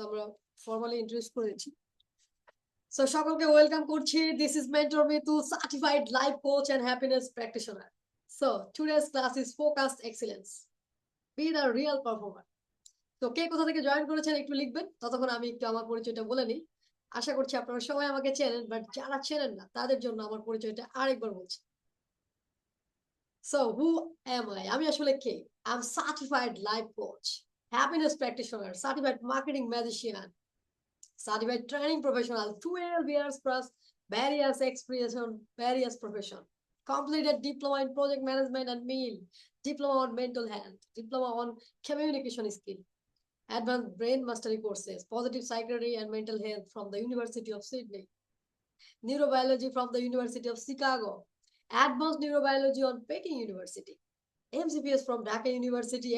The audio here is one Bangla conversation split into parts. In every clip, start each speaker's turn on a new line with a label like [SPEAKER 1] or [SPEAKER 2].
[SPEAKER 1] আমরা ফর্মালি ইন্ট্রোডিউস করেছি। সো সকলকে ওয়েলকাম করছি। This is mentor Mitu, certified life coach and happiness practitioner. So today's class is focused excellence, be the real performer. তো কে কোথা থেকে জয়েন করেছেন একটু লিখবেন, ততক্ষণ আমি একটু আমার পরিচয়টা বলে নিই। আশা করছি আপনারা সবাই আমাকে চেনেন, বাট যারা চেনেন না তাদের জন্য আমার পরিচয়টা আরেকবার বলছি। So who am I? আমি আসলে কে? I am certified life coach, happiness practitioner, certified marketing magician, certified training professional, 12 years plus various experience on various profession, completed diploma in project management and meal, diploma on mental health, diploma on communication skill, advanced brain mastery courses, positive psychiatry and mental health from the University of Sydney, neurobiology from the University of Chicago, advanced neurobiology on Peking University, MCPS from Dhaka University,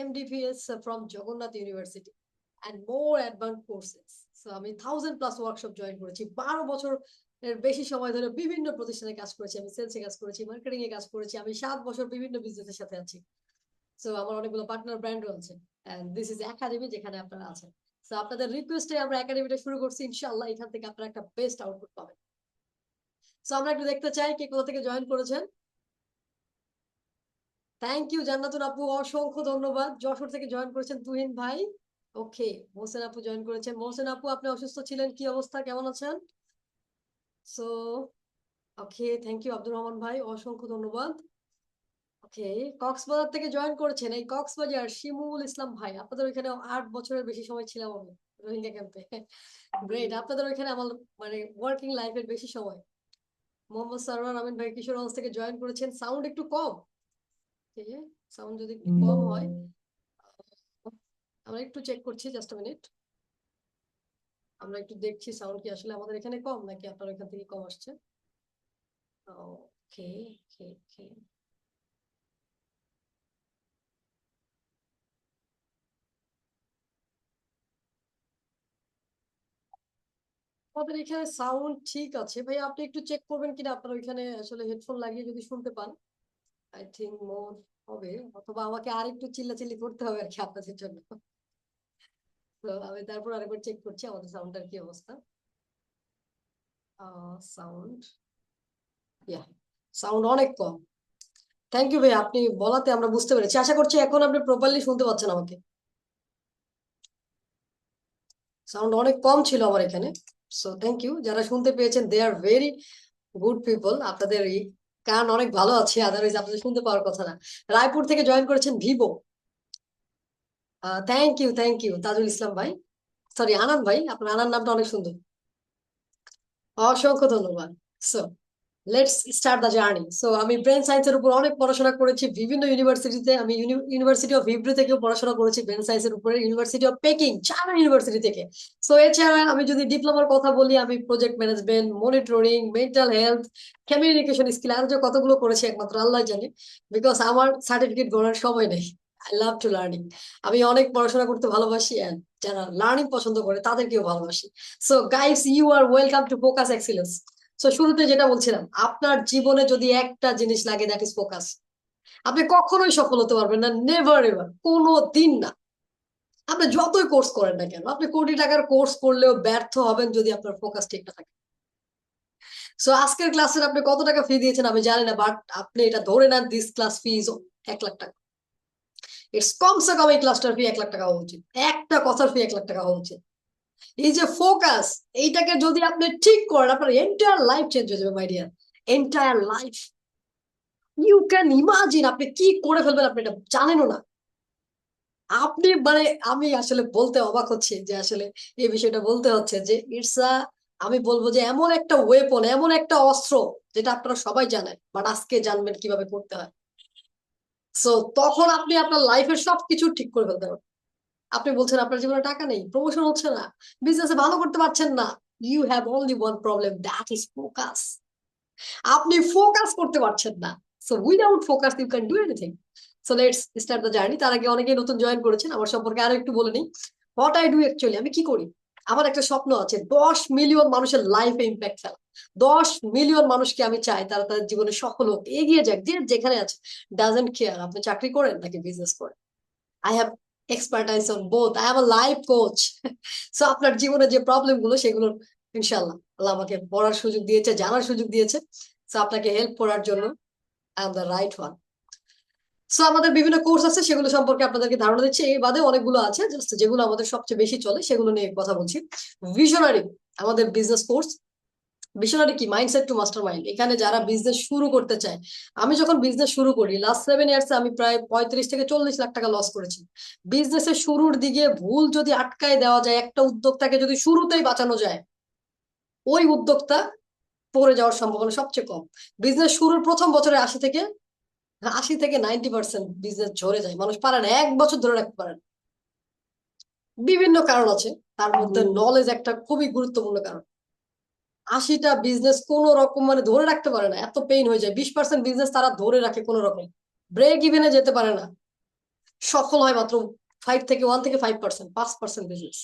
[SPEAKER 1] MDPS from Jagannath University, and more advanced courses. So আমি 1000+ ওয়ার্কশপ জয়েন করেছি। 12 বছর এর বেশি সময় ধরে বিভিন্ন প্রতিষ্ঠানে কাজ করেছি। আমি সেলসে কাজ করেছি, মার্কেটিং এ কাজ করেছি। আমি 7 বছর বিভিন্ন বিজনেসের সাথে আছি। সো আমার অনেকগুলো পার্টনার ব্র্যান্ডও আছে। এন্ড দিস ইজ একাডেমি, যেখানে আপনারা আছেন। সো আপনাদের রিকোয়েস্টে আমরা একাডেমিটা শুরু করছি। ইনশাআল্লাহ এখান থেকে আপনারা একটা বেস্ট আউটপুট পাবেন। সো আমরা একটু দেখতে চাই কে কোথা থেকে জয়েন করেছেন। থ্যাংক ইউ জান্নাতুন আপু, অসংখ্য ধন্যবাদ। যশোর থেকে জয়েন করেছেন তুহিন ভাই। ওকে, মোহসেন আপু জয়েন করেছেন। মোহসেন আপু, আপনি অসুস্থ ছিলেন, কি অবস্থা, কেমন আছেন? So okay, thank you Abdur Rahman ভাই, অসংখ্য ধন্যবাদ। ওকে, কক্সবাজার থেকে জয়েন করেছেন। এই কক্সবাজার শিমুল ইসলাম ভাই, আপনাদের ওইখানে 8 বছরের বেশি সময় ছিলাম আমি রোহিঙ্গা ক্যাম্পে। গ্রেট, আপনাদের ওইখানে আমার মানে ওয়ার্কিং লাইফের বেশি সময়। মোহাম্মদ সারোয়ার আমিন ভাই কিশোরগঞ্জ থেকে জয়েন করেছেন। সাউন্ড একটু কম, ঠিক আছে? সাউন্ড যদি একটু কম হয়, আমরা একটু চেক করছি, জাস্ট মিনিট। আমরা একটু দেখছি সাউন্ড কি আসলে আমাদের এখানে কম নাকি আপনার এখান থেকে কম আসছে। ওকে ওকে ওকে, আমাদের এখানে সাউন্ড ঠিক আছে ভাই, আপনি একটু চেক করবেন কিনা আপনার ওইখানে আসলে হেডফোন লাগিয়ে যদি শুনতে পান। আই থিঙ্ক মোর হবে, অথবা আমাকে আরেকটু চিল্লাচিল্লি করতে হবে আর কি আপনাদের জন্য। তো আমি তারপর আরেকবার চেক করছি আমাদের সাউন্ডটার কি অবস্থা। সাউন্ড, ইয়া, সাউন্ড অনেক কম। থ্যাংক ইউ ভাই, আপনি বলাতে আমরা বুঝতে পেরেছি। আশা করছি এখন আপনি প্রপারলি শুনতে পাচ্ছেন আমাকে। সাউন্ড অনেক কম ছিল আমার এখানে। সো থ্যাংক ইউ, যারা শুনতে পেয়েছেন দে আর ভেরি গুড পিপল। আপনাদের এই কান অনেক ভালো আছে, আদারওয়াইজ আপনাদের শুনতে পাওয়ার কথা না। রায়পুর থেকে জয়েন করেছেন Vivo. Thank you Tajul Islam ভাই, সরি আনান ভাই, আপনার আনার নামটা অনেক সুন্দর, অসংখ্য ধন্যবাদ। So let's start the journey. So আমি ব্রেন সায়েন্সের উপর অনেক পড়াশোনা করেছি বিভিন্ন ইউনিভার্সিটিতে। আমি ইউনিভার্সিটি অফ হিব্রু থেকেও পড়াশোনা করেছি ব্রেন সায়েন্সের উপরে, university of Peking, China university থেকে। সো এছাড়া আমি যদি ডিপ্লোমার কথা বলি, আমি project management, monitoring, mental health, communication skill, আর যে কতগুলো করেছি একমাত্র আল্লাহ জানে, বিকজ আমার সার্টিফিকেট গড়ার সময় নেই। I love to learning. আমি অনেক পড়াশোনা করতে ভালোবাসি, এন্ড যারা লার্নিং পছন্দ করে তাদেরকেও ভালোবাসি। So guys, you are welcome to focus excellence. তো শুরুতে যেটা বলছিলাম, আপনার জীবনে যদি একটা জিনিস লাগে, দ্যাট ইজ ফোকাস। আপনি কখনোই সফল হতে পারবেন না, নেভার এভার, কোনো দিন না। আপনি যতই কোর্স করেন না কেন, আপনি কোটি টাকার কোর্স করলেও ব্যর্থ হবেন যদি আপনার ফোকাস ঠিক না থাকে। সো আজকের ক্লাসের আপনি কত টাকা ফি দিয়েছেন আমি জানি না, বাট আপনি এটা ধরে নেন দিস ক্লাস ফি ইজ 1,00,000 টাকা। ইটস কমসে কম এই ক্লাসটার ফি 1,00,000 টাকা হওয়া উচিত, একটা কথার ফি 1,00,000 টাকা হওয়া উচিত। এই যে ফোকাস, এইটাকে যদি আপনি ঠিক করেন, আপনার এন্টায়ার লাইফ চেঞ্জ হয়ে যাবে my dear, entire life. You can imagine আপনি কি করে ফেলবেন, আপনি এটা জানেনও না। আপনি মানে আমি আসলে বলতে অবাক হচ্ছি যে আসলে এই বিষয়টা বলতে হচ্ছে যে ইটস আ, আমি বলবো যে এমন একটা ওয়েপন, এমন একটা অস্ত্র, যেটা আপনারা সবাই জানেন, বাট আজকে জানবেন কিভাবে করতে হয়। সো তখন আপনি আপনার লাইফের সবকিছু ঠিক করে ফেলতে পারবেন। আপনি বলছেন আপনার জীবনে টাকা নেই, প্রমোশন হচ্ছে না, বিজনেসে ভালো করতে পারছেন না, you have only one problem, that is focus. আপনি ফোকাস করতে পারছেন না। So without focus you can do anything. So let's start the journey. তার আগে অনেকেই নতুন জয়েন করেছেন, আমার সম্পর্কে আরো একটু বলে নিই। হোয়াট আই ডু অ্যাকচুয়ালি, আমি কি করি। আমার একটা স্বপ্ন আছে 10 মিলিয়ন মানুষের লাইফে ইম্প্যাক্ট ফেলা। 10 মিলিয়ন মানুষকে আমি চাই তারা তাদের জীবনে সফল হোক, এগিয়ে যাক, যে যেখানে আছে। ডাজেন্ট কেয়ার আপনি চাকরি করেন নাকি বিজনেস করেন। I have expertise on both, I am a life coach. So আপনার জীবনে যে প্রবলেম গুলো সেগুলো ইনশাল্লাহ আল্লাহ আমাকে পড়ার সুযোগ দিয়েছে, জানার সুযোগ দিয়েছে। সো আপনাকে হেল্প করার জন্য I am the right one. So আমাদের বিভিন্ন কোর্স আছে, সেগুলো সম্পর্কে আপনাদেরকে ধারণা দিচ্ছি। এই বাদে অনেকগুলো আছে, জাস্ট যেগুলো আমাদের সবচেয়ে বেশি চলে সেগুলো নিয়ে কথা বলছি। ভিশনারি আমাদের বিজনেস কোর্স। ভিশনারি কি? Mindset two master mind. এখানে যারা বিজনেস শুরু করতে চায়, আমি যখন বিজনেস শুরু করি লাস্ট 7 ইয়ার্স আমি প্রায় 35 থেকে 40 লাখ টাকা লস করেছি। বিজনেসের শুরুর দিকে ভুল যদি আটকায় দেওয়া যায়, একটা উদ্যোক্তাকে যদি শুরুতেই বাঁচানো যায়, ওই উদ্যোক্তা পড়ে যাওয়ার সম্ভাবনা সবচেয়ে কম। বিজনেস শুরুর প্রথম বছরে 80 থেকে 90% বিজনেস ঝরে যায়, মানুষ পারে না 1 বছর ধরে রাখতে পারে না। বিভিন্ন কারণ আছে, তার মধ্যে নলেজ একটা খুবই গুরুত্বপূর্ণ কারণ। 80টা বিজনেস কোন রকম মানে ধরে রাখতে পারে না, এত পেইন হয়ে যায়। 20% বিজনেস তারা ধরে রাখে কোন রকম, ব্রেক ইভেনে যেতে পারে না, সফল হয় মাত্র 1 থেকে 5%, 5% বিজনেস।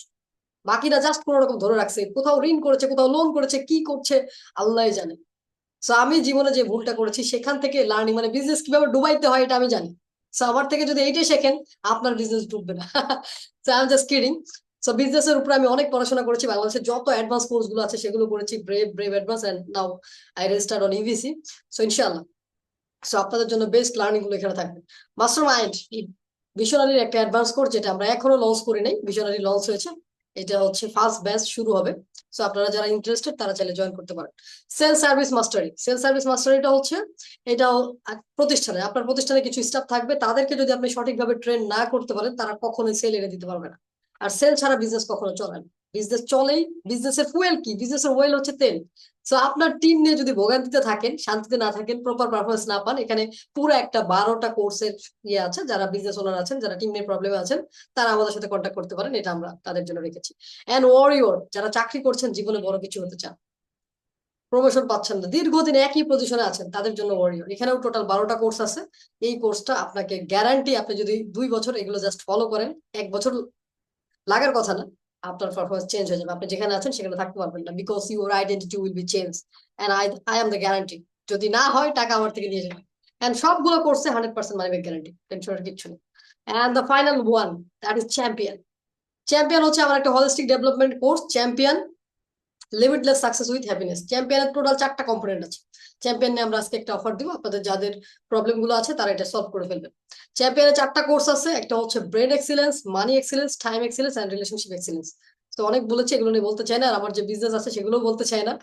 [SPEAKER 1] বাকিরা জাস্ট কোন রকম ধরে রাখছে, কোথাও ঋণ করেছে, কোথাও লোন করেছে, কি করছে আল্লাহ জানে। সো আমি জীবনে যে ভুলটা করেছি সেখান থেকে লার্নিং, মানে বিজনেস কিভাবে ডুবাইতে হয় এটা আমি জানি। সো আমার থেকে যদি এইটাই শেখেন, আপনার বিজনেস ডুববে না। So I am just kidding. So বিজনেসের উপরে আমি অনেক পড়াশোনা করেছি, বাংলাদেশের যত অ্যাডভান্স কোর্স গুলো আছে সেগুলো করেছি, brave brave advance, and now I registered on EVC. So ইনশাআল্লাহ, সো আপনাদের জন্য বেস্ট লার্নিং গুলো এখানে থাকবে। মাস্টার মাইন্ড ভিশনারির একটা অ্যাডভান্স কোর্স, যেটা আমরা এখনো লঞ্চ করি নাই, ভিশনারি লঞ্চ হয়েছে, এটা হচ্ছে ফার্স্ট ব্যাচ শুরু হবে। সো আপনারা যারা ইন্টারেস্টেড তারা চাইলে জয়েন করতে পারেন। সেল সার্ভিস মাস্টারি, সেল সার্ভিস মাস্টারিটা হচ্ছে, এটাও প্রতিষ্ঠানে, আপনার প্রতিষ্ঠানে কিছু স্টাফ থাকবে, তাদেরকে যদি আপনি সঠিকভাবে ট্রেন না করতে পারেন তারা কখনোই সেল এনে দিতে পারবে না। আর সেল ছাড়া বিজনেস কখনো চলে না। বিজনেস চলেই, বিজনেসের ফুয়েল কি? বিজনেসের ওয়েল হচ্ছে তেল। সো আপনার টিম নিয়ে যদি ভোগান্তিতে থাকেন, শান্তিতে না থাকেন, প্রপার পারফরমেন্স না পান, এখানে পুরো একটা 12টা কোর্সের ইয়ে আছে। যারা বিজনেস ওনার আছেন, যারা টিম নিয়ে প্রবলেমে আছেন, তারা আমাদের সাথে কন্ট্যাক্ট করতে পারেন, এটা আমরা তাদের জন্য রেখেছি। এন্ড ওয়ারিয়র, যারা চাকরি করছেন, জীবনে বড় কিছু হতে চান, প্রমোশন পাচ্ছেন না, দীর্ঘদিন একই পজিশনে আছেন, তাদের জন্য ওয়ারিয়র। এখানেও টোটাল 12টা কোর্স আছে। এই কোর্সটা আপনাকে গ্যারান্টি, আপনি যদি 2 বছর এগুলো জাস্ট ফলো করেন, 1 বছর লাগার কথা না, আপনার পারফরমেন্স চেঞ্জ হয়ে যাবে। আপনি যেখানে আছেন সেখানে থাকতে পারবেন না, because your identity will be change, and I am the guarantee. যদি না হয়, টাকা আমার থেকে নিয়ে যাবে। এন্ড সবগুলো কোর্সে 100% মানি ব্যাক গ্যারান্টি, টেনশনের কিচ্ছু নেই। And the final one, that is champion. Champion হচ্ছে আমার একটা holistic development course, champion limitless success with happiness. চ্যাম্পিয়নের টোটাল 4টা কম্পোনেন্ট আছে। চ্যাম্পিয়ন নিয়ে আমরা আজকে একটা অফার দিব, আপনাদের যাদের প্রবলেম গুলো আছে তারা এটা সলভ করে ফেলবেন। চ্যাম্পিয়নের 4টা কোর্স আছে, একটা হচ্ছে brain excellence, money excellence, time excellence and relationship excellence. তো অনেক বলেছি, এগুলো নিয়ে বলতে চাই না, আর আমার যে বিজনেস আছে সেগুলো বলতে চাই না,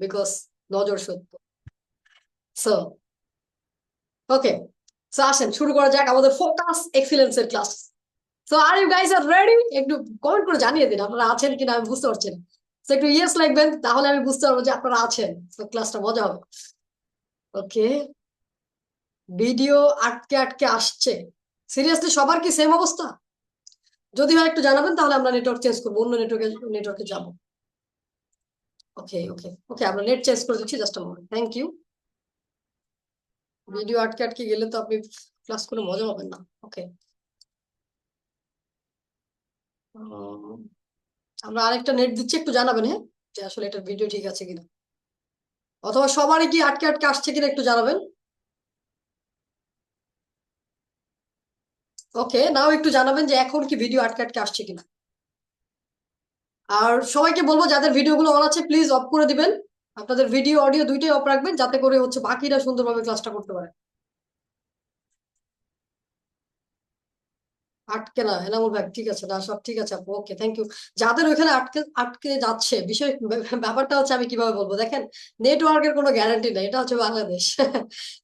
[SPEAKER 1] বিকজ নজর সত্য। সো ওকে, সো আসেন শুরু করা যাক আমাদের ফোকাস এক্সিলেন্স এর class. So are you guys are ready? একটু কমেন্ট করে জানিয়ে দিন আপনারা আছেন কিনা, আমি বুঝতে পারছি না। তো একটু ইয়েস লিখবেন, তাহলে আমি বুঝতে পারবো যে আপনারা আছেন। তো ক্লাসটা মজা হবে। ওকে, ভিডিও আটকে আটকে আসছে, সিরিয়াসলি সবার কি সেম অবস্থা? যদি হয় একটু জানাবেন, তাহলে আমরা নেটওয়ার্ক চেঞ্জ করবো, অন্য নেটওয়ার্কে যাবো। ওকে ওকে ওকে, আমরা নেট চেঞ্জ করে দিচ্ছি, just moment, thank you. Video আটকে আটকে গেলে তো আপনি ক্লাস করে মজা পাবেন না। ওকে, আমরা আরেকটা নেট দিচ্ছি, একটু জানাবেন হ্যাঁ, যে আসলে এটা ভিডিও ঠিক আছে কিনা, অথবা সবারই কি আটকে আটকে আসছে কিনা একটু জানাবেন। ওকে, নাও একটু জানাবেন যে এখন কি ভিডিও আটকে আটকে আসছে কিনা। আর সবাইকে বলবো যাদের ভিডিও গুলো অন আছে প্লিজ অফ করে দিবেন। আপনাদের ভিডিও অডিও দুইটাই অফ রাখবেন, যাতে করে হচ্ছে বাকিরা সুন্দরভাবে ক্লাসটা করতে পারে। আটকে না এনামুল ভাই, ঠিক আছে, না সব ঠিক আছে আপু, ওকে থ্যাংক ইউ। যাদের ওইখানে আটকে আটকে যাচ্ছে, বিষয় ব্যাপারটা হচ্ছে, আমি কিভাবে বলবো দেখেন, নেটওয়ার্কের কোনো গ্যারান্টি নেই, এটা হচ্ছে বাংলাদেশ।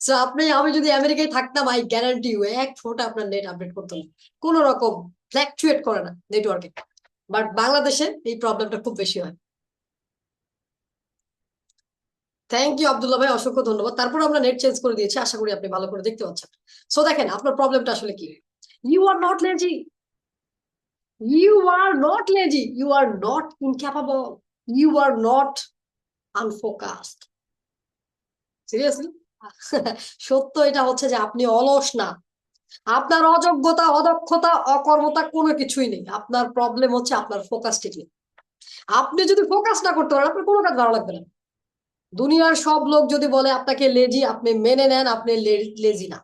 [SPEAKER 1] সো আমি যদি আমেরিকায় থাকতাম, আই গ্যারান্টি ইউ, এক ফোঁটা আপনার নেট আপডেট করতো না, কোন রকম ফ্ল্যাকচুয়েট করে না নেটওয়ার্কে। বাট বাংলাদেশে এই প্রবলেমটা খুব বেশি হয়। থ্যাংক ইউ আব্দুল্লাহ ভাই, অসংখ্য ধন্যবাদ। তারপর আমরা নেট চেঞ্জ করে দিয়েছি, আশা করি আপনি ভালো করে দেখতে পাচ্ছেন। সো দেখেন আপনার প্রবলেমটা আসলে কি। You are not lazy, you are not incapable, you are not unfocused. Seriously, সত্য এটা হচ্ছে যে আপনি অলস না, আপনার অযোগ্যতা, অদক্ষতা, অকর্মতা কোনো কিছুই নেই। আপনার প্রবলেম হচ্ছে আপনার ফোকাস ঠিক নেই। আপনি যদি ফোকাস না করতে পারেন, আপনার কোনো কাজ ভালো লাগবে না। দুনিয়ার সব লোক যদি বলে আপনাকে লেজি, আপনি মেনে নেন আপনি লেজি না।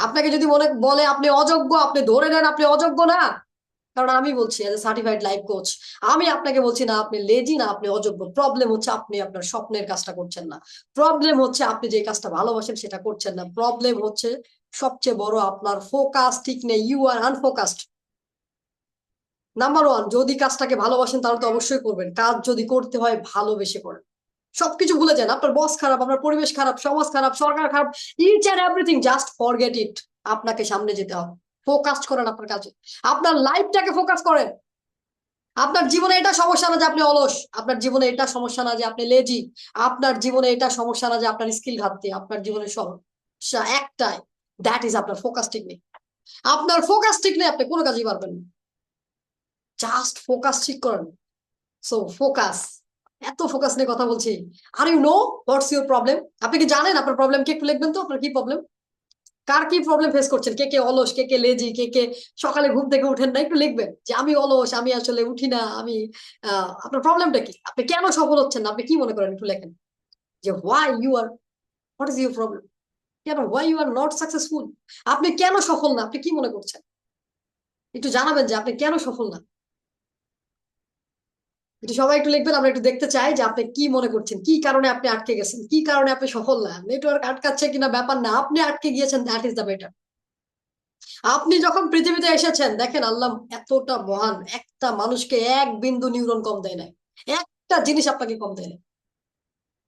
[SPEAKER 1] আপনাকে যদি মনে বলে আপনি অযোগ্য, আপনি ধরে নেন আপনি অযোগ্য না। কারণ আমি বলছি as a certified life coach, আমি আপনাকে বলছি না আপনি লেজি, না আপনি অযোগ্য। প্রবলেম হচ্ছে আপনি আপনার স্বপ্নের কাজটা করছেন না। প্রবলেম হচ্ছে আপনি যে কাজটা ভালোবাসেন সেটা করছেন না। প্রবলেম হচ্ছে সবচেয়ে বড় আপনার ফোকাস ঠিক নেই, ইউ আর আনফোকাসড। নাম্বার ওয়ান, যদি কাজটাকে ভালোবাসেন তাহলে তো অবশ্যই করবেন। কাজ যদি করতে হয় ভালোবেসে করেন। সবকিছু ভুলে যান, আপনার বস খারাপ, আপনার পরিবেশ খারাপ, সমাজ খারাপ, সরকার খারাপ, each and everything, just forget it. আপনাকে সামনে যেতে হবে। ফোকাস করেন আপনার কাজে, আপনার লাইফটাকে ফোকাস করেন। আপনার জীবনে এটা সমস্যা না যে আপনি অলস, আপনার জীবনে এটা সমস্যা না যে আপনি লেজি, আপনার জীবনে এটা সমস্যা না যে আপনার স্কিল ঘাটতি। আপনার জীবনে সমস্যা একটাই, দ্যাট ইজ আপনার ফোকাস ঠিক নেই। আপনার ফোকাস ঠিক নেই, আপনি কোনো কাজই পারবেন না। জাস্ট ফোকাস ঠিক করেন। সো ফোকাস, এত ফোকাস নিয়ে কথা বলছি। Are you know what's your problem? আপনি কি জানেন আপনার প্রবলেম কি? একটু লিখবেন তো আপনার কি প্রবলেম, কার কি প্রবলেম ফেস করছেন। কে কে অলস, কে কে লেজি, কে কে সকালে ঘুম থেকে উঠেন না, একটু লিখবেন যে আমি অলস, আমি আসলে উঠি না, আমি আপনার প্রবলেমটা কি, আপনি কেন সফল হচ্ছেন না, আপনি কি মনে করেন, একটু লেখেন যে why you are, what is your problem, কেন why you are not successful, আপনি কেন সফল না, আপনি কি মনে করছেন, একটু জানাবেন যে আপনি কেন সফল না। একটু সবাই একটু লিখবেন, আমরা একটু দেখতে চাই যে আপনি কি মনে করছেন, কি কারণে আপনি আটকে গেছেন, কি কারণে আপনি সফল না। নেটওয়ার্ক আটকাচ্ছে কিনা ব্যাপার না, আপনি আটকে গিয়েছেন, দ্যাট ইজ দ্য বেটার। আপনি যখন পৃথিবীতে এসেছেন, দেখেন আল্লাহ এতটা মহান, একটা মানুষকে এক বিন্দু নিউরন কম দেয় না, একটা জিনিস আপনাকে কম দেয় না।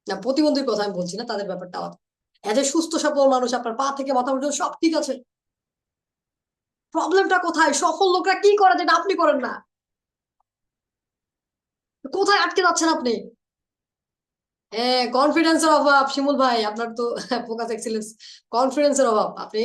[SPEAKER 1] না, প্রতিবন্ধীর কথা আমি বলছি না, তাদের ব্যাপারটা আলাদা। এজ এ সুস্থ সবল মানুষ আপনার পা থেকে মাথা পর্যন্ত সব ঠিক আছে। প্রবলেমটা কোথায়? সফল লোকরা কি করে যেটা আপনি করেন না? কোথায় আটকে যাচ্ছেন আপনি? হ্যাঁ, কনফিডেন্সের অভাব শিমুল ভাই আপনার তো। ফোকাস এক্সিলেন্স, কনফিডেন্সের অভাব। আপনি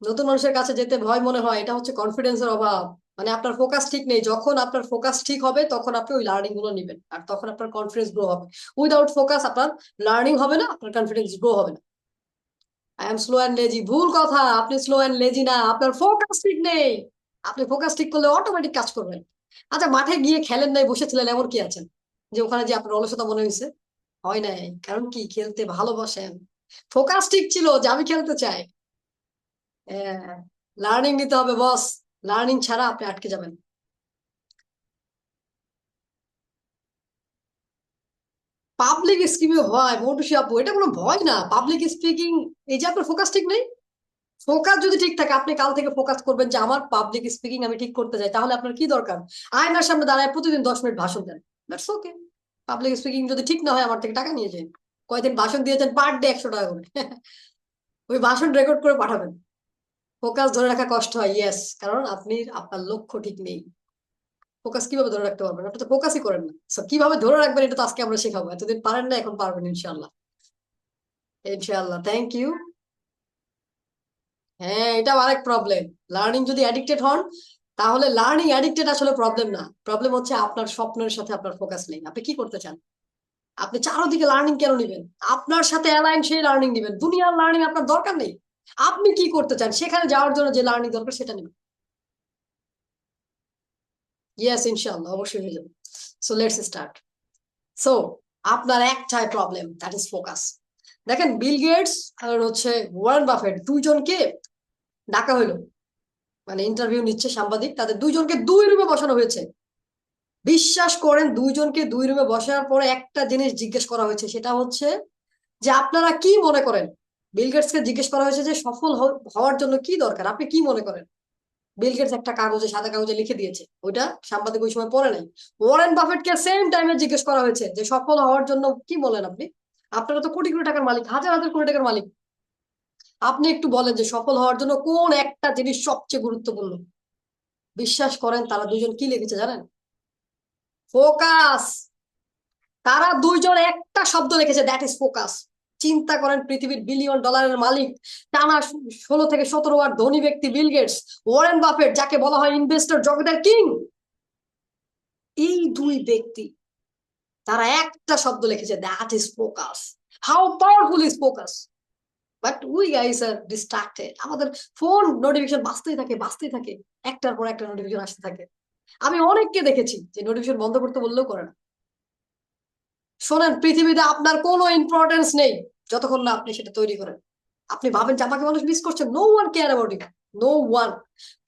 [SPEAKER 1] নতুন মানুষের কাছে যেতে ভয় মনে হয়, এটা হচ্ছে কনফিডেন্সের অভাব। মানে আপনার ফোকাস ঠিক নেই। যখন আপনার ফোকাস ঠিক হবে তখন আপনি ওই লার্নিং গুলো নেবেন, আর তখন আপনার কনফিডেন্স গ্রো হবে। উইদাউট ফোকাস আপনার লার্নিং হবে না, আপনার কনফিডেন্স গ্রো হবে না। I am slow and lazy, ভুল কথা। আপনি স্লো অ্যান্ড লেজি না, আপনার ফোকাস ঠিক নেই। আপনি ফোকাস ঠিক করলে অটোমেটিক কাজ করবেন। আচ্ছা, মাঠে গিয়ে খেলেন নাই, বসেছিলেন, এমন কি আছেন যে ওখানে যে আপনার অলসতা মনে হয়েছে? হয় নাই, কারণ কি? খেলতে ভালোবাসেন। ফোকাস ঠিক ছিল যে আমি খেলতে চাই। লার্নিং নিতে হবে বস, লার্নিং ছাড়া আপনি আটকে যাবেন। পাবলিক স্পিকিং ভয়, মৌটুসী আপু, এটা কোনো ভয় না। পাবলিক স্পিকিং, এই যে আপনার ফোকাস ঠিক নেই, ফোকাস যদি ঠিক থাকে আপনি কাল থেকে ফোকাস করবেন যে আমার পাবলিক স্পিকিং আমি ঠিক করতে চাই। তাহলে আপনার কি দরকার? আয়নার সামনে দাঁড়ায় প্রতিদিন 10 মিনিট ভাষণ দেন, দ্যাটস ওকে। পাবলিক স্পিকিং যদি ঠিক না হয় আমার থেকে টাকা নিয়ে যান। কয়দিন ভাষণ দিয়েছেন? পার ডে 100 টাকা করে। ওই ভাষণ রেকর্ড করে পাঠাবেন। ফোকাস ধরে রাখা কষ্ট হয়, ইয়েস, কারণ আপনি আপনার লক্ষ্য ঠিক নেই। ফোকাস কিভাবে ধরে রাখতে পারবেন? আপনি তো ফোকাসই করেন না। So, কিভাবে ধরে রাখবেন এটা তো আজকে আমরা শেখাবো। এতদিন পারেন না, এখন পারবেন ইনশাল্লাহ। ইনশাল্লাহ, থ্যাংক ইউ। হ্যাঁ, এটাও আরেক প্রবলেম। লার্নিং যদি অ্যাডিক্টেড হন, তাহলে লার্নিং অ্যাডিক্টেড আসলে প্রবলেম না। প্রবলেম হচ্ছে আপনার স্বপ্নের সাথে আপনার ফোকাস নেই। আপনি কি করতে চান? আপনি চারোদিকে লার্নিং কেন নিবেন? আপনার সাথে অ্যালাইন সেই লার্নিং নিবেন, দুনিয়ার লার্নিং আপনার দরকার নেই। আপনি কি করতে চান সেখানে যাওয়ার জন্য যে লার্নিং দরকার সেটা নেবেন। ইয়েস, ইনশাল্লাহ, অবশ্যই হয়ে যাবে। So let's start. সো আপনার একটাই প্রবলেম, দ্যাট ইজ ফোকাস। দেখেন, বিল গেটস আর হচ্ছে ওয়ারেন বাফেট, দুইজনকে ডাকা হলো, মানে ইন্টারভিউ নিচ্ছে সাংবাদিক, তাদের দুইজনকে দুই রুমে বসানো হয়েছে। বিশ্বাস করেন, দুইজনকে দুই রুমে বসানোর পরে একটা জিনিস জিজ্ঞেস করা হয়েছে, সেটা হচ্ছে যে আপনারা কি মনে করেন? বিল গেটস কে জিজ্ঞেস করা হয়েছে যে সফল হওয়ার জন্য কি দরকার, আপনি কি মনে করেন? বিল গেটস একটা কাগজে, সাদা কাগজে লিখে দিয়েছে, ওইটা সাংবাদিক ওই সময় পড়ে নাই। ওয়ারেন বাফেট কে সেম টাইমে জিজ্ঞেস করা হয়েছে যে সফল হওয়ার জন্য কি বলেন আপনি? আপনারা তো কোটি কোটি টাকার মালিক, হাজার হাজার কোটি টাকার মালিক। আপনি একটু বলেন যে সফল হওয়ার জন্য কোন একটা জিনিস সবচেয়ে গুরুত্বপূর্ণ? বিশ্বাস করেন তারা দুজন কি লিখেছে জানেন? ফোকাস। তারা দুইজন একটা শব্দ লিখেছে, দ্যাট ইজ ফোকাস। চিন্তা করেন, পৃথিবীর বিলিয়ন ডলারের মালিক, টানা 16 থেকে 17 বার ধনী ব্যক্তি বিল গেটস, ওয়ারেন বাফেট যাকে বলা হয় ইনভেস্টর জগতের কিং, এই দুই ব্যক্তি তারা একটা শব্দ লিখেছে, that is focus. How powerful is focus! But we guys are distracted. আমাদের ফোন নোটিফিকেশন বাজতেই থাকে, বাজতেই থাকে, একটার পর একটা নোটিফিকেশন আসতে থাকে। আমি অনেককে দেখেছি যে নোটিফিকেশন বন্ধ করতে বললেও করে না। শোনেন, পৃথিবীতে আপনার কোনো ইম্পর্টেন্স নেই যতক্ষণ না আপনি সেটা তৈরি করেন। আপনি ভাবেন যে আমাকে মানুষ মিস করছে, no one care about it. No one.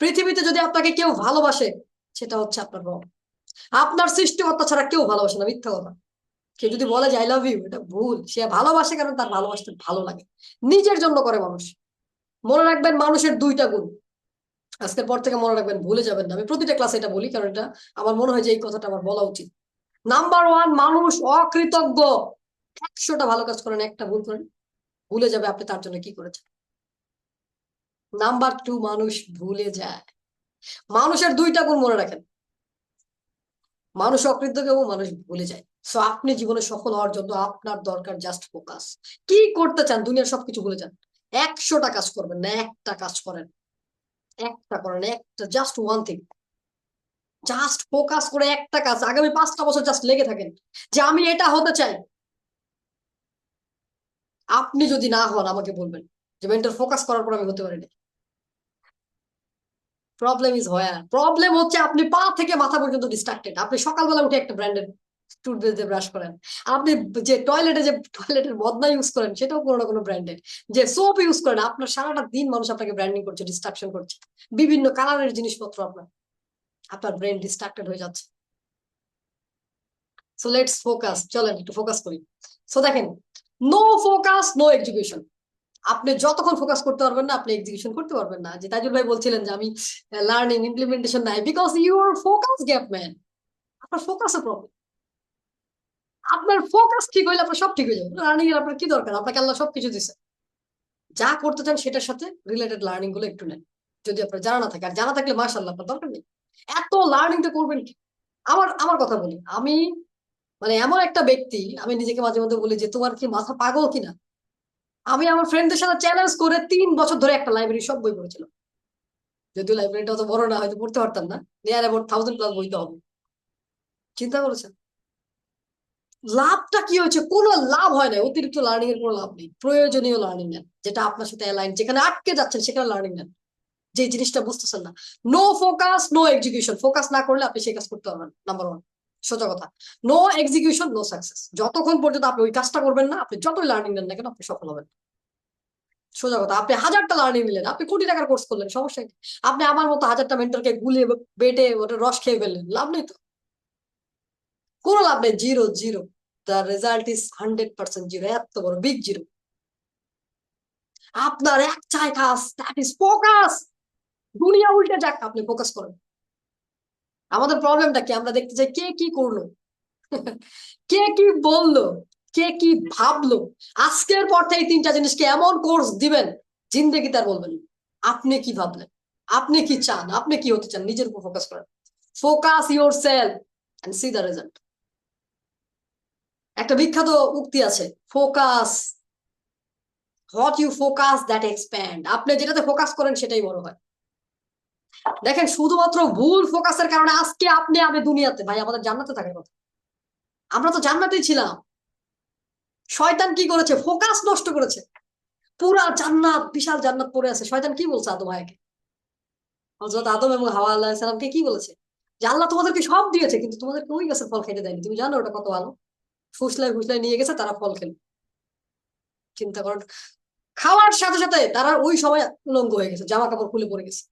[SPEAKER 1] পৃথিবীতে যদি আপনাকে কেউ ভালোবাসে, সেটা হচ্ছে আপনার রব। আপনার সৃষ্টিকর্তা ছাড়া কেউ ভালোবাসে না, মিথ্যা কথা। কেউ যদি বলে যে আই লাভ ইউ, এটা ভুল। সে ভালোবাসে কারণ তার ভালোবাসতে ভালো লাগে, নিজের জন্য করে মানুষ। মনে রাখবেন মানুষের দুইটা গুণ। আজকের পর থেকে মনে রাখবেন, ভুলে যাবেন না। আমি প্রতিটা ক্লাসে এটা বলি, কারণ এটা আমার মনে হয় যে এই কথাটা আমার বলা উচিত। নাম্বার ওয়ান, মানুষ অকৃতজ্ঞ। 100টা ভালো কাজ করেন, একটা ভুল করেন, ভুলে যাবে আপনি তার জন্য কি করেছেন। নাম্বার টু, মানুষ ভুলে যায়। মানুষের দুইটা গুণ মনে রাখেন, মানুষ অকৃতজ্ঞ এবং মানুষ ভুলে যায়। সো আপনি জীবনে সফল হওয়ার জন্য আপনার দরকার জাস্ট ফোকাস। কি করতে চান, দুনিয়ার সবকিছু ভুলে যান। 100টা কাজ করবেন না, একটা কাজ করেন। একটা করেন, একটা, just one thing. Just focus করে একটা কাজ আগামী 5টা বছর জাস্ট লেগে থাকেন যে আমি এটা হতে চাই। আপনি যদি না হন আমাকে বলবেন যে মেন্টর, ফোকাস করার পর আমি হতে পারিনি। প্রবলেম ইজ হোয়ার, প্রবলেম হচ্ছে আপনি পা থেকে মাথা পর্যন্ত ডিস্ট্রাক্টেড। আপনি সকালবেলা উঠে একটা ব্র্যান্ডেড টুথপেস্ট দিয়ে ব্রাশ করেন, আপনি যে টয়লেটের বদনা ইউজ করেন সেটাও কোনো না কোনো ব্র্যান্ডেড, যে সোপ ইউজ করেন, আপনার সারাটা দিন মানুষ আপনাকে ব্র্যান্ডিং করছে, ডিস্ট্রাকশন করছে, বিভিন্ন কালারের জিনিসপত্র, আপনার আপনার ব্রেন ডিস্ট্রাক্টেড হয়ে যাচ্ছে। সো লেটস ফোকাস, চলেন একটু ফোকাস করি। সো দেখেন, নো ফোকাস নো এক্সিকিউশন। আপনি যতক্ষণ ফোকাস করতে পারবেন না, আপনি এক্সিকিউশন করতে পারবেন না। যে তাইজুল ভাই বলছিলেন যে আমি লার্নিং ইমপ্লিমেন্টেশন নাই, because your focus gap man. আপনার ফোকাসের প্রবলেম। আপনার ফোকাস ঠিক হইলে আপনার সব ঠিক হয়ে যাবে। লার্নিং এর আপনার কি দরকার, আপনাকে আল্লাহ সবকিছু দিচ্ছে। যা করতে চান সেটার সাথে রিলেটেড লার্নিং গুলো একটু নেন, যদি আপনার জানা না থাকে। আর জানা থাকলে মাশাআল্লাহ, আপনার দরকার নেই। এত লার্নিংটা করবেন কি। আমার আমার কথা বলি, আমি মানে এমন একটা ব্যক্তি, আমি নিজেকে মাঝে মধ্যে বলি যে তোমার কি মাথা পাগল কিনা। আমি আমার ফ্রেন্ডদের সাথে চ্যালেঞ্জ করে 3 বছর ধরে একটা লাইব্রেরি সব বই পড়েছিলাম। যদিও লাইব্রেরিটা অত বড় না, হয়তো পড়তে পারতাম না। নিয়ার অ্যাবাউট 1000+ বই তো হবে। চিন্তা করেছেন লাভটা কি হয়েছে? কোনো লাভ হয় না। অতিরিক্ত লার্নিং এর কোনো লাভ নেই। প্রয়োজনীয় লার্নিং নেন, যেটা আপনার সাথে অ্যালাইন। যেখানে আটকে যাচ্ছেন সেখানে লার্নিং নেন, যে জিনিসটা বুঝতেছেন না। No focus no execution. Focus না করলে আপনি সেই কাজ করতে পারবেন, নাম্বার ওয়ান। সোজা কথা। No execution no success. যতক্ষণ পর্যন্ত আপনি ওই কাজটা করবেন না, আপনি যতই লার্নিং নেন না কেন, আপনি সফল হবেন। সোজা কথা। আপনি 1000টা লার্নিং নিলেন, আপনি কোটি টাকার কোর্স করলেন, সমস্যা কি? আপনি আমার মতো 1000টা মেন্টরকে গুলিয়ে বেটে ওটা রস খেয়ে ফেললেন, লাভ নেই তো। কোনো লাভ নেই, zero zero. The result is 100% zero, এত বড় বিগ জিরো। আপনার এক চাই কাজ, দ্যাট ইজ ফোকাস। দুনিয়া উল্টে যাক, আপনি ফোকাস করেন। আমাদের প্রবলেমটা কি, আমরা দেখতে চাই কে কি করলো, কে কি বললো, কে কি ভাবলো। আজকের পর থেকে 3টা জিনিসকে এমন কোর্স দিবেন, জিন্দেগি তার বলবেন না। আপনি কি ভাবলেন, আপনি কি চান, আপনি কি হতে চান, নিজের উপর ফোকাস করেন। Focus yourself and see the result. একটা বিখ্যাত উক্তি আছে, focus, what you focus that expand. আপনি যেটাতে ফোকাস করেন সেটাই বড় হয়। দেখেন, শুধুমাত্র ভুল ফোকাসের কারণে আজকে আপনি আমি দুনিয়াতে, ভাই আমাদের জান্নাতে থাকার কথা। আমরা তো জান্নাতেই ছিলাম। শয়তান কি করেছে, ফোকাস নষ্ট করেছে। পুরা জান্নাত, বিশাল জান্নাত পড়ে আছে। শয়তান কি বলছে আদম ভাইকে, হযরত আদম এবং হাওয়া আলাইহিস সালামকে কি বলেছে, যে আল্লাহ তোমাদেরকে সব দিয়েছে কিন্তু তোমাদেরকে ওই গাছের ফল খেতে দেয়নি। তুমি জানো ওটা কত ভালো। ফুসলাই ফুসলাই নিয়ে গেছে, তারা ফল খেলো। চিন্তা করেন, খাওয়ার সাথে সাথে তারা ওই সময় উলঙ্গ হয়ে গেছে, জামা কাপড় খুলে পড়ে গেছে।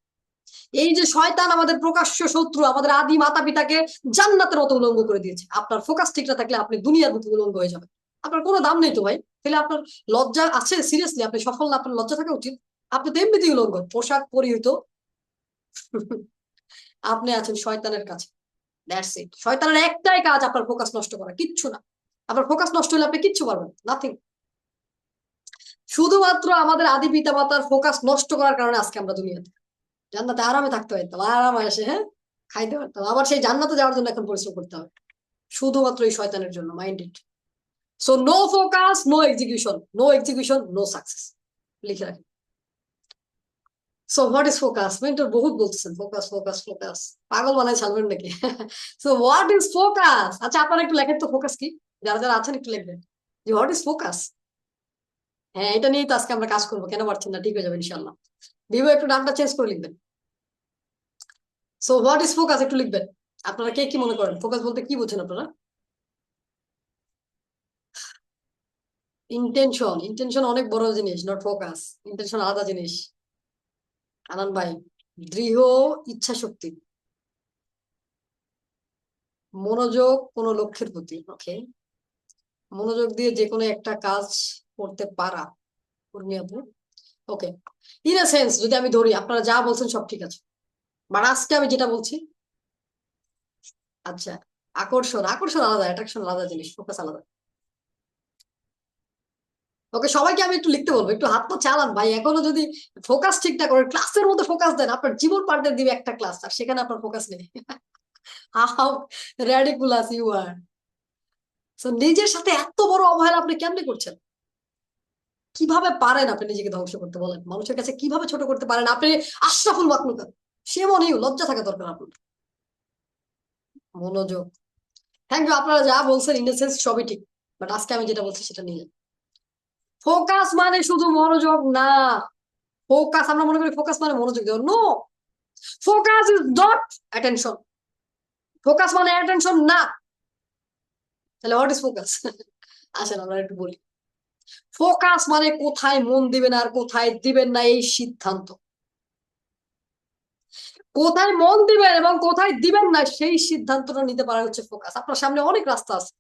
[SPEAKER 1] এই যে শয়তান, আমাদের প্রকাশ্য শত্রু, আমাদের আদি মাতা পিতাকে জান্নাতের মতো উলঙ্গ করে দিয়েছে। আপনার ফোকাস ঠিক না থাকলে আপনি দুনিয়ার মতো উলঙ্গ হয়ে যাবেন। আপনার কোনো দাম নেই তো ভাই। তাহলে আপনার লজ্জা আছে? সিরিয়াসলি আপনি সফল না, আপনার লজ্জা থাকা উচিত। আপনি তো এমনিতেই উলঙ্গ, পোশাক পরিহিত। আপনি আছেন শয়তানের কাছে। That's it. শয়তানের একটাই কাজ, আপনার ফোকাস নষ্ট করা, কিচ্ছু না। আপনার ফোকাস নষ্ট হলে আপনি কিচ্ছু পারবেন, নাথিং। শুধুমাত্র আমাদের আদি পিতা মাতার ফোকাস নষ্ট করার কারণে আজকে আমরা দুনিয়াতে। জান্নাতে আরামে থাকতে পারতাম, আরামে এসে, হ্যাঁ, খাইতে পারতাম। আবার সেই জান্নাতে যাওয়ার জন্য এখন পরিশ্রম করতে হবে, শুধুমাত্র এই শয়তানের জন্য। Mind it. So no focus no execution, no execution no success. লিখে রাখেন। So what is focus? Mentor বহুত বলতেছেন ফোকাস ফোকাস ফোকাস, পাগল বানাই ছাড়বেন নাকি? So what is focus? আচ্ছা, আপনারা একটু লেখেন তো ফোকাস কি। যারা যারা আছেন একটু লিখবেন যে হোয়াট ইজ ফোকাস। হ্যাঁ, এটা নিয়েই তো আজকে আমরা কাজ করবো। কেন পারছেন না? ঠিক হয়ে যাবে ইনশাল্লাহ। ভিভো একটু নামটা চেঞ্জ করে লিখবেন। সো হোয়াট ইজ ফোকাস একটু লিখবেন। আপনারা কে কি মনে করেন, ফোকাস বলতে কি বোঝেন আপনারা? ইন্টেনশন। ইন্টেনশন অনেক বড় জিনিস, নট ফোকাস। ইন্টেনশন আলাদা জিনিস। আনান ভাই, দৃঢ় ইচ্ছা শক্তি, মনোযোগ কোনো লক্ষ্যের প্রতি। ওকে, মনোযোগ দিয়ে যে কোনো একটা কাজ করতে পারা, উর্মি আপু। ওকে, ইন এ সেন্স যদি আমি ধরি আপনারা যা বলছেন সব ঠিক আছে, বাট আজকে আমি যেটা বলছি, আচ্ছা, আকর্ষণ, আকর্ষণ আলাদা, অ্যাট্রাকশন আলাদা জিনিস, ফোকাস আলাদা। ওকে, সবাইকে আমি একটু লিখতে বলবো, একটু হাত তো চালান ভাই, এখনো যদি ফোকাস ঠিকঠাক করেন, ক্লাসের মধ্যে ফোকাস দেন, আপনার জীবন পাল্টে দিবে একটা ক্লাস, আর সেখানে আপনার ফোকাস নেই। How ridiculous you are. So নিজের সাথে এত বড় অবহেলা আপনি কেমনে করছেন? কিভাবে পারেন আপনি নিজেকে ধ্বংস করতে, বলেন? মানুষের কাছে কিভাবে ছোট করতে পারেন আপনি? আশরাফুল মাখলুকাত, সে মনেই লজ্জা থাকা দরকার আপনার। মনোযোগ, থ্যাংক ইউ, আপনারা যা বলছেন ইন সবই ঠিক, বাট আজকে আমি যেটা বলছি সেটা নিয়ে, ফোকাস মানে শুধু মনোযোগ না। ফোকাস, আমরা মনে করি ফোকাস মানে মনোযোগ দেওয়া, no, focus is not attention. Focus মানে অ্যাটেনশন না। তাহলে হোয়াট ইজ ফোকাস? আসেন আমরা একটু বলি। ফোকাস মানে কোথায় মন দিবেন আর কোথায় দিবেন না এই সিদ্ধান্ত। কোথায় মন দিবেন এবং কোথায় দিবেন না সেই সিদ্ধান্তটা নিতে পারা হচ্ছে ফোকাস। আপনার সামনে অনেক রাস্তা আছে,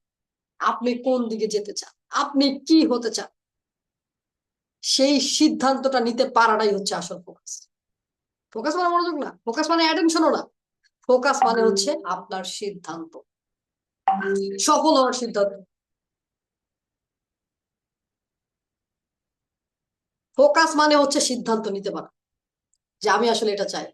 [SPEAKER 1] আপনি কোন দিকে যেতে চান, আপনি কি হতে চান, সেই সিদ্ধান্তটা নিতে পারাটাই হচ্ছে আসল ফোকাস। ফোকাস মানে মনোযোগ না, ফোকাস মানে অ্যাটেনশনও না, ফোকাস মানে হচ্ছে আপনার সিদ্ধান্ত, সফল হওয়ার সিদ্ধান্ত। ফোকাস মানে হচ্ছে সিদ্ধান্ত নিতে পারা যে আমি আসলে এটা চাই।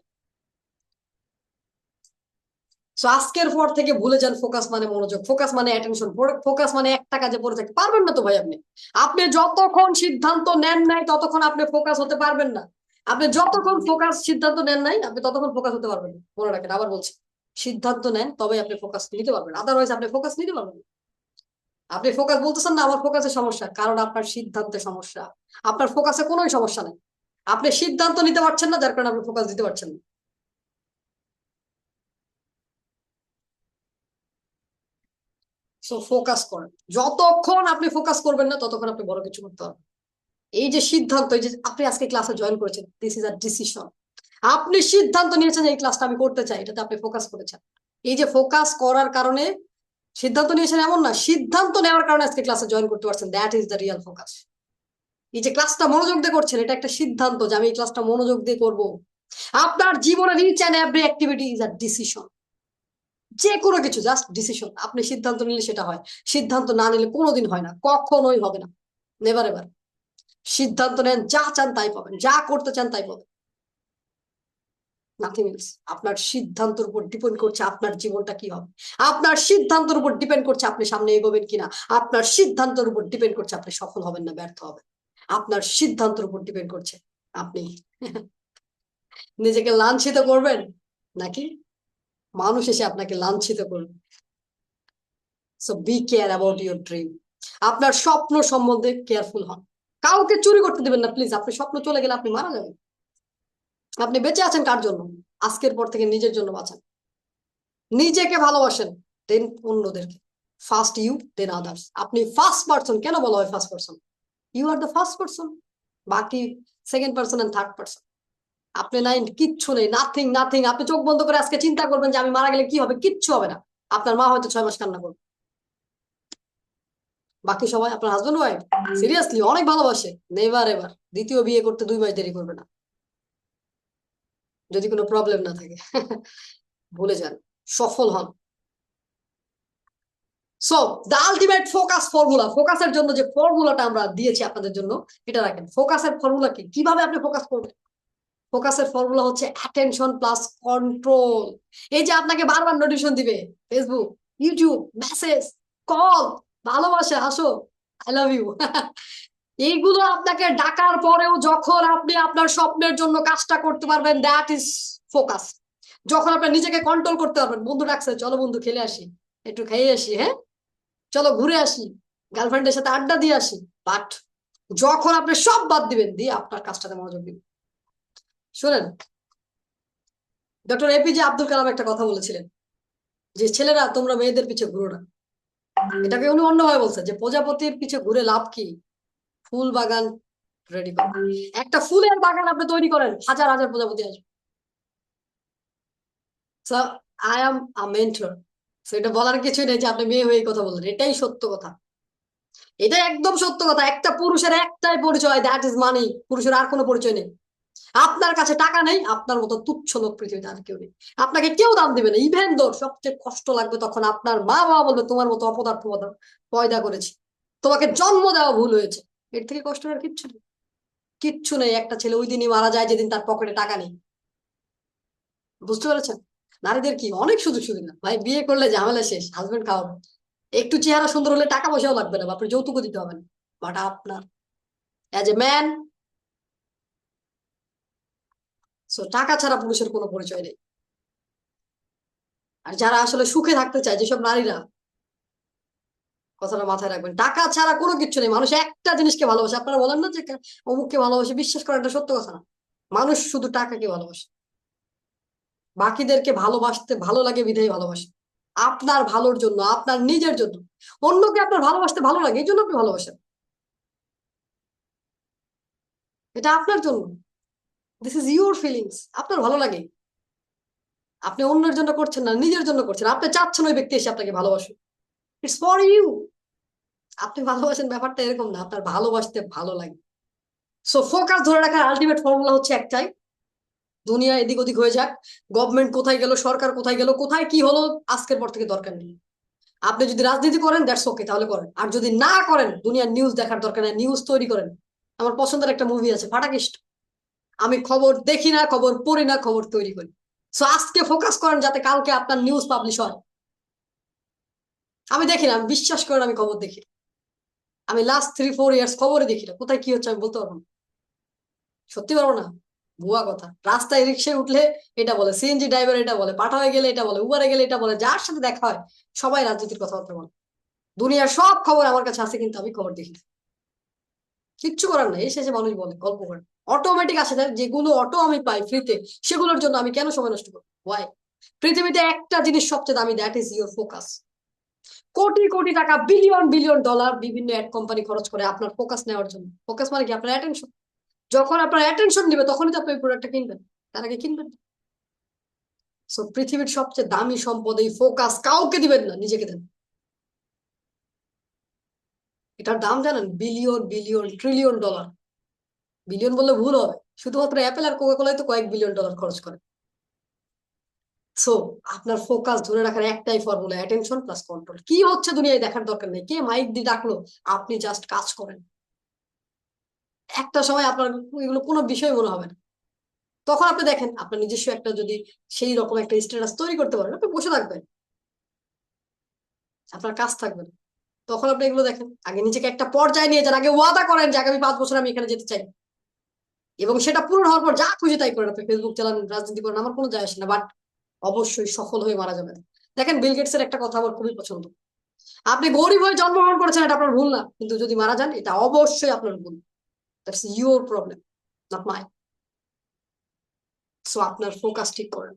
[SPEAKER 1] সো আজকের পর থেকে ভুলে যান ফোকাস মানে মনোযোগ, ফোকাস মানে অ্যাটেনশন, ফোকাস মানে একটা কাজে পড়ে থাকতে পারবেন না তো ভাই। আপনি আপনি যতক্ষণ সিদ্ধান্ত নেন নাই ততক্ষণ আপনি ফোকাস হতে পারবেন না। আপনি যতক্ষণ ফোকাস সিদ্ধান্ত নেন নাই আপনি ততক্ষণ ফোকাস হতে পারবেন না। মনে রাখেন, আবার বলছি, সিদ্ধান্ত নেন তবে আপনি ফোকাস নিতে পারবেন, আদারওয়াইজ আপনি ফোকাস নিতে পারবেন না। আপনি ফোকাস বলতেছেন না আমার ফোকাসের সমস্যা, কারণ আপনার সিদ্ধান্তে সমস্যা। আপনার ফোকাসে কোনো সমস্যা নেই, আপনি সিদ্ধান্ত নিতে পারছেন না, যার কারণে আপনি ফোকাস দিতে পারছেন না। সো ফোকাস করেন, যতক্ষণ আপনি ফোকাস করবেন না ততক্ষণ আপনি বড় কিছু করতে পারবেন। এই যে সিদ্ধান্ত, এই যে আপনি আজকে ক্লাসে জয়েন করেছেন, দিস ইজ আ ডিসিশন। আপনি সিদ্ধান্ত নিয়েছেন যে এই ক্লাসটা আমি করতে চাই, এটাতে আপনি ফোকাস করেছেন। এই যে ফোকাস করার কারণে সিদ্ধান্ত নিয়েছেন এমন না, সিদ্ধান্ত নেওয়ার কারণে আজকে ক্লাসে জয়েন করতে পারছেন, that is the real focus. এই যে ক্লাসটা মনোযোগ দিয়ে করছেন, এটা একটা সিদ্ধান্ত যে আমি এই ক্লাসটা মনোযোগ দিয়ে করব। আপনার জীবনের each and every activity is a decision. যে কোনো কিছু জাস্ট ডিসিশন, আপনি সিদ্ধান্ত নিলে সেটা হয়, সিদ্ধান্ত না নিলে কোনোদিন হয় না, কখনোই হবে না, নেভার এভার। সিদ্ধান্ত নেন, যা চান তাই পাবেন, যা করতে চান তাই পাবেন, নাথিং এলস। আপনার সিদ্ধান্তের উপর ডিপেন্ড করছে আপনার জীবনটা কি হবে, আপনার সিদ্ধান্তের উপর ডিপেন্ড করছে আপনি সামনে এগোবেন কিনা, আপনার সিদ্ধান্তের উপর ডিপেন্ড করছে আপনি সফল হবেন না ব্যর্থ হবেন, আপনার সিদ্ধান্তের উপর ডিপেন্ড করছে আপনি নিজেকে লাঞ্ছিত করবেন নাকি মানুষ এসে আপনাকে লাঞ্ছিত করবে। So be care about your dream. আপনার স্বপ্ন সম্বন্ধে কেয়ারফুল হন, কাউকে চুরি করতে দিবেন না প্লিজ। আপনি স্বপ্ন চলে গেলে আপনি মারা যাবেন। আপনি বেঁচে আছেন কার জন্য? আজকের পর থেকে নিজের জন্য বাঁচান, নিজেকে ভালোবাসেন, দেন অন্যদেরকে। First you then others. আপনি ফার্স্ট পার্সন, কেন বলা হয় first person? You are the first person, বাকি second person and third person. আপনি নাই, কিচ্ছু নেই, নাথিং নাথিং। আপনি চোখ বন্ধ করে আজকে চিন্তা করবেন যে আমি মারা গেলে কি হবে, কিচ্ছু হবে না। আপনার মা হয়তো 6 মাস কান্না করবে, বাকি সবাই, আপনার হাজবেন্ড ওয়াইফ সিরিয়াসলি অনেক ভালোবাসে, নেভার এভার দ্বিতীয় বিয়ে করতে 2 মাস দেরি করবে না, যদি কোনো প্রবলেম না থাকে। ভুলে যান, সফল হন। So the ultimate focus formula, ফোকাসের জন্য যে ফর্মুলাটা আমরা দিয়েছি আপনাদের জন্য, এটা রাখেন। ফোকাসের ফর্মুলা কি, কিভাবে আপনি ফোকাস করবেন? ফোকাসের ফর্মুলা হচ্ছে অ্যাটেনশন প্লাস কন্ট্রোল। এই যে আপনাকে বারবার নোটিফিকেশন দিবে, ফেসবুক, ইউটিউব, মেসেজ, কল, ভালোবাসা, আসো, আই লাভ ইউ, এইগুলো আপনাকে ডাকার পরেও যখন আপনি আপনার স্বপ্নের জন্য কাজটা করতে পারবেন, দ্যাট ইজ ফোকাস। যখন আপনি নিজেকে কন্ট্রোল করতে পারবেন, বন্ধু ডাকছে চলো বন্ধু খেলে আসি, একটু খেয়ে আসি, হ্যাঁ চলো ঘুরে আসি, গার্লফ্রেন্ডের সাথে আড্ডা দিয়ে আসি, বাট যখন আপনি সব বাদ দিবেন, দিয়ে আপনার কাজটাতে মনোযোগ দিবেন। শোনেন, ডক্টর এপিজে আব্দুল কালাম একটা কথা বলেছিলেন যে ছেলেরা তোমরা মেয়েদের পিছে ঘুরো না। এটাকে উনি অন্যভাবে বলছেন যে প্রজাপতির পিছে ঘুরে লাভ কি, ফুল বাগান রেডি করেন। একটা ফুলের বাগান আপনি তৈরি করেন, হাজার হাজার প্রজাপতি আসবে। So I am a mentor. So এটা বলার কিছুই নেই যে আপনি মেয়ে হয়ে কথা বললেন, এটাই সত্য কথা। এটা একদম সত্য কথা। একটা পুরুষের একটাই পরিচয়, দ্যাট ইজ মানি। পুরুষের আর কোনো পরিচয় নেই। আপনার কাছে টাকা নেই, আপনার মতো তুচ্ছ লোক পৃথিবীতে আর কেউ নেই। আপনাকে কেউ দাম দিবে না। ইভেন দো সবচেয়ে কষ্ট লাগবে তখন আপনার মা বাবা বলবে তোমার মতো অপদার্থ পয়দা করেছি, তোমাকে জন্ম দেওয়া ভুল হয়েছে। এর থেকে কষ্ট আর কিচ্ছু নেই। কিচ্ছু নেই। একটা ছেলে ওই দিনই মারা যায় যেদিন তার পকেটে টাকা নেই। বুঝতে পেরেছেন? নারীদের কি অনেক সুযোগ সুবিধা ভাই, বিয়ে করলে ঝামেলা শেষ, হাজবেন্ড খাওয়াবে। একটু চেহারা সুন্দর হলে টাকা পয়সাও লাগবে না, আপনার যৌতুকও দিতে হবে না। বাট আপনার অ্যাজ এ ম্যান, সো টাকা ছাড়া পুরুষের কোনো পরিচয় নেই। আর যারা আসলে সুখে থাকতে চায়, যেসব নারীরা, কথাটা মাথায় রাখবেন, টাকা ছাড়া কোনো কিছু নেই। মানুষ একটা জিনিসকে ভালোবাসে। আপনারা বলেন না যে অমুককে ভালোবাসে, বিশ্বাস করেন এটা সত্য কথা না। মানুষ শুধু টাকাকে ভালোবাসে। বাকিদেরকে ভালোবাসতে ভালো লাগে বিধায় ভালোবাসে। আপনার ভালোর জন্য, আপনার নিজের জন্য। অন্যকে আপনার ভালোবাসতে ভালো লাগে এই জন্য আপনি ভালোবাসেন। এটা আপনার জন্য। This is your feelings. আপনার ভালো লাগে। আপনি অন্যের জন্য করছেন না, নিজের জন্য করছেন। আপনি চাচ্ছেন ওই ব্যক্তি এসে আপনাকে ভালোবাসুন। It's for you. আপনি ভালোবাসেন, ব্যাপারটা এরকম না, আপনার ভালোবাসতে ভালো লাগে। সো ফোকাস ধরে রাখার আলটিমেট ফর্মুলা হচ্ছে একটাই। দুনিয়া এদিক ওদিক হয়ে যাক, গভর্নমেন্ট কোথায় গেল, সরকার কোথায় গেল, কোথায় কি হলো, আজকের পর থেকে দরকার নেই। আপনি যদি রাজনীতি করেন দ্যাটস ওকে, তাহলে করেন। আর যদি না করেন, দুনিয়ার নিউজ দেখার দরকার নেই, নিউজ তৈরি করেন। আমার পছন্দের একটা মুভি আছে ফাটাকেষ্ট। আমি খবর দেখি না, খবর পড়ি না, খবর তৈরি করি। সো আজকে ফোকাস করেন যাতে কালকে আপনার নিউজ পাবলিশ হয়। আমি দেখি না, আমি বিশ্বাস করেন আমি খবর দেখি। আমি লাস্ট 3-4 ইয়ার্স খবরে দেখি না, কোথায় কি হচ্ছে আমি বলতে পারবো না। সত্যি পারবো না। ভুয়া কথা। রাস্তায় রিক্সায় উঠলে এটা বলে, সিএনজি ড্রাইভার এটা বলে, পাঠায় গেলে এটা বলে, উবারে গেলে এটা বলে, যার সাথে দেখা হয় সবাই রাজনীতির কথাবার্তা বলে। দুনিয়ার সব খবর আমার কাছে আছে, কিন্তু আমি খবর দেখি না। কিচ্ছু করার নাই, এই শেষে মানুষ বলে গল্প করে। অটোমেটিক আসে না, যেগুলো অটো আমি পাই ফ্রিতে, সেগুলোর জন্য আমি কেন সময় নষ্ট করবো? ওয়াই? পৃথিবীতে একটা জিনিস সবচেয়ে দামি, that is your focus. Crore crore টাকা, বিলিয়ন বিলিয়ন ডলার বিভিন্ন অ্যাড কোম্পানি খরচ করে আপনার ফোকাস নেওয়ার জন্য। ফোকাস মানে কি? আপনার অ্যাটেনশন। যখন আপনার অ্যাটেনশন নিবে তখনই তো আপনি ওই প্রোডাক্টটা কিনবেন। তার আগে কিনবেন না। সো পৃথিবীর সবচেয়ে দামি সম্পদ এই ফোকাস। কাউকে দিবেন না, নিজেকে দেন। এটার দাম জানেন? Billion billion trillion dollar. Billion বললে ভুল হবে। শুধুমাত্র অ্যাপেল আর কোকা কোলাই তো কয়েক বিলিয়ন ডলার খরচ করে। সো আপনার ফোকাস ধরে রাখার একটাই ফর্মুলা, অ্যাটেনশন প্লাস কন্ট্রোল। কি হচ্ছে দুনিয়ায় দেখার দরকার নেই, কে মাইক দিয়ে ডাকলো, আপনি জাস্ট কাজ করেন। একটা সময় আপনার এগুলো কোনো বিষয় মনে হবে না। তখন আপনি দেখেন আপনার নিজস্ব একটা যদি সেই রকম একটা স্ট্যাটাস তৈরি করতে পারেন, আপনি বসে থাকবেন, আপনার কাজ থাকবে না। তখন আপনি এগুলো দেখেন। আগে নিজেকে একটা পর্যায়ে নিয়ে যান, আগে ওয়াদা করেন যে আগামী 5 বছর আমি এখানে যেতে চাই, এবং সেটা পূরণ হওয়ার পর যা খুশি তাই করেন। আপনি ফেসবুক চালান, রাজনীতি করেন, আমার কোনো যায় আসে না, বাট অবশ্যই সফল হয়ে মারা যাবেন। দেখেন বিল গেটস এর একটা কথা আমার খুবই পছন্দ। আপনি গরিব হয়ে জন্মগ্রহণ করেছেন, এটা আপনার ভুল না, কিন্তু যদি মারা যান এটা অবশ্যই আপনার ভুল। That's your problem, not my. So আপনার ফোকাস ঠিক করেন,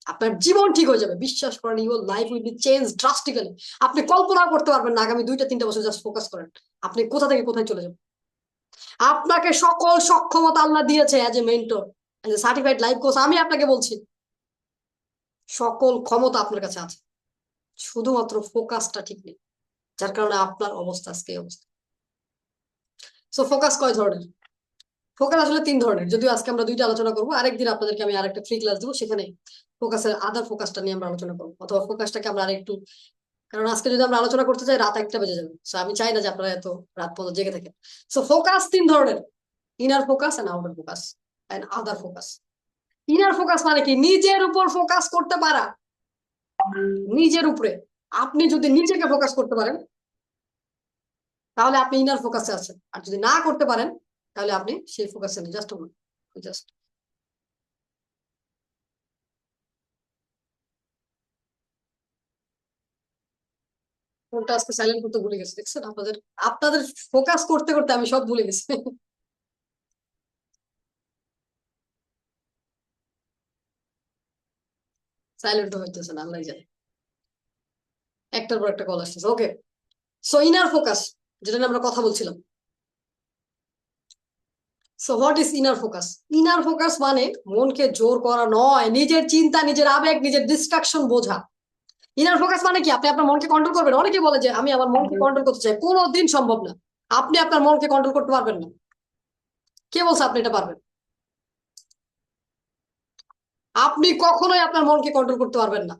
[SPEAKER 1] আপনার জীবন ঠিক হয়ে যাবে। বিশ্বাস করেন, your life will be change drastically. আপনি কল্পনা করতে পারবেন না আগামী 2-3 বছর জাস্ট ফোকাস করেন আপনি কোথা থেকে কোথায় চলে যাবেন। আপনাকে সকল সক্ষমতা আল্লাহ দিয়েছে as a mentor, as a certified life coach. আমি আপনাকে বলছি সকল ক্ষমতা আপনার কাছে আছে, শুধুমাত্র ফোকাসটা ঠিক নেই, যার কারণে আপনার অবস্থা আজকে এই অবস্থা। সো ফোকাস কয় ধরনের? ফোকাস আসলে 3 ধরনের, যদিও আজকে আমরা 2টা আলোচনা করবো। আরেকদিন আপনাদেরকে আমি আরেকটা ফ্রি ক্লাস দেবো, সেখানে ফোকাসের আদার ফোকাসটা নিয়ে আমরা আলোচনা করবো, অথবা ফোকাসটাকে আমরা আরেকটু, কারণ আজকে যদি আমরা আলোচনা করতে চাই রাত 1টা বেজে যাবে। সো আমি চাই না যে আপনারা এত রাত পর্যন্ত জেগে থাকেন। সো ফোকাস 3 ধরনের: inner focus and outer focus and other focus. Inner focus মানে কি? নিজের উপর ফোকাস করতে পারা, নিজের উপরে। আপনি যদি নিজেকে ফোকাস করতে পারেন তাহলে আপনি ইনার ফোকাসে আছেন, আর যদি না করতে পারেন তাহলে আপনি সেই ফোকাসে নেই। জাস্ট জাস্ট ফোনটা আজকে সাইলেন্ট করতে ভুলে গেছি, দেখছেন? আপনাদের আপনাদের ফোকাস করতে করতে আমি সব ভুলে গেছি। সাইলেন্ট তো হইতেছে না, আল্লাহ জানে। একটার পর একটা কল আসতেছে। ওকে, সো ইনার ফোকাস, যেটা নিয়ে আমরা কথা বলছিলাম। So what is inner focus? Inner focus মানে মনকে জোর করা নয়, নিজের চিন্তা, নিজের আবেগ, নিজের ডিস্ট্রাকশন বোঝা। ইনার ফোকাস মানে কি? আপনি আপনার মনকে কন্ট্রোল করবেন। অনেকে বলে যে আমি আমার মনকে কন্ট্রোল করতে চাই, কোনোদিন সম্ভব না। আপনি আপনার মনকে কন্ট্রোল করতে পারবেন না। কে বলছে আপনি এটা পারবেন? আপনি কখনোই আপনার মনকে কন্ট্রোল করতে পারবেন না।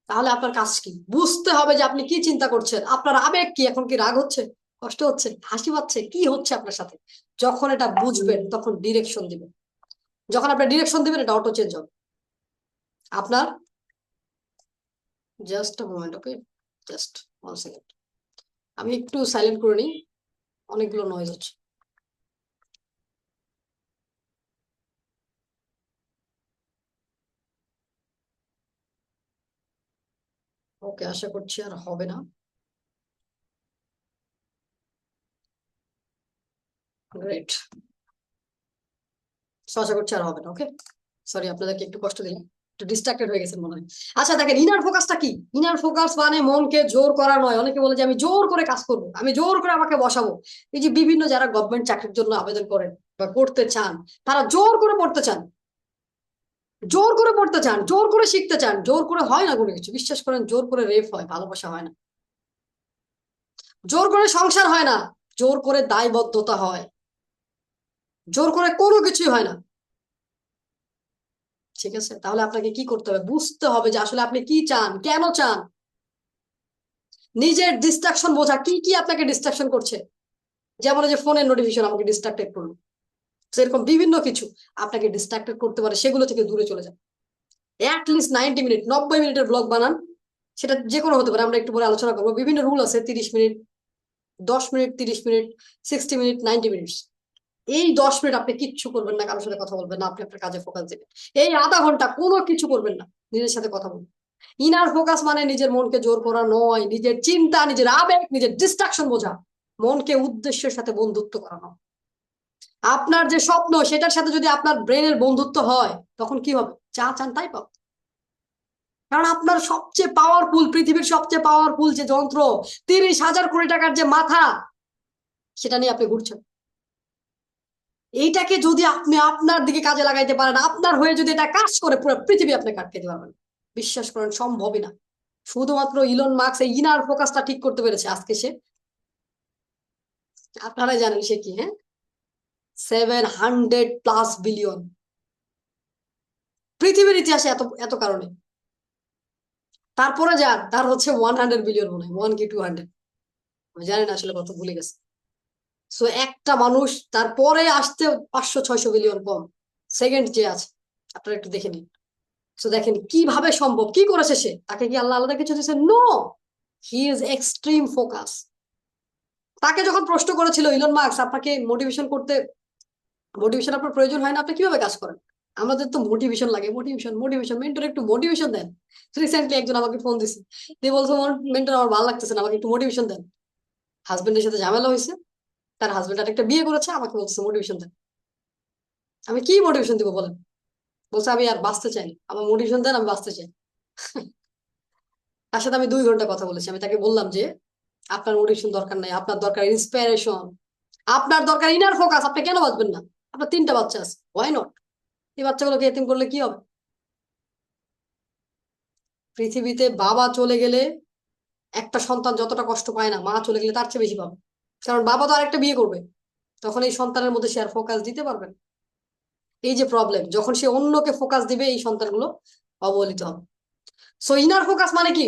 [SPEAKER 1] তাহলে আপনার কাজ কি? বুঝতে হবে যে আপনি কি চিন্তা করছেন, আপনার আবেগ কি, এখন কি রাগ হচ্ছে, কষ্ট হচ্ছে, হাসি পাচ্ছে, কি হচ্ছে আপনার সাথে। যখন এটা বুঝবেন তখন ডিরেকশন দিবেন। যখন আপনি ডিরেকশন দিবেন এটা অটো চেঞ্জ হবে আপনার। Just a moment, okay, just 1 second. আমি একটু সাইলেন্ট করে নিই, অনেকগুলো নয়েজ হচ্ছে। ওকে, আশা করছি আর হবে না। গ্রেট। আশা করছি আর হবে না। ওকে, সরি আপনাদেরকে একটু কষ্ট দিলাম, একটু ডিস্ট্রাক্টেড হয়ে গেছেন মনে হয়। আচ্ছা দেখেন, ইনার ফোকাসটা কি? ইনার ফোকাস মানে মনকে জোর করা নয়। অনেকে বলে যে আমি জোর করে কাজ করবো, আমি জোর করে আমাকে বসাবো। এই যে বিভিন্ন যারা গভর্নমেন্ট চাকরির জন্য আবেদন করেন বা করতে চান, তারা জোর করে পড়তে চান, জোর করে পড়তে চান, জোর করে শিখতে চান। জোর করে হয় না কোনো কিছু, বিশ্বাস করেন। জোর করে রেপ হয়, ভালোবাসা হয় না। জোর করে সংসার হয় না, জোর করে দায়বদ্ধতা হয়। জোর করে কোনো কিছুই হয় না। ঠিক আছে, তাহলে আপনাকে কি করতে হবে? বুঝতে হবে যে আসলে আপনি কি চান, কেন চান। নিজের ডিস্ট্রাকশন বোঝা, কি কি আপনাকে ডিস্ট্রাকশন করছে। যেমন এই যে ফোনের নোটিফিকেশন আমাকে ডিস্ট্রাক্টেড করলো, সেরকম বিভিন্ন কিছু আপনাকে ডিস্ট্রাক্টেড করতে পারে, সেগুলো থেকে দূরে চলে যান। অ্যাটলিস্ট 90 মিনিট, 90 মিনিটের ব্লগ বানান। সেটা যে কোনো হতে পারে, আমরা একটু পরে আলোচনা করবো। বিভিন্ন রুল আছে, 30 minute, 10 minute, 30 minute, 60 minute, 90 minute. এই 10 মিনিট আপনি কিচ্ছু করবেন না, কারোর সাথে কথা বলবেন না, আপনি আপনার কাজে ফোকাস দেবেন। এই আধা ঘন্টা কোনো কিছু করবেন না, নিজের সাথে কথা বলবেন। ইনার ফোকাস মানে নিজের মনকে জোর করা নয়, নিজের চিন্তা, নিজের আবেগ, নিজের ডিস্ট্রাকশন বোঝা। মনকে উদ্দেশ্যের সাথে বন্ধুত্ব করানো। আপনার যে স্বপ্ন সেটার সাথে যদি আপনার ব্রেনের বন্ধুত্ব হয়, তখন কি হবে? যা চান তাই পাবেন। কারণ আপনার সবচেয়ে পাওয়ারফুল, পৃথিবীর সবচেয়ে পাওয়ারফুল যে যন্ত্র, 30,000 কোটি টাকার যে মাথা, সেটা নিয়ে আপনি ঘুরছেন। এইটাকে যদি আপনি আপনার দিকে কাজে লাগাইতে পারেন, আপনার হয়ে যদি এটা কাজ করে, পুরো পৃথিবী আপনি কাটতে পারবেন। বিশ্বাস করেন, সম্ভবই না। শুধুমাত্র ইলন মার্কস এই ইনার ফোকাসটা ঠিক করতে পেরেছে আজকে সে। আপনারাই জানেন সে কি, হ্যাঁ, 700+ বিলিয়ন। পৃথিবীর ইতিহাসে এত এত কারণে। তারপরে যার তার হচ্ছে 100 বিলিয়ন, মনে হয় 1 কি 200, আমি জানি না আসলে কত, ভুলে গেছে। সো একটা মানুষ, তারপরে আসতে 500-600 বিলিয়ন কম সেকেন্ড যে আছে। আপনারা একটু দেখে নিন। তো দেখেন কিভাবে সম্ভব, কি করেছে সে? তাকে কি আল্লাহ আলাদা কিছু দিয়েছে? No, he is extreme focus. তাকে যখন প্রশ্ন করেছিল ইলন মার্কস, আপনাকে মোটিভেশন করতে, মোটিভেশন আপনার প্রয়োজন হয় না, আপনি কিভাবে কাজ করেন? আমাদের তো মোটিভেশন লাগে, মোটিভেশন, মোটিভেশন, মেন্টর একটু মোটিভেশন দেন। রিসেন্টলি একজন আমাকে ফোন দিছে, দিয়ে বলছে মেন্টর আমার ভালো লাগতেছে না, আমাকে একটু মোটিভেশন দেন। হাজবেন্ডের সাথে ঝামেলা হয়েছে, তার হাজবেন্ড আর একটা বিয়ে করেছে, আমাকে বলছে মোটিভেশন দেন। আমি কি মোটিভেশন দিব বলেন? বলছে আমি আর বাঁচতে চাই না, আমার মোটিভেশন দেন, আমি বাঁচতে চাই। তার সাথে আমি 2 ঘন্টা কথা বলেছি। আমি তাকে বললাম যে আপনার মোটিভেশন দরকার নাই, আপনার দরকার ইন্সপিরেশন, আপনার দরকার ইনার ফোকাস। আপনি কেন বাঁচবেন না? আপনার 3টা বাচ্চা আছে, হোয়াই নট? এই বাচ্চাগুলোকে এতিম করলে কি হবে? পৃথিবীতে বাবা চলে গেলে একটা সন্তান যতটা কষ্ট পায় না, মা চলে গেলে তার চেয়ে বেশি পাবে। কারণ বাবা তো আরেকটা বিয়ে করবে, তখন এই সন্তানের মধ্যে সে আর ফোকাস দিতে পারবে না। এই যে প্রবলেম, যখন সে অন্যকে ফোকাস দিবে, এই সন্তানগুলো অবহেলিত হবে। সো ইনার ফোকাস মানে কি?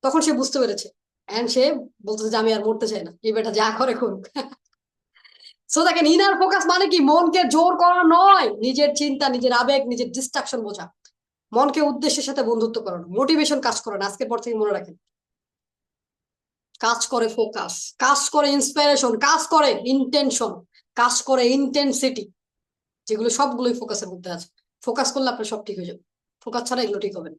[SPEAKER 1] তখন সে বুঝতে পেরেছে, এন্ড সে বলতেছে যে আমি আর মরতে চাই না, এই বেটা যা করে করুক। সো দেখেন, ইনার ফোকাস মানে কি? মনকে জোর করা নয়, নিজের চিন্তা, নিজের আবেগ, নিজের ডিস্ট্রাকশন বোঝা। মনকে উদ্দেশ্যের সাথে বন্ধুত্ব করানো, মোটিভেশন কাজ করেন। আজকের পর থেকে মনে রাখেন, কাজ করে ফোকাস, কাজ করে ইন্সপিরেশন, কাজ করে ইন্টেনশন, কাজ করে ইন্টেন্সিটি, যেগুলো সবগুলোই ফোকাসের মধ্যে আছে। ফোকাস করলে আপনার সব ঠিক হয়ে যাবে, ফোকাস ছাড়া এগুলো ঠিক হবে না।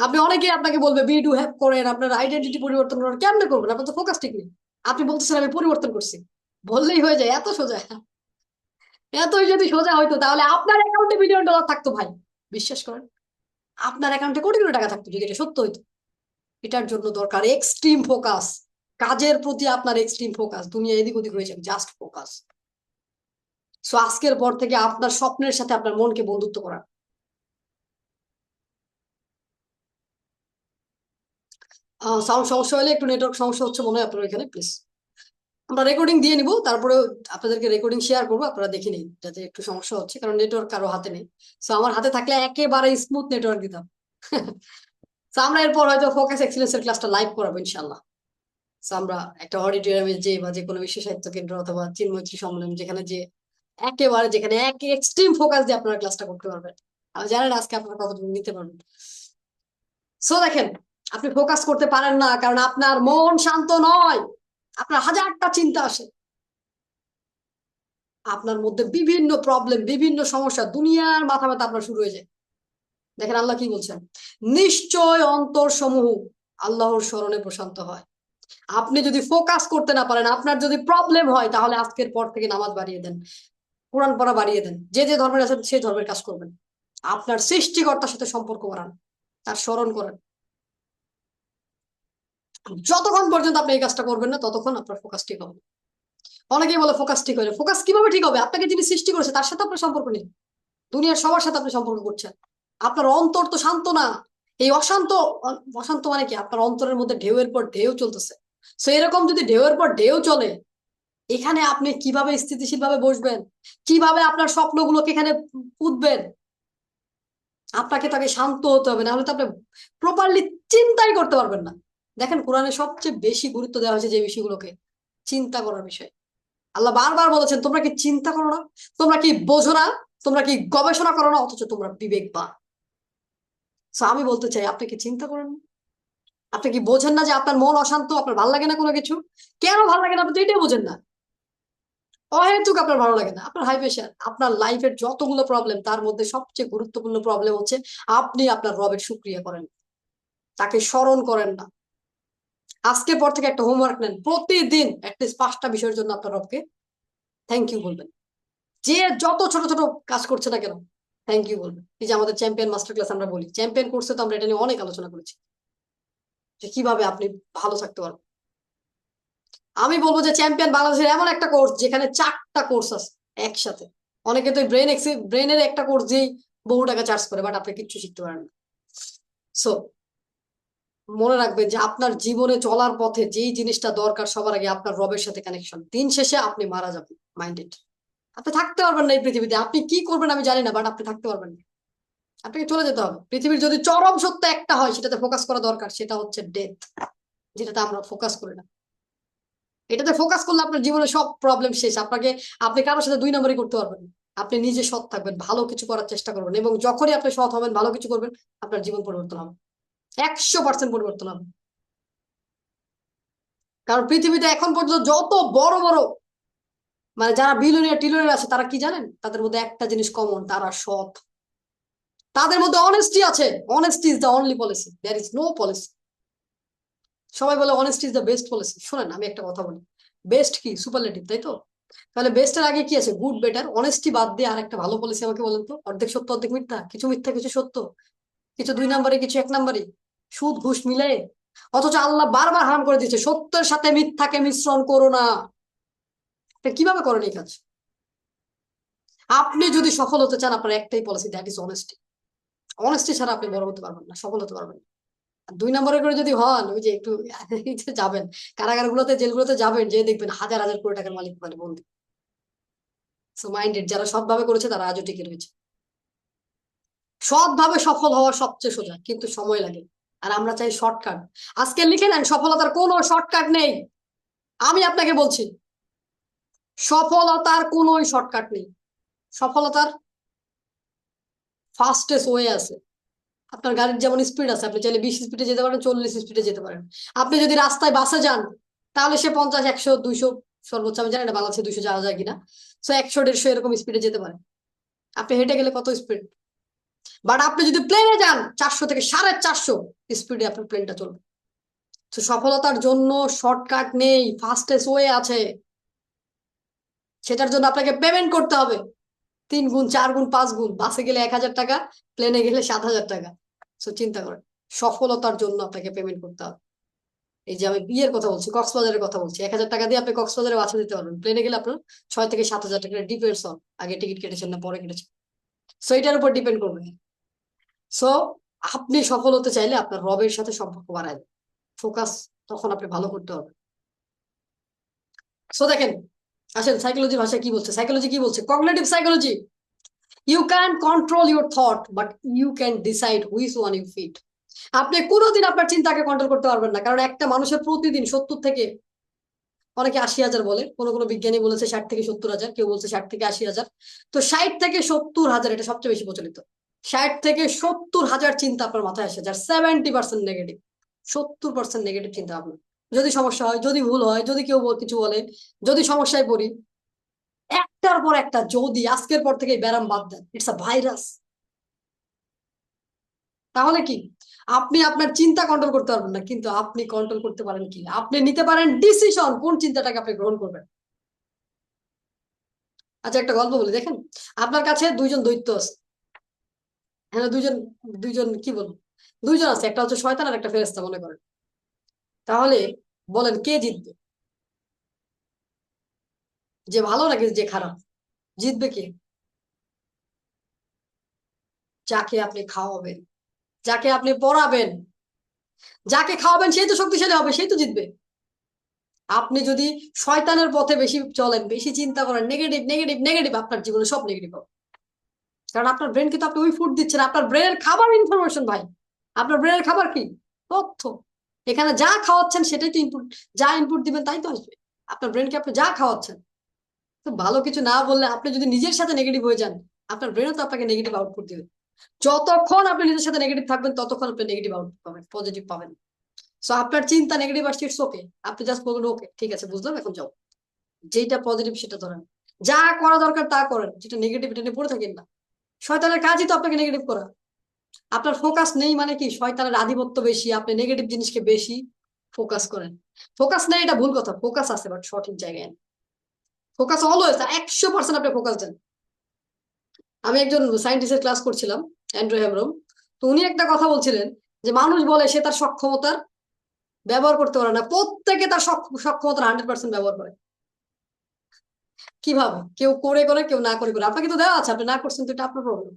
[SPEAKER 1] আপনি, অনেকেই আপনাকে বলবে বি ডু হ্যাভ করেন, আপনার আইডেন্টিটি পরিবর্তন করেন। কেমনে করবেন? আপনার তো ফোকাস ঠিক নেই। আপনি বলতেছেন আমি পরিবর্তন করছি, বললেই হয়ে যায়? এত সোজা? এতই যদি সোজা হইতো তাহলে আপনার অ্যাকাউন্টে $1 বিলিয়ন থাকতো ভাই। বিশ্বাস করেন, আপনার অ্যাকাউন্টে কোটি কোটি টাকা থাকতো যদি এটা সত্য হইতো। এটার জন্য দরকার এক্সট্রিম ফোকাস। কাজের প্রতি আপনার এক্সট্রিম ফোকাস, দুনিয়া এদিক ওদিক হয়ে যাবে, জাস্ট ফোকাস। সো আজকের পর থেকে আপনার স্বপ্নের সাথে আপনার মনকে বন্ধুত্ব করা। সাউন্ড সমস্যা হলে একটু নেটওয়ার্ক সমস্যা হচ্ছে মনে হয় আপনার এখানে, প্লিজ। আমরা রেকর্ডিং দিয়ে নিব, তারপরে আপনাদেরকে রেকর্ডিং শেয়ার করবো, আপনারা দেখে নিন যাতে একটু সমস্যা হচ্ছে, কারণ নেটওয়ার্ক কারো হাতে নেই। সো আমার হাতে থাকলে একেবারে স্মুথ নেটওয়ার্ক দিতাম। তো আমরা এরপর হয়তো ফোকাস এক্সিলেন্সের ক্লাসটা লাইভ করাবো ইনশাল্লাহ। So আমরা একটা অডিটোরিয়ামে যে বা যে কোনো বিশ্ব সাহিত্য কেন্দ্র অথবা চিন্মৈত্রী সম্মেলন, যেখানে যে একেবারে যেখানে এক এক্সট্রিম ফোকাস দিয়ে আপনারা ক্লাসটা করতে পারবেন। আমি জানেন আজকে আপনারা কতটুকু নিতে পারবেন। সো দেখেন, আপনি ফোকাস করতে পারেন না কারণ আপনার মন শান্ত নয়, আপনার হাজারটা চিন্তা আসে, আপনার মধ্যে বিভিন্ন প্রবলেম, বিভিন্ন সমস্যা, দুনিয়ার মাথা ব্যথা আপনার শুরু হয়ে যায়। দেখেন আল্লাহ কি বলছেন, নিশ্চয় অন্তর সমূহ আল্লাহর স্মরণে প্রশান্ত হয়। আপনি যদি ফোকাস করতে না পারেন, আপনার যদি প্রবলেম হয়, তাহলে আজকের পর থেকে নামাজ বাড়িয়ে দেন, কোরআন পড়া বাড়িয়ে দেন, যে যে ধর্মের আছেন সেই ধর্মের কাজ করবেন, আপনার সৃষ্টিকর্তার সাথে সম্পর্ক বাড়ান, তার স্মরণ করেন। যতক্ষণ পর্যন্ত আপনি এই কাজটা করবেন না, ততক্ষণ আপনার ফোকাস ঠিক হবে। অনেকেই বলে ফোকাস ঠিক হয় না। ফোকাস কিভাবে ঠিক হবে? আপনাকে যিনি সৃষ্টি করেছে তার সাথে আপনার সম্পর্ক নেই, দুনিয়ার সবার সাথে আপনি সম্পর্ক করছেন। আপনার অন্তর তো শান্ত না। এই অশান্ত, অশান্ত মানে কি, আপনার অন্তরের মধ্যে ঢেউয়ের পর ঢেউ চলতেছে। তো এরকম যদি ঢেউয়ের পর ঢেউ চলে, এখানে আপনি কিভাবে স্থিতিশীল ভাবে বসবেন, কিভাবে আপনার স্বপ্নগুলোকে এখানে পুঁতবেন? আপনাকে তাকে শান্ত হতে হবে, নাহলে তো আপনি প্রপারলি চিন্তাই করতে পারবেন না। দেখেন কোরআনে সবচেয়ে বেশি গুরুত্ব দেওয়া হয়েছে যে বিষয়গুলোকে, চিন্তা করার বিষয়। আল্লাহ বারবার বলেছেন, তোমরা কি চিন্তা করো না, তোমরা কি বোঝো না, তোমরা কি গবেষণা করো না, অথচ তোমরা বিবেকবান। আমি বলতে চাই, আপনি কি চিন্তা করেন না? আপনি কি বোঝেন না যে আপনার মন অশান্ত, আপনার ভালো লাগে না কোনো কিছু? কেন ভালো লাগে না আপনি তো এটাই বোঝেন না। অহেতুক আপনার ভালো লাগে না, আপনার হাই প্রেশার। আপনার লাইফের যতগুলো প্রবলেম, তার মধ্যে সবচেয়ে গুরুত্বপূর্ণ প্রবলেম হচ্ছে আপনি আপনার রবের শুকরিয়া করেন, তাকে স্মরণ করেন না। আজকের পর থেকে একটা হোমওয়ার্ক নেন, প্রতিদিন অ্যাটলিস্ট 5টা বিষয়ের জন্য আপনার রবকে থ্যাংক ইউ বলবেন। যে যত ছোট ছোট কাজ করছে না কেন, থ্যাংক ইউ বলবেন। এই যে আমাদের চ্যাম্পিয়ন মাস্টার ক্লাস আমরা বলি, চ্যাম্পিয়ন কোর্সে তো আমরা এটা নিয়ে অনেক আলোচনা করেছি, যে কিভাবে আপনি ভালো থাকতে পারবেন। আমি বলবো যে চ্যাম্পিয়ন বাংলাদেশের এমন একটা কোর্স যেখানে 4টা কোর্স আছে একসাথে। অনেকে তো ব্রেনের একটা কোর্স দিয়েই বহু টাকা চার্জ করে, বাট আপনি কিচ্ছু শিখতে পারেন না। সো মনে রাখবেন যে আপনার জীবনে চলার পথে যেই জিনিসটা দরকার সবার আগে আপনার রবের সাথে কানেকশন। দিন শেষে আপনি মারা যাবেন, মাইন্ডেড। আপনি থাকতে পারবেন না এই পৃথিবীতে, আপনি কি করবেন আমি জানি না, বাট আপনি থাকতে পারবেন না। আপনাকে চলে যেতে হবে। পৃথিবীর যদি চরম সত্য একটা হয়, সেটাতে ফোকাস করা দরকার, সেটা হচ্ছে ডেথ, যেটাতে আমরা ফোকাস করি না। এটাতে ফোকাস করলে আপনার জীবনে সব প্রবলেম শেষ। আপনি কারোর সাথে 2 নম্বরই করতে পারবেন না। আপনি নিজে সৎ থাকবেন, ভালো কিছু করার চেষ্টা করবেন, এবং যখনই আপনি সৎ হবেন, ভালো কিছু করবেন, আপনার জীবন পরিবর্তন হবে, 100% পরিবর্তন হবে। কারণ পৃথিবীতে এখন পর্যন্ত যত বড় বড়, মানে যারা বিলিয়নিয়ার টিলিয়নিয়ার আছে, তারা কি জানেন? তাদের মধ্যে একটা জিনিস কমন, তারা সৎ। তাদের মধ্যে অনেস্টি আছে। Honesty is the only policy, there is no policy. সবাই বলে honesty is the best policy. শোনেন, আমি একটা কথা বলি, বেস্ট কি সুপারলেটিভ, তাই তো? তাহলে বেস্টের আগে কি আছে? Good, better. অনেস্টি বাদ দিয়ে আর একটা ভালো পলিসি আমাকে বলেন তো। অর্ধেক সত্য অর্ধেক মিথ্যা, কিছু মিথ্যা কিছু সত্য, কিছু 2 নম্বরে কিছু 1 নম্বরে, সুদ ঘুষ মিলে। অথচ আল্লাহ বারবার হারাম করে দিচ্ছে, সত্যের সাথে মিথ্যাকে মিশ্রণ করো না। কিভাবে করেন এই কাজ? আপনি যদি সফল হতে চান, আপনার একটাই policy, that is honesty. Honesty ছাড়া আপনি বড় হতে পারবেন না, সফল হতে পারবেন না। আর 2 নম্বরে করে যদি হন, ওই যে একটু যাবেন কারাগার গুলোতে, জেলগুলোতে যাবেন, যে দেখবেন হাজার হাজার কোটি টাকার মালিক মানে বন্দি। সো মাইন্ডেড, যারা সৎভাবে করেছে তারা আজও টিকে রয়েছে। সৎভাবে সফল হওয়া সবচেয়ে সোজা, কিন্তু সময় লাগে। আর আমরা চাই শর্টকাট। আজকে লিখে নেন, সফলতার কোনো শর্টকাট নেই। আমি আপনাকে বলছি, সফলতার কোনো শর্টকাট নেই। সফলতার ফাস্টেস্ট ওয়ে আছে। আপনার গাড়ির যেমন স্পিড আছে, আপনি চাইলে 20 স্পিডে যেতে পারেন, 40 স্পিডে যেতে পারেন। আপনি যদি রাস্তায় বাসে যান, তাহলে সে 50, 100, 200, সর্বোচ্চ আমি জানি না বাংলাদেশে 200 যাওয়া যায় কিনা। সো 100, 150 এরকম স্পিডে যেতে পারেন। আপনি হেঁটে গেলে কত স্পিড? বাট আপনি যদি প্লেনে যান, 400 থেকে 450 স্পিডে আপনার প্লেনটা চলবে। তো সফলতার জন্য শর্টকাট নেই, ফাস্টেস্ট ওয়ে আছে। সেটার জন্য আপনাকে পেমেন্ট করতে হবে 3 গুণ, 4 গুণ, 5 গুণ। বাসে গেলে 1000 টাকা, প্লেনে গেলে 7000 টাকা। তো চিন্তা করেন, সফলতার জন্য আপনাকে পেমেন্ট করতে হবে। এই যে আমি বিয়ের কথা বলছি, কক্সবাজারের কথা বলছি, 1,000 টাকা দিয়ে আপনি কক্সবাজারে বাসা দিতে পারবেন, প্লেনে গেলে আপনার 6 থেকে 7 হাজার টাকা, ডিপেন্ডস অন আগে টিকিট কেটেছেন না পরে কেটেছেন। সো এটার উপর ডিপেন্ড করবে। সো আপনি সফল হতে চাইলে আপনার রবের সাথে সম্পর্ক বাড়ায়, ফোকাস তখন আপনি ভালো করতে হবে। সো দেখেন, আসেন সাইকোলজি ভাষায় কি বলছে, সাইকোলজি কি বলছে, cognitive psychology, you can control your thought but you can decide which one you fit. আপনি কোনোদিন আপনার চিন্তাকে কন্ট্রোল করতে পারবেন না, কারণ একটা মানুষের প্রতিদিন 70 থেকে, অনেকে 80,000 বলে, কোনো কোনো বিজ্ঞানী বলেছে 60 থেকে 70 হাজার, কেউ বলছে 60 থেকে 80 হাজার। তো 60 থেকে 70 হাজার এটা সবচেয়ে বেশি প্রচলিত। 60 থেকে 70 হাজার চিন্তা আপনার মাথায় আসে, যার 70% নেগেটিভ। 70% নেগেটিভ চিন্তা আপনার। যদি সমস্যা হয়, যদি ভুল হয়, যদি কেউ কিছু বলে, যদি সমস্যায় পড়ি, একটার পর একটা, যদি আজকের পর থেকে এই ব্যারাম বাদ দেন, ইটস আ ভাইরাস। তাহলে কি, আপনি আপনার চিন্তা কন্ট্রোল করতে পারবেন না, কিন্তু আপনি কন্ট্রোল করতে পারেন কি, আপনি নিতে পারেন ডিসিশন কোন চিন্তাটাকে আপনি গ্রহণ করবেন। আচ্ছা একটা গল্প বলি, দেখেন, আপনার কাছে দুইজন দৈত্য আছে। হ্যাঁ, দুইজন, দুইজন কি বলবো, দুইজন আছে, একটা হচ্ছে শয়তান আর একটা ফেরেশতা মনে করেন। তাহলে বলেন কে জিতবে, যে ভালো নাকি যে খারাপ, জিতবে কে? যাকে আপনি খাওয়াবেন, যাকে আপনি পড়াবেন, যাকে খাওয়াবেন সেই তো শক্তিশালী হবে, সেই তো জিতবে। আপনি যদি শয়তানের পথে বেশি চলেন, বেশি চিন্তা করেন, নেগেটিভ নেগেটিভ নেগেটিভ, আপনার জীবনে সব নেগেটিভ হবে। কারণ আপনার ব্রেন কিন্তু আপনি ওই ফুড দিচ্ছেন, আপনার ব্রেনের খাবার ইনফরমেশন ভাই। আপনার ব্রেনের খাবার কি? তথ্য। এখানে যা খাওয়াচ্ছেন সেটাই তো ইনপুট, যা ইনপুট দিবেন তাই তো আসবে। আপনার ব্রেনকে আপনি যা খাওয়াচ্ছেন, তো ভালো কিছু না বললে, আপনি যদি নিজের সাথে নেগেটিভ হয়ে যান, আপনার ব্রেনও তো আপনাকে নেগেটিভ আউটপুট দিবে। যতক্ষণ আপনি নিজের সাথে নেগেটিভ থাকবেন, ততক্ষণ আপনি নেগেটিভ আউটপুট পাবেন, পজিটিভ পাবেন। সো আপনার চিন্তা নেগেটিভ আসছে, ইটস ওকে, আপনি জাস্ট বলবেন ওকে ঠিক আছে বুঝলাম, এখন যাও। যেটা পজিটিভ সেটা ধরেন, যা করা দরকার তা করেন, যেটা নেগেটিভ এটা নিয়ে পড়ে থাকেন না। শয়তানের কাজই তো আপনাকে নেগেটিভ করা। আপনার ফোকাস নেই মানে কি, শয়তানের আধিপত্য বেশি, আপনি নেগেটিভ জিনিসকে বেশি ফোকাস করেন। ফোকাস নেই এটা ভুল কথা, ফোকাস আছে বাট সঠিক জায়গায়। ফোকাস অলওয়েজ 100% আপনি ফোকাস দেন। আমি একজন সায়েন্টিস্টের ক্লাস করছিলাম, অ্যান্ড্রু হ্যামরম। তো উনি একটা কথা বলছিলেন, যে মানুষ বলে সে তার সক্ষমতার ব্যবহার করতে পারে না, প্রত্যেকে তার সক্ষমতার 100% ব্যবহার করে। কিভাবে? কেউ করে করে, কেউ না করে করে। আপনাকে তো দেওয়া আছে, আপনি না করছেন তো এটা আপনার প্রবলেম।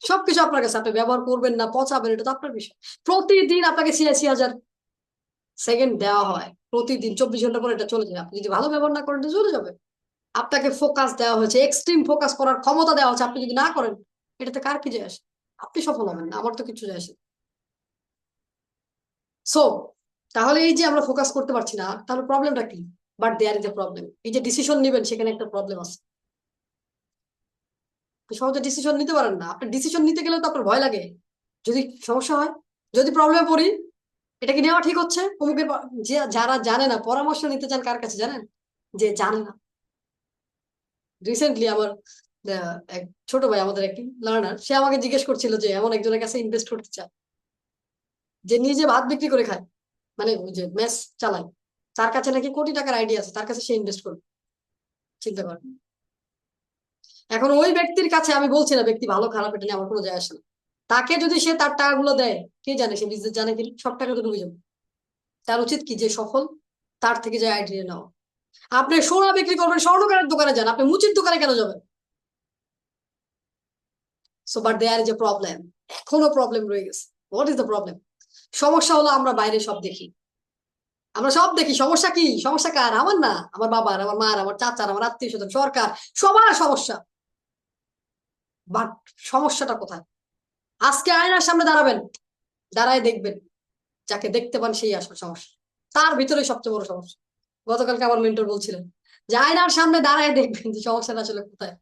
[SPEAKER 1] সবকিছু আপনার কাছে, আপনি ব্যবহার করবেন না পচাবেন, এটা তো আপনার বিষয়। প্রতিদিন আপনাকে 86,000 সেকেন্ড দেওয়া হয়, প্রতিদিন 24 ঘন্টা পরে এটা চলে যায়। আপনি যদি ভালো ব্যবহার না করেন এটা চলে যাবে। আপনাকে ফোকাস দেওয়া হয়েছে, এক্সট্রিম ফোকাস করার ক্ষমতা দেওয়া হচ্ছে, আপনি যদি না করেন, এটাতে কার কি যায় আসে? আপনি সফল হবেন না, আমার তো কিছু যায় আসে। সো তাহলে এই যে আমরা ফোকাস করতে পারছি না, তাহলে প্রবলেমটা কি? But there is a problem. এই যে ডিসিশন নেবেন, সেখানে একটা প্রবলেম আছে। আপনি সহজে ডিসিশন নিতে পারেন না। আপনার ডিসিশন নিতে গেলেও তো আপনার ভয় লাগে, যদি সমস্যা হয়, যদি প্রবলেমে পড়ি, এটা কি নেওয়া ঠিক হচ্ছে অমুকের যে যারা জানে না, পরামর্শ নিতে চান কার কাছে জানেন? যে জানে না। রিসেন্টলি আমার এক ছোট ভাই, আমাদের এক লার্নার, সে আমাকে জিজ্ঞেস করছিল যে এমন একজনের কাছে ইনভেস্ট করতে চায়, যে নিজে ভাত বিক্রি করে খায়, মানে ওই যে মেস চালায়, তার কাছে নাকি কোটি টাকার আইডিয়া আছে, তার কাছে সে ইনভেস্ট করবে। চিন্তা করেন। এখন ওই ব্যক্তির কাছে আমি বলছি না ব্যক্তি ভালো খারাপ এটা নিয়ে আমার কোনো যায় আসে না। তাকে যদি সে তার টাকাগুলো দেয়, কে জানে সে বিজনেস জানে কি, সব টাকা তো ডুবে যাবে। তার উচিত কি, যে সফল তার থেকে যায় আইডিয়া নেওয়া। আপনি সোনা বিক্রি করবেন, স্বর্ণকারের দোকানে যান, আপনি মুচির দোকানে কেন যাবেন? So but there is a problem. এখনো প্রবলেম রয়ে গেছে। What is the problem? সমস্যা হলো আমরা বাইরে সব দেখি, আমরা সব দেখি। সমস্যা কি? সমস্যা কার? আমার না, আমার বাবার, আমার মার, আমার চাচার, আমার আত্মীয় স্বজন, সরকার, সবার সমস্যা। বাট সমস্যাটা কোথায়? আজকে আয়নার সামনে দাঁড়াবেন, দাঁড়ায় দেখবেন, যাকে দেখতে পান সেই আসল সমস্যা, তার ভিতরে সবচেয়ে বড় সমস্যা। গতকালকে আমার মেন্টর বলছিলেন যে আয়নার সামনে দাঁড়ায় দেখবেন যে সমস্যাটা আসলে কোথায়,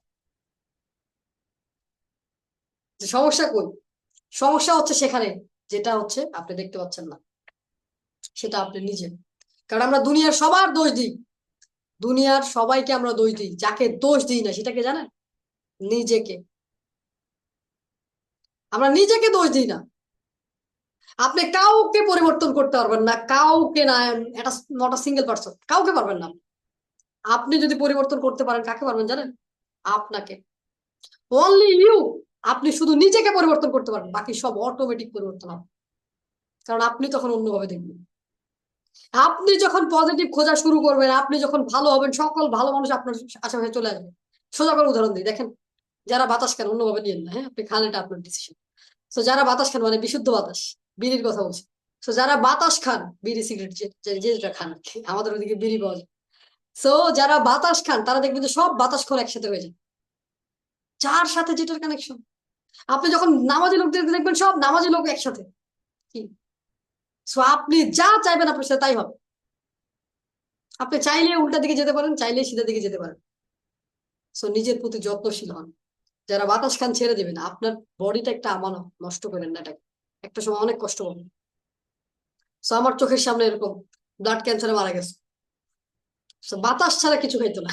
[SPEAKER 1] যে সমস্যা কই। সমস্যা হচ্ছে সেখানে, যেটা হচ্ছে আপনি দেখতে পাচ্ছেন না, সেটা আপনি নিজে। কারণ আমরা দুনিয়ার সবার দোষ দিই, দুনিয়ার সবাইকে আমরা দোষ দিই, যাকে দোষ দিই না সেটাকে জানেন? নিজেকে। আমরা নিজেকে দোষ দিই না। আপনি কাউকে পরিবর্তন করতে পারবেন না, কাউকে না, এটা নট আ সিঙ্গেল পারসন, কাউকে পারবেন না। আপনি যদি পরিবর্তন করতে পারেন, কাকে পারবেন জানেন? আপনাকে। Only you. আপনি শুধু নিজেকে পরিবর্তন করতে পারবেন, বাকি সব অটোমেটিক পরিবর্তন হবে, কারণ আপনি তখন অন্যভাবে দেখবেন। আপনি যখন পজিটিভ খোঁজা শুরু করবেন, আপনি যখন ভালো হবেন, সকল ভালো মানুষ আপনার আশেপাশে চলে আসবে। সোজা করে উদাহরণ দিই, দেখেন যারা বাতাস খান, অন্যভাবে নিয়েন না, হ্যাঁ, আপনি খান, এটা আপনার ডিসিশন। তো যারা বাতাস খান, মানে বিশুদ্ধ বাতাস, বিড়ির কথা বলছি। তো যারা বাতাস খান, বিড়ি সিগারেট যেটা খান আর কি, আমাদের ওদিকে বিড়ি পাওয়া যায়। তো যারা বাতাস খান তারা দেখবেন যে সব বাতাস খোর একসাথে হয়ে যায়, যার সাথে যেটার কানেকশন। আপনি যখন নামাজি লোকদের দেখবেন, সব নামাজি লোক একসাথে। কি, সো আপনি যা চাইবেন আপনার সাথে তাই হবে। আপনি চাইলে উল্টা দিকে যেতে পারেন, চাইলে সিধা দিকে যেতে পারেন। সো নিজের প্রতি যত্নশীল হন। যারা বাতাস খান ছেড়ে দেবেন, আপনার বডিটা একটা আমানত, নষ্ট করেন না এটাকে, একটা সময় অনেক কষ্ট পাবেন। সো আমার চোখের সামনে এরকম ব্লাড ক্যান্সারে মারা গেছে, সো বাতাস ছাড়া কিছু খাইতো না,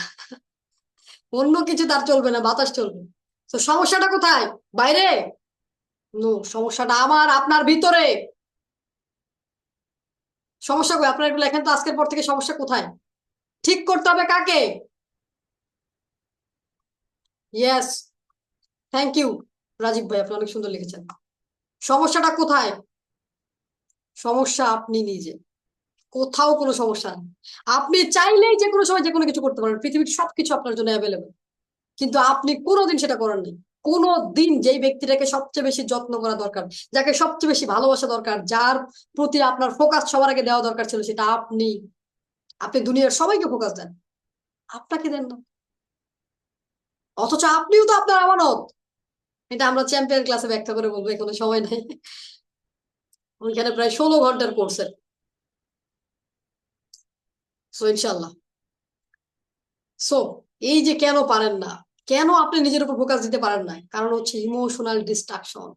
[SPEAKER 1] অন্য কিছু তার চলবে না, বাতাস চলবে। তো সমস্যাটা কোথায়? বাইরে? নো, সমস্যাটা আমার আপনার ভিতরে। সমস্যা কই আপনার? একটু লেখেন তো, আজকের পর থেকে সমস্যা কোথায়? ঠিক করতে হবে কাকে? ইয়েস, থ্যাংক ইউ রাজীব ভাই, আপনি অনেক সুন্দর লিখেছেন। সমস্যাটা কোথায়? সমস্যা আপনি নিজে। কোথাও কোনো সমস্যা নেই। আপনি চাইলেই যে কোনো সময় যে কোনো কিছু করতে পারেন, পৃথিবীর সবকিছু আপনার জন্য অ্যাভেলেবল। কিন্তু আপনি কোনোদিন সেটা করেননি। কোনো দিন যেই ব্যক্তিটাকে সবচেয়ে বেশি যত্ন করা দরকার, যাকে সবচেয়ে বেশি ভালোবাসা দরকার, যার প্রতি আপনার ফোকাস সবার আগে দেওয়া দরকার ছিল, সেটা আপনি। আপনি দুনিয়ার সবাইকে ফোকাস দেন, আপনাকে দেন না। অথচ আপনিও তো আপনার আমানত। এটা আমরা চ্যাম্পিয়ন ক্লাসে ব্যাখ্যা করে বলবো, এখানে সময় নেই। ওইখানে প্রায় 16 ঘন্টার কোর্সের। সো ইনশাল্লাহ। সো এই যে কেন পারেন না, কেন আপনি নিজের উপর ফোকাস দিতে পারেন না, কারণ হচ্ছে ইমোশনাল ডিস্ট্রাকশন।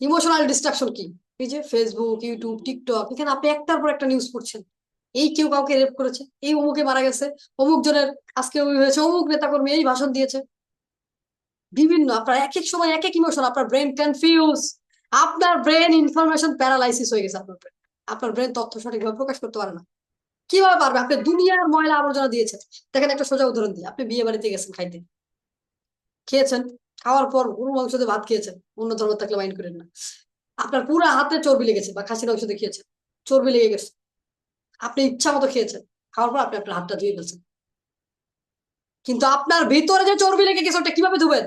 [SPEAKER 1] ইমোশনাল ডিস্ট্রাকশন কি? এই যে ফেসবুক, ইউটিউব, টিকটক, এখানে আপনি একটার পর একটা নিউজ পড়ছেন। এই কেউ কাউকে রেপ করেছে, এই অমুকে মারা গেছে, অমুক জনের আজকে ওই হয়েছে, অমুক নেতাকর্মী এই ভাষণ দিয়েছে। বিভিন্ন আপনার এক এক সময় এক এক ইমোশন, আপনার ব্রেন কনফিউজ। আপনার ব্রেন ইনফরমেশন প্যারালাইসিস হয়ে গেছে। আপনার ব্রেন তথ্য সঠিকভাবে প্রকাশ করতে পারে না। কিভাবে পারবে? আপনি দুনিয়ার ময়লা আবর্জনা দিয়েছেন। দেখেন একটা সোজা উদাহরণ দিই, আপনি বিয়ে বাড়িতে গেছেন খাইতে, খেয়েছেন, খাওয়ার পর গরু মাংস দিয়ে ভাত খেয়েছেন, অন্য ধর্ম থাকলে মাইন্ড করেন না, আপনার পুরো হাতে চর্বি লেগেছে, বা খাসির মাংস দিয়ে খেয়েছেন, চর্বি লেগে গেছে, আপনি ইচ্ছা মতো খেয়েছেন, খাওয়ার পর আপনি আপনার হাতটা ধুয়ে ফেলছেন। কিন্তু আপনার ভিতরে যে চর্বি লেগে গেছে ওটা কিভাবে ধুবেন?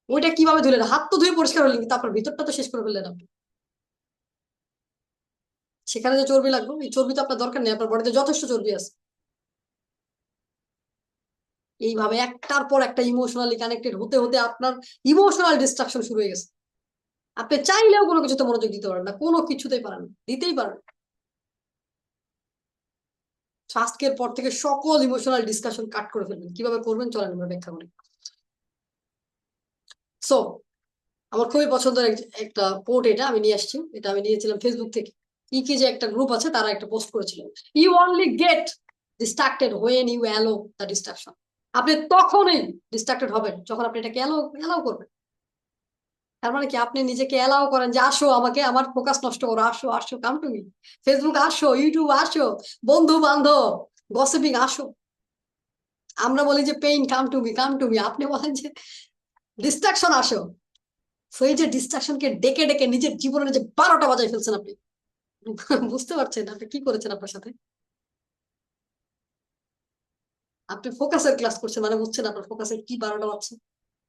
[SPEAKER 1] ওইটা কিভাবে ধুলেন? হাত তো ধুয়ে পরিষ্কার হলেন, কিন্তু আপনার ভিতরটা তো শেষ করে ফেললেন আপনি। সেখানে যে চর্বি লাগবে, এই চর্বি তো আপনার দরকার নেই, আপনার বডিতে যথেষ্ট চর্বি আছে। এইভাবে একটার পর একটা ইমোশনালি কানেক্টেড হতে হতে আপনার ইমোশনাল ডিস্ট্রাকশন শুরু হয়ে গেছে। আপনি চাইলেও কোনো কিছুতে মনোযোগ দিতে পারেন না, কোনো কিছুতেই পারেন না, দিতেই পারেন না। আজকের পর থেকে সকল ইমোশনাল ডিসকাশন কাট করে ফেলবেন। কিভাবে করবেন চলেন আমরা ব্যাখ্যা করি। সো আমার খুবই পছন্দের একটা কোট, এটা আমি নিয়ে আসছি, এটা আমি নিয়েছিলাম ফেসবুক থেকে। কি যে একটা গ্রুপ আছে, তারা একটা পোস্ট করেছিল, you only get distracted when you allow the distraction. আপনি তখনই ডিস্ট্রাক্টেড হবেন যখন আপনি এটাকে অ্যালাউ অ্যালাউ করবেন। তার মানে কি, আপনি নিজেকে অ্যালাউ করেন যে আসো, আমাকে আমার ফোকাস নষ্ট করো, আসো আসো, কাম টু মি। ফেসবুক আসো, ইউটিউব আসো, বন্ধু বান্ধব, গসিপিং আসো। আমরা বলি যে pain, come to me, come to me, আপনি বলেন যে ডিস্ট্রাকশন আসো। তো এই যে ডিস্ট্রাকশনকে ডেকে ডেকে নিজের জীবনে যে 12টা বাজায় ফেলছেন আপনি, বুঝতে পারছেন আপনি কি করেছেন আপনার সাথে? আপনি ফোকাসের ক্লাস করছেন মানে বুঝছেন আপনার ফোকাসের কি 12টা বাজছে।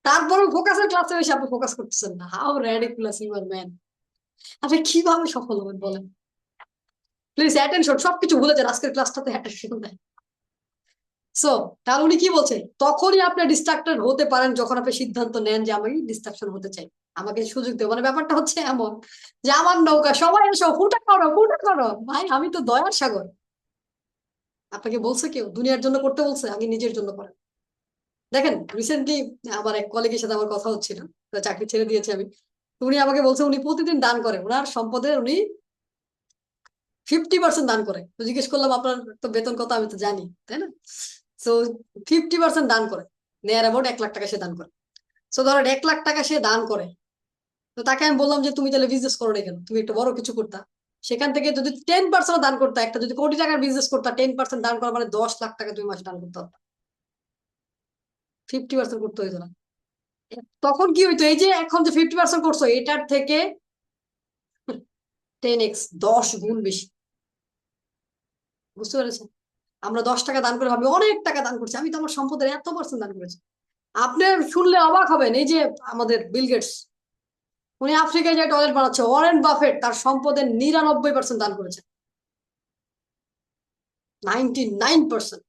[SPEAKER 1] তারপরে ফোকাসের ক্লাসে এসে আপনি ফোকাস করতেছেন না, হাউ র্যাডিকুলাস ইউ আর ম্যান। আপনি কিভাবে সফল হবেন বলেন? প্লিজ অ্যাটেনশন, সবকিছু ভুলে যান, আজকের ক্লাসটাতে অ্যাটেনশন দেন। সো তাহলে উনি কি বলছে, তখনই আপনি ডিস্ট্রাক্টেড হতে পারেন যখন আপনি সিদ্ধান্ত নেন যে আমি ডিস্ট্রাকশন হতে চাই, আমাকে সুযোগ দেবো। মানে ব্যাপারটা হচ্ছে এমন যে আমার নৌকা, সবাই এসো, ফুটা করো, ফুটা করো, ভাই আমি তো দয়ার সাগর। আপনাকে বলছে কেউ দুনিয়ার জন্য করতে বলছে? আগে নিজের জন্য করেন। দেখেন রিসেন্টলি আমার এক কলিগের সাথে আমার কথা হচ্ছিল, চাকরি ছেড়ে দিয়েছে আমি। তো উনি আমাকে বলছে উনি প্রতিদিন দান করে, ওনার সম্পদের উনি 50% দান করে। তো জিজ্ঞেস করলাম আপনার তো বেতন কত, আমি তো জানি, তাই না? তো 50% দান করে, নেয়ার অ্যাবাউট 1 লাখ টাকা সে দান করে। তো ধরেন 1 লাখ টাকা সে দান করে। তো তাকে আমি বললাম যে তুমি তাহলে বিজনেস করো না কেন, তুমি একটা বড় কিছু করতা। সেখান থেকে যদি 10% দান করতা, একটা যদি কোটি টাকার বিজনেস করতা, 10% দান করা মানে 10 লাখ টাকা তুমি মাসে দান করতে পারতা। 50% করতে হইতো না। তখন কি হইতো, এই যে এখন যে 50% করছো এটার থেকে 10x, 10 গুণ বেশি। বুঝতে পেরেছেন? আমরা 10 টাকা দান করে ভাবি অনেক টাকা দান করছি, আমি তো আমার সম্পদের এত% দান করেছি। আপনি শুনলে অবাক হবেন, এই যে আমাদের বিল গেটস, উনি আফ্রিকায় যে টয়লেট বানাচ্ছে, ওয়ারেন বাফেট তার সম্পদের 99% দান করেছে। 99%।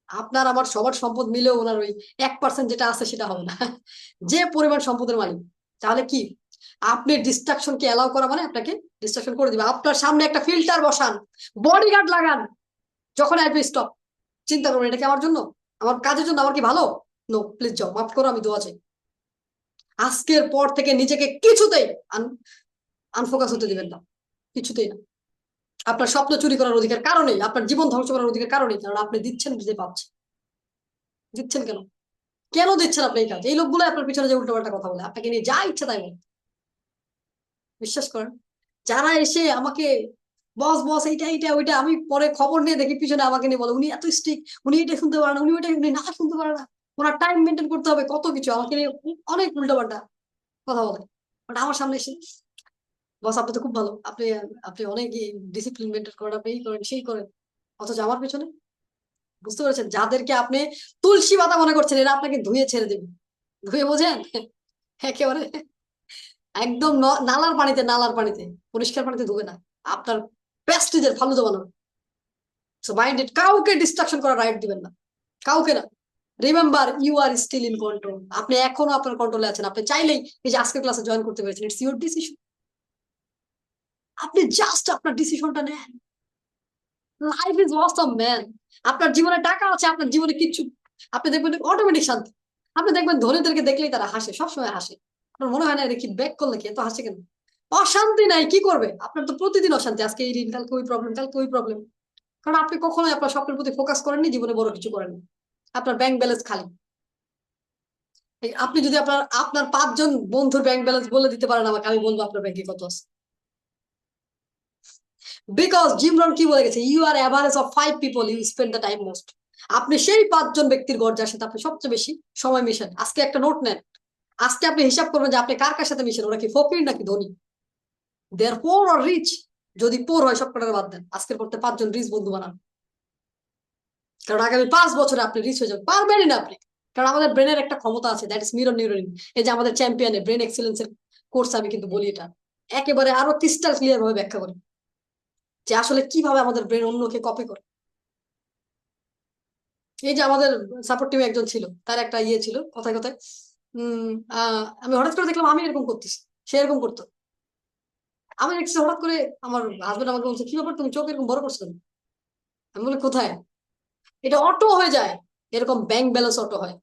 [SPEAKER 1] আপনার আমার সবার সম্পদ মিলেও ওনার ওই 1% যেটা আছে সেটা হবে না। যে পরিমাণ সম্পদের মালিক। তাহলে কি আপনি ডিস্ট্রাকশনকে অ্যালাউ করা মানে আপনাকে ডিস্ট্রাকশন করে দিবে। আপনার সামনে একটা ফিল্টার বসান, বডিগার্ড লাগান, যখন আসবে স্টপ। চিন্তা করবেন এটা কি আমার জন্য, আমার কাজের জন্য, আমার কি ভালো? নো, প্লিজ যাও, মাফ করো, আমি দোয়া চাই। আজকের পর থেকে নিজেকে কিছুতেই আনফোকাস হতে দিবেন না, কিছুতেই না। আপনার স্বপ্ন চুরি করার অধিকার কারণেই, আপনার জীবন ধ্বংস করার অধিকার কারণেই, কারণ আপনি দিচ্ছেন বুঝতে পারছেন। দিচ্ছেন কেন? কেন দিচ্ছেন আপনি এই কাজ? এই লোকগুলো আপনার পিছনে যে উল্টোপাল্টা কথা বলে, আপনাকে নিয়ে যা ইচ্ছা তাই বলে, বিশ্বাস করেন। যারা এসে আমাকে বস বস এইটা এইটা ওইটা, আমি পরে খবর নিয়ে দেখি পিছনে আমাকে নিয়ে বলে উনি এত স্ট্রিক, উনি এটা শুনতে পারে না, উনি ওইটা উনি না শুনতে পারে না, ওনার টাইম মেনটেন করতে হবে, কত কিছু আমাকে নিয়ে অনেক উল্টোপাল্টা কথা বলে। বাট আমার সামনে এসে, বস আপনি তো খুব ভালো, আপনি আপনি অনেক ডিসিপ্লিন মেনটেন করেন, আপনি এই করেন সেই করেন, অথচ আমার পিছনে। বুঝতে পেরেছেন? যাদেরকে আপনি তুলসী পাতা মনে করছেন, এরা আপনাকে ধুয়ে ছেড়ে দেবে। ধুয়ে বোঝেন? একেবারে একদম নালার পানিতে পরিষ্কার পানিতে ধুবে না, আপনার প্যাস্টিজের ফালুদা বানাবে। সো মাইন্ড ইট, কাউকে ডিস্ট্রাকশন করার রাইট দিবেন না, কাউকে না। Remember, you are still in control. আপনি এখনো আপনার কন্ট্রোলে আছেন। আপনি চাইলেই এই যে আজকের ক্লাসে জয়েন করতে পেরেছেন, ইটস ইউর ডিসিশন। আপনি জাস্ট আপনার ডিসিশনটা নেন। Life is Assam man. আপনার জীবনে টাকা আছে, আপনার জীবনে কিচ্ছু, আপনি দেখবেন অটোমেটিক শান্তি। আপনি দেখবেন ধনীদেরকে দেখলেই তারা হাসে, সবসময় হাসে। আপনার মনে হয় না এটা কি ব্যাক করলে কি এত হাসে কেন? অশান্তি নাই, কি করবে? আপনার তো প্রতিদিন অশান্তি, আজকে এই ঋণ, কালকে ওই প্রবলেম, কালকে ওই প্রবলেম। কারণ আপনি কখনোই আপনার স্বপ্নের প্রতি ফোকাস করেননি, জীবনে বড় কিছু করেননি। আপনার ব্যাংক ব্যালেন্স খালি। আপনি যদি আপনার আপনার 5 জন বন্ধুর ব্যাংক ব্যালেন্স বলে দিতে পারেন আমাকে, আমি বলবো আপনার ব্যাংকে কত আছে। বিকজ জিম রন কি বলে গেছে, you are average of 5 people you spend the time most. আপনি সেই 5 জন ব্যক্তির গড় যার সাথে আপনি সবচেয়ে বেশি সময় মিশেন। আজকে একটা নোট নেন, আজকে আপনি হিসাব করবেন যে আপনি কার কার সাথে মিশেন, ওরা কি ফকির নাকি ধনী, দেয়ার পোর অর রিচ। যদি পোর হয় সব কটার বাদ দেন, আজকের পড়তে 5 জন রিচ বন্ধু বানান। কারণ আগামী 5 বছরে আপনি রিচ হয়ে যাবেন, পারবেনই না আপনি। কারণ আমাদের ব্রেনের একটা ক্ষমতা আছে, দ্যাট ইস মিরর নিউরন। এই যে আমাদের চ্যাম্পিয়নের ব্রেন এক্সেলেন্সের কোর্স আমি কিন্তু বলি এটা, একেবারে আরো ক্রিস্টাল ক্লিয়ার ভাবে ব্যাখ্যা করি যে আসলে কিভাবে আমাদের ব্রেন অন্যকে কপি করে। এই যে আমাদের সাপোর্ট টিমে একজন ছিল, তার একটা ইয়ে ছিল কথায় কথায়, আমি হঠাৎ করে দেখলাম আমি এরকম করতেছি, সে এরকম করতো। আমি দেখছি হঠাৎ করে আমার হাজবেন্ড আমাকে বলছে, কি ব্যাপার তুমি চোখ এরকম বড় করছো কেন? আমি বলি কোথায়? এটা অটো হয়ে যায়, এরকম ব্যাংক ব্যালেন্স অটো হয়।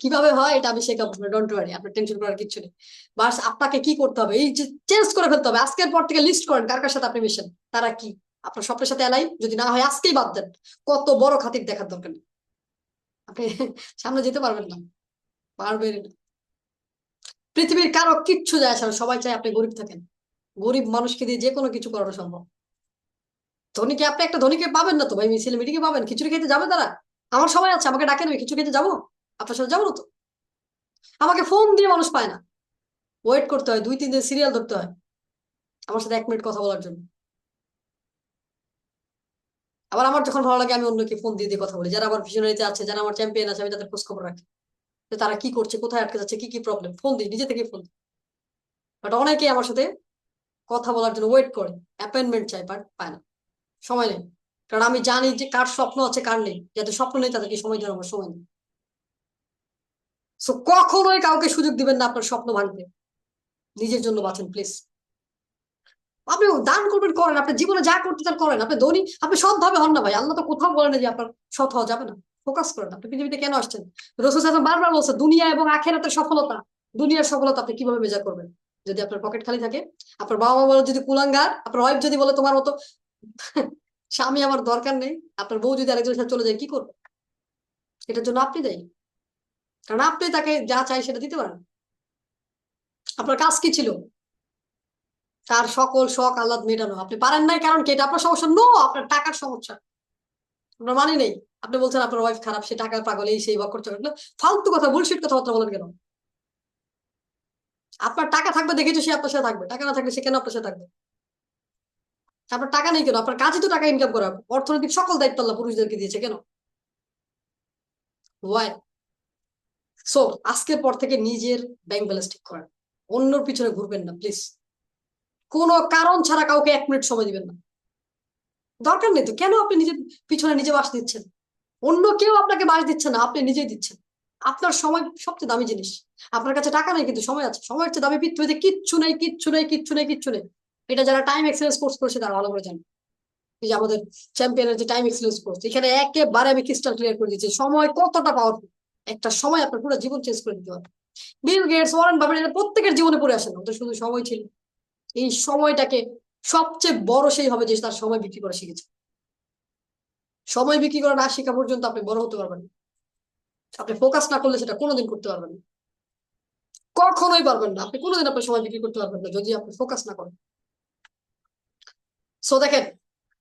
[SPEAKER 1] কিভাবে হয় এটা আমি শেখাবো, ডোন্ট ওয়ারি, আপনার টেনশন করার কিছু নেই। বাস আপনাকে কি করতে হবে, এই যে চেঞ্জ করে ফেলতে হবে। আজকের পর থেকে লিস্ট করেন কার কার সাথে আপনি মিশেন, তারা কি আপনার স্বপ্নের সাথে এলাই, যদি না হয় আজকেই বাদ দেন। কত বড় খাতির দেখার দরকার নেই, আপনি সামনে যেতে পারবেন না, পারবেন না। পৃথিবীর কারো কিচ্ছু যায় আসে না, সবাই চায় আপনি গরিব থাকেন। গরিব মানুষকে দিয়ে যে কোনো কিছু করানো সম্ভব। ধনীকে, আপনি একটা ধনীকে পাবেন না তো ভাই, মিছিলে মিটিংয়ে পাবেন, খিচুড়ি খেতে যাবে তারা। আমার সময় আছে, আমাকে ডাকেন, আমি খিচুড়ি খেতে যাবো, আপনার সাথে যাবো না তো। আমাকে ফোন দিয়ে মানুষ পায় না, ওয়েট করতে হয়, 2-3 দিন সিরিয়াল ধরতে হয় আমার সাথে 1 মিনিট কথা বলার জন্য। আবার আমার যখন ভালো লাগে আমি অন্যকে ফোন দিয়ে দিয়ে কথা বলি, যারা আমার ভিশনারিতে আছে, যারা আমার চ্যাম্পিয়ন আছে, আমি তাদের খোঁজ খবর রাখি যে তারা কি করছে, কোথায় আটকে যাচ্ছে, কি কি প্রবলেম, ফোন দিই, নিজে থেকে ফোন। বাট অনেকেই আমার সাথে কথা বলার জন্য ওয়েট করে, অ্যাপয়েন্টমেন্ট চাই, বাট পায় না, সময় নেই। কারণ আমি জানি যে কার স্বপ্ন আছে কার নেই, যাদের স্বপ্ন নেই তাদেরকে সময় দেওয়ার আমার সময় নেই। সো কখনোই কাউকে সুযোগ দিবেন না আপনার স্বপ্ন ভাঙতে। নিজের জন্য বাঁচেন প্লিজ। আপনি দান করবেন, করেন, আপনার জীবনে যা করতে চান করেন। আপনি ধনী, আপনি সৎভাবে হন না ভাই, আল্লাহ তো কোথাও বলেন না যে আপনার সৎ হওয়া যাবে না। ফোকাস করেন, আপনি পৃথিবীতে কেন আসছেন? রাসূল সাল্লাল্লাহু আলাইহি ওয়াসাল্লাম বারবার বলছে দুনিয়া এবং আখিরাতের সফলতা, দুনিয়ার সফলতা আপনি কিভাবে মেজার করবেন যদি আপনার পকেট খালি থাকে? আপনার বাবা মা বলে যদি কুলাঙ্গার, আপনার ওয়াইফ যদি বলে তোমার মতো স্বামী আমার দরকার নেই, আপনার বউ যদি আরেকজনের সাথে চলে যায়, কি করবে? এটার জন্য আপনি দেয়, কারণ আপনি তাকে যা চাই সেটা দিতে পারেন। আপনার কাজ কি ছিল? তার সকল শখ আহ্লাদ মেটানো। আপনি পারেন নাই কারণ কি? এটা আপনার সমস্যা? নো, আপনার টাকার সমস্যা। আপনার মানে নেই। আপনি বলছেন আপনার ওয়াইফ খারাপ, সে টাকার পাগল, এই সেই বকর চকর, ফালতু কথা, বুলশিট কথাবার্তা বলেন কেন? আপনার টাকা থাকবে দেখে তো সে আপনার সাথে থাকবে, টাকা না থাকলে সে কেন আপনার সাথে থাকবে? আপনার টাকা নেই কেন? আপনার কাজই তো টাকা ইনকাম করা, অর্থনৈতিক সকল দায়িত্ব আল্লাহ পুরুষদেরকে দিয়েছে, কেন? ওয়াই? সো আজকের পর থেকে নিজের ব্যাংক ব্যালেন্স ঠিক করেন, অন্যর পিছনে ঘুরবেন না প্লিজ। কোনো কারণ ছাড়া কাউকে 1 মিনিট সময় দিবেন না, দরকার নেই তো। কেন আপনি নিজের পিছনে নিজে বাস দিচ্ছেন? অন্য কেউ আপনাকে বাস দিচ্ছে না, আপনি নিজেই দিচ্ছেন। আপনার সময় সবচেয়ে দামি জিনিস। আপনার কাছে টাকা নেই কিন্তু সময় আছে, সময়ের চেয়ে দামি পৃথিবীতে কিচ্ছু নেই, কিচ্ছু নেই, কিচ্ছু নেই, কিচ্ছু নেই। এটা যারা টাইম এক্সেলেন্স কোর্স করেছে তারা ভালো করে জানে। এই যে আমাদের চ্যাম্পিয়নের যে টাইম এক্সেলেন্স কোর্স, এখানে একেবারে আমি ক্রিস্টাল ক্লিয়ার করে দিচ্ছি সময় কতটা পাওয়ারফুল। একটা সময় আপনার পুরো জীবন চেঞ্জ করে দিতে পারে। বিল গেটস, ওয়ারেন বাফেট, এরা প্রত্যেকের জীবনে পড়ে আসেন, ওদের শুধু সময় ছিল। এই সময়টাকে সবচেয়ে বড় সেই হবে যে তার সময় বিক্রি করা শিখেছে। সময় বিক্রি করা না শেখা পর্যন্ত আপনি বড় হতে পারবেন না। আপনি ফোকাস না করলে সেটা কোনোদিন করতে পারবেন না, কখনোই পারবেন না। আপনি কোনোদিন আপনার সময় বিক্রি করতে পারবেন না যদি আপনি ফোকাস না করেন। সো দেখেন,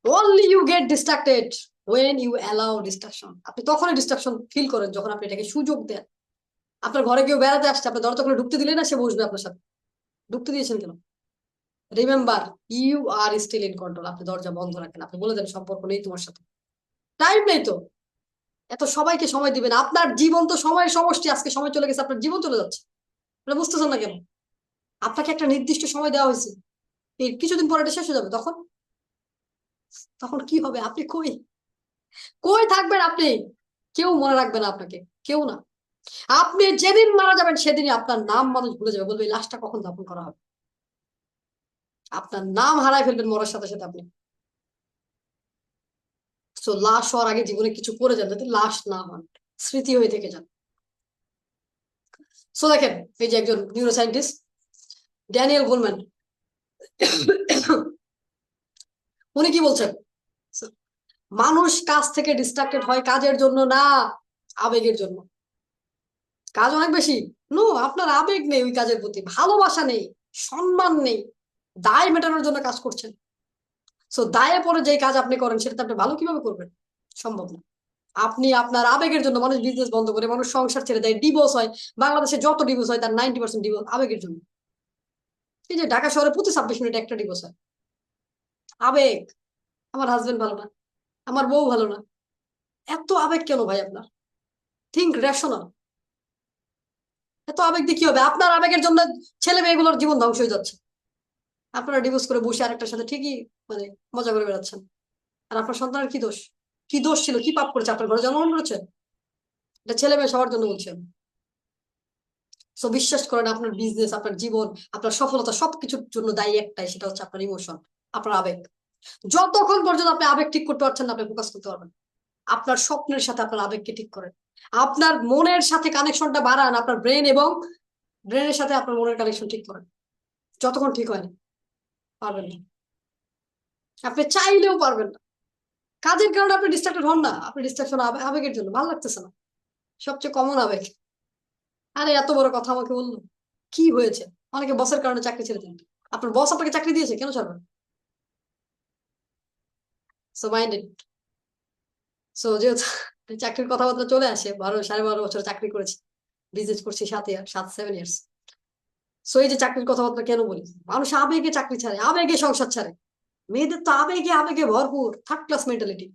[SPEAKER 1] only you get distracted when you allow distraction. আপনি তখনই ডিস্ট্রাকশন ফিল করেন যখন আপনি এটাকে সুযোগ দেন। আপনার ঘরে কেউ বেড়াতে আসছে, আপনি দরজা খুলে ঢুকতে দিলে না, সে বসবে আপনার সাথে। ঢুকতে দিয়েছেন কেন? Remember, you are still in control. আপনি দরজা বন্ধ রাখেন, আপনি বলে দেন সম্পর্ক নেই তোমার সাথে, টাইম নেই তো। এত সবাইকে সময় দিবেন? আপনার জীবন তো সময়ের সমষ্টি, আজকে সময় চলে গেছে, আপনার জীবন চলে যাচ্ছে, আপনি বুঝতেছেন না কেন? আপনাকে একটা নির্দিষ্ট সময় দেওয়া হয়েছে, এই কিছুদিন পরে এটা শেষ হয়ে যাবে, তখন তখন কি হবে? আপনি কই কই থাকবেন আপনি? কেউ মনে রাখবে না আপনাকে, কেউ না। আপনি যেদিন মারা যাবেন সেদিনই আপনার নাম মানুষ ভুলে যাবে, বলবে এই লাশটা কখন দাফন করা হবে। আপনার নাম হারায় ফেলবেন মরার সাথে সাথে আপনি। তো লাশ হওয়ার আগে জীবনে কিছু করে যান যাতে লাশ না হন, স্মৃতি হয়ে থেকে যান। সো দেখেন, এই যে একজন নিউরো সায়েন্টিস্ট ড্যানিয়েল গোলম্যান, উনি কি বলছেন? মানুষ কাজ থেকে ডিস্ট্রাক্টেড হয় কাজের জন্য না, আবেগের জন্য। কাজ অনেক বেশি, নো, আপনার আবেগ নেই ওই কাজের প্রতি, ভালোবাসা নেই, সম্মান নেই, দায় মেটানোর জন্য কাজ করছেন। সো দায়ে পড়ে যে কাজ আপনি করেন সেটা আপনি ভালো কিভাবে করবেন? সম্ভব না। আপনি আপনার আবেগের জন্য, মানুষ বিজনেস বন্ধ করে, মানুষ সংসার ছেড়ে দেয়, ডিভোর্স হয়। বাংলাদেশে যত ডিভোর্স হয় তার 90% ডিভোর্স আবেগের জন্য। এই যে ঢাকা শহরে প্রতি 26 মিনিটে একটা ডিভোর্স হয়। আবেগ, আমার হাজবেন্ড ভালো না, আমার বউ ভালো না। এত আবেগ কেন ভাই আপনার? Think rational. এত আবেগ দিয়ে কি হবে? আপনার আবেগের জন্য ছেলে মেয়েগুলোর জীবন ধ্বংস হয়ে যাচ্ছে। আপনারা ডিভোর্স করে বসে আরেকটার সাথে ঠিকই মানে মজা করে বেড়াচ্ছেন। আর আপনার সন্তানের কি দোষ? কি দোষ ছিল, কি পাপ করেছে? আপনার ঘরে জন্মগ্রহণ করেছে? এটা ছেলে মেয়ে সবার জন্য বলছেন। সো বিশ্বাস করেন, আপনার বিজনেস, আপনার জীবন, আপনার সফলতা সবকিছুর জন্য দায়ী একটাই, সেটা হচ্ছে আপনার ইমোশন, আপনার আবেগ। যতক্ষণ পর্যন্ত আপনি আবেগ ঠিক করতে পারছেন না, আপনি ফোকাস করতে পারবেন। আপনার স্বপ্নের সাথে আপনার আবেগকে ঠিক করেন, আপনার মনের সাথে কানেকশনটা বাড়ান, আপনার ব্রেন এবং ব্রেনের সাথে আপনার মনের কানেকশন ঠিক করেন। যতক্ষণ ঠিক হয়নি, পারবেন না। আপনি চাইলেও পারবেন না। কাজের কারণে আপনি ডিস্ট্রাক্টেড হন না, আপনি ডিস্ট্রাকশন আবেগের জন্য, ভালো লাগতেছে না। সবচেয়ে কমন আবেগ। আরে এত বড় কথা আমাকে বললো, কি হয়েছে? অনেকে বসের কারণে চাকরি ছেড়ে দেন। আপনার বস আপনাকে চাকরি দিয়েছে, কেন ছাড়বেন? So minded. সো যেহেতু চাকরির কথাবার্তা চলে আসে, 12 সাড়ে 12 বছর চাকরি করেছি, বিজনেস করছি 7 ইয়ার্স। সো এই যে চাকরির কথাবার্তা কেন বলি? মানুষ আবেগে চাকরি ছাড়ে, আবেগে সংসার ছাড়ে। মেয়েদের তো আবেগে আবেগে ভরপুর, থার্ড ক্লাস মেন্টালিটি।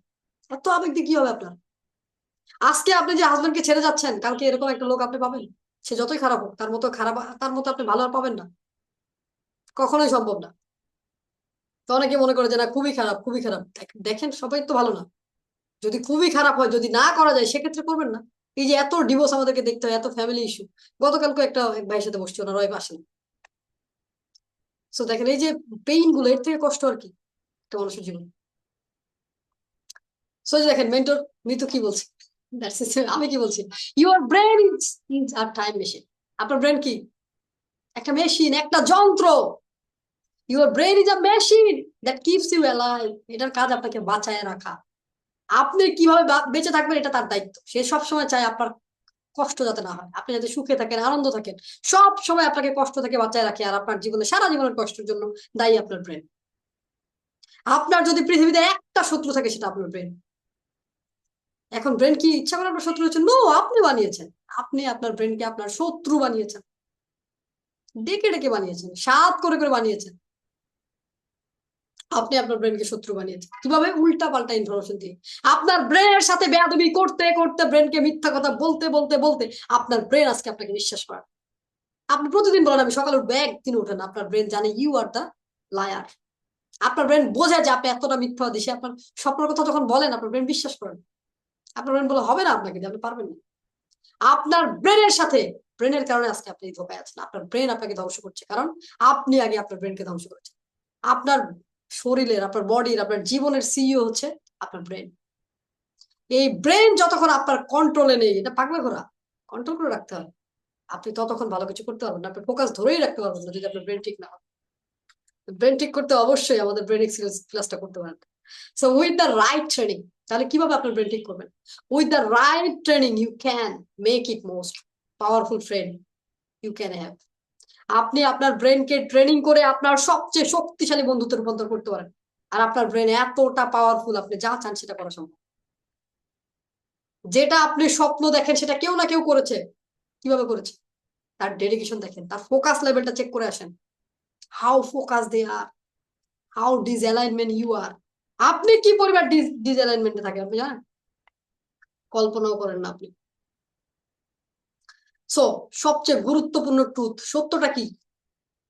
[SPEAKER 1] এত আবেগ দিয়ে কি হবে আপনার? আজকে আপনি যে হাজবেন্ডকে ছেড়ে যাচ্ছেন, কালকে এরকম একটা লোক আপনি পাবেন, সে যতই খারাপ হোক, তার মতো খারাপ, তার মতো আপনি ভালো আর পাবেন না, কখনোই সম্ভব না। তো অনেকে মনে করে যে না খুবই খারাপ, খুবই খারাপ। দেখেন সবাই তো ভালো না। যদি খুবই খারাপ হয়, যদি না করা যায়, সেক্ষেত্রে করবেন না। এই যে এত ডিভোর্স আমাদেরকে দেখতে হয়, এত ফ্যামিলি ইস্যু। গতকালকে এক ভাইয়ের সাথে বসছি, ওনার ওয়াইফ আসেন। সো দেখেন, এই যে পেইন গুলো, এর থেকে কষ্ট আর কি একটা মানুষের জীবন। সো দেখেন, মেন্টর মিতু কি বলছে, আমি কি বলছি, your brain is our time machine. আপনার ব্রেন কি? একটা মেশিন, একটা যন্ত্র। Your brain is a machine that keeps you alive. এটার কাজ আপনাকে বাঁচায় রাখা। আপনি কিভাবে বেঁচে থাকবেন এটা তার দায়িত্ব। সে সব সময় চায় আপনার কষ্ট যাতে না হয়, আপনি যাতে সুখে থাকেন, আনন্দ থাকেন। সব সময় আপনাকে কষ্ট থেকে বাঁচায় রাখে, আর আপনার জীবনে সারা জীবনের কষ্টের জন্য দায়ী আপনার ব্রেন। আপনার যদি পৃথিবীতে একটা শত্রু থাকে, সেটা আপনার ব্রেন। এখন ব্রেন কি ইচ্ছা করে আপনার শত্রু হচ্ছে? নো, আপনি বানিয়েছেন। আপনি আপনার ব্রেনকে আপনার শত্রু বানিয়েছেন। ডেকে ডেকে বানিয়েছেন, সাত করে করে বানিয়েছেন। আপনি আপনার ব্রেনকে শত্রু বানিয়েছেন কিভাবে? উল্টা পাল্টা ইনফরমেশন দিয়ে। আপনার ব্রেনের সাথে বেয়াদবি করতে করতে, ব্রেনকে মিথ্যা কথা বলতে বলতে বলতে আপনার ব্রেন আজকে আপনাকে বিশ্বাস করে। আপনি প্রতিদিন বলেন আমি সকালে উঠবো, একদিন উঠেন, আপনার ব্রেন জানে ইউ আর দা লায়ার। আপনার ব্রেন বোঝে যে আপনি এতটা মিথ্যাবাদী। সে আপনার স্বপ্নের কথা যখন বলেন, আপনার ব্রেন বিশ্বাস করেন। আপনার ব্রেন বলে হবে না, আপনাকে দিয়ে আপনি পারবেন না। আপনার ব্রেনের সাথে, ব্রেনের কারণে আজকে আপনি ধোকায় আছেন। আপনার ব্রেন আপনাকে ধ্বংস করছে, কারণ আপনি আগে আপনার ব্রেনকে ধ্বংস করেছেন। আপনার শরীরের, আপনার বডির, আপনার জীবনের সিইও হচ্ছে আপনার ব্রেন। এই ব্রেন যতক্ষণ আপনার কন্ট্রোলে নেই, এটা পাগলা ঘোরা, কন্ট্রোল করে রাখতে হবে। আপনি ততক্ষণ ভালো কিছু করতে পারবেন না, আপনি ফোকাস ধরেই রাখতে পারবেন না যদি আপনার ব্রেন ঠিক না হয়। ব্রেন ঠিক করতে অবশ্যই আমাদের ব্রেন এক্সিলেন্স ক্লাসটা করতে পারেন। So with the right training, তাহলে কিভাবে আপনার ব্রেন ঠিক করবেন? With the right training you can make it most powerful friend you can have. আপনি আপনার ব্রেনকে ট্রেনিং করে আপনার সবচেয়ে শক্তিশালী বন্ধুত্বে রূপান্তর করতে পারেন। আর আপনার ব্রেন এতটা পাওয়ারফুল, আপনি যা চান সেটা করা সম্ভব। যেটা আপনি স্বপ্ন দেখেন সেটা কেউ না কেউ করেছে। কিভাবে করেছে? তার ডেডিকেশন দেখেন, তার ফোকাস লেভেলটা চেক করে আসেন। How focus they are, how disalignment you are. আপনি কি পরিমাণ ডিসঅ্যালাইনমেন্টে থাকেন আপনি জানেন? কল্পনাও করেন না আপনি। সো সবচেয়ে গুরুত্বপূর্ণ ট্রুথ, সত্যটা কি?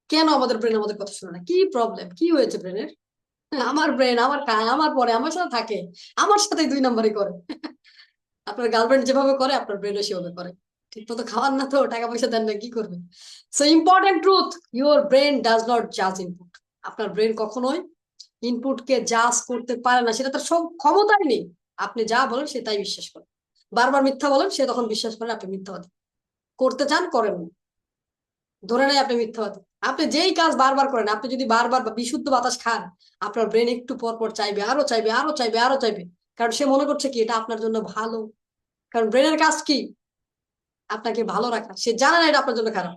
[SPEAKER 1] কেন আমাদের ব্রেন আমাদের কথা শুনে না? কি প্রবলেম, কি হয়েছে ব্রেনের? আমার ব্রেন আমার খায়, আমার পরে, আমার সাথে থাকে, আমার সাথে 2 নাম্বারই করে। আপনার গার্লফ্রেন্ড যেভাবে করে আপনার ব্রেনও সেভাবে করে। ঠিক মতো খাওয়ার না তো, টাকা পয়সা দেন না, কি করবে? So important truth, your brain does not জাজ ইনপুট। আপনার ব্রেন কখনোই ইনপুটকে জাজ করতে পারে না, সেটা তার সব ক্ষমতাই নেই। আপনি যা বলেন সে তাই বিশ্বাস করে। বারবার মিথ্যা বলেন, সে তখন বিশ্বাস করে আপনি মিথ্যাবাদী। করতে চান, করেন না, ধরে নেয় আপনি মিথ্যাবাদী। আপনি যেই কাজ বারবার করেন, আপনি যদি বারবার বিশুদ্ধ বাতাস খান, আপনার ব্রেন একটু পর পর চাইবে, আরো চাইবে, আরো চাইবে, আরো চাইবে। কারণ সে মনে করছে কি এটা আপনার জন্য ভালো। কারণ ব্রেনের কাজ কি? আপনাকে ভালো রাখা। সে জানে না এটা আপনার জন্য খারাপ।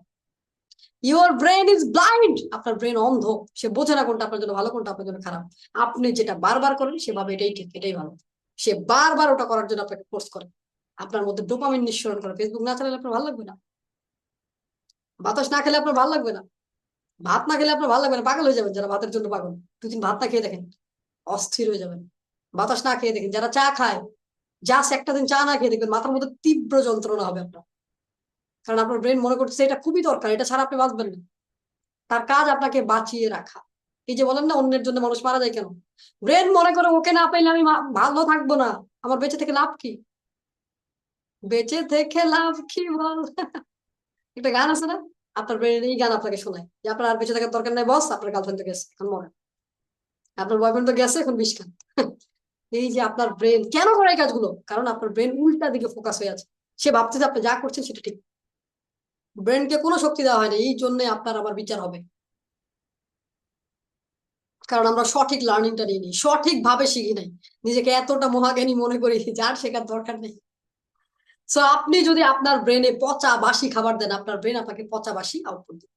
[SPEAKER 1] ইউর ব্রেন ইজ ব্লাইন্ড, আপনার ব্রেন অন্ধ। সে বোঝে না কোনটা আপনার জন্য ভালো, কোনটা আপনার জন্য খারাপ। আপনি যেটা বারবার করেন সেভাবে এটাই ঠিক, এটাই ভালো। সে বারবার ওটা করার জন্য আপনাকে ফোর্স করে, আপনার মধ্যে ডোপামিন নিঃসরণ করে। ফেসবুক না চালালে আপনার ভালো লাগবে না, বাতাস না খেলে আপনার ভালো লাগবে না, ভাত না খেলে আপনার ভালো লাগবে না। পাগল হয়ে যাবেন যারা ভাতের জন্য পাগল। 2 দিন ভাত না খেয়ে দেখেন, অস্থির হয়ে যাবেন। বাতাস না খেয়ে দেখেন, যারা চা খায়, জাস্ট একটা দিন চা না খেয়ে দেখবেন মাথার মধ্যে তীব্র যন্ত্রণা হবে আপনার। কারণ আপনার ব্রেন মনে করছে এটা খুবই দরকার, এটা ছাড়া আপনি বাঁচবেন না। তার কাজ আপনাকে বাঁচিয়ে রাখা। এই যে বলেন না অন্যের জন্য মানুষ মারা যায় কেন? ব্রেন মনে করে ওকে না পাইলে আমি ভালো থাকবো না, আমার বেঁচে থেকে লাভ কি? বেঁচে থেকে লাভ কি বল? একটা গান আছে না? আপনার ব্রেন এই গান আপনাকে শোনায় যে আপনার আর বেঁচে থাকার দরকার নাই বস, আপনার গার্লফ্রেন্ড তো গেছে, এখন মরে। আপনার বয়ফ্রেন্ড তো গেছে, এখন বিষ খান। এই যে আপনার ব্রেন কেন করে এই কাজগুলো? কারণ আপনার ব্রেন উল্টা দিকে ফোকাস হয়ে আছে। সে ভাবছে যে আপনি যা করছেন সেটা ঠিক। ব্রেনকে কোনো শক্তি দেওয়া হয়নি, এই জন্য আপনার আবার বিচার হবে। কারণ আমরা সঠিক লার্নিংটা নিয়ে নিই, সঠিক ভাবে শিখি নাই। নিজেকে এতটা মহাজ্ঞানী মনে করি, যার শেখার দরকার নেই। সো আপনি যদি আপনার ব্রেনে পচা বাসি খাবার দেন, আপনার ব্রেন আপনাকে পচা বাসি আউটপুট দিবে।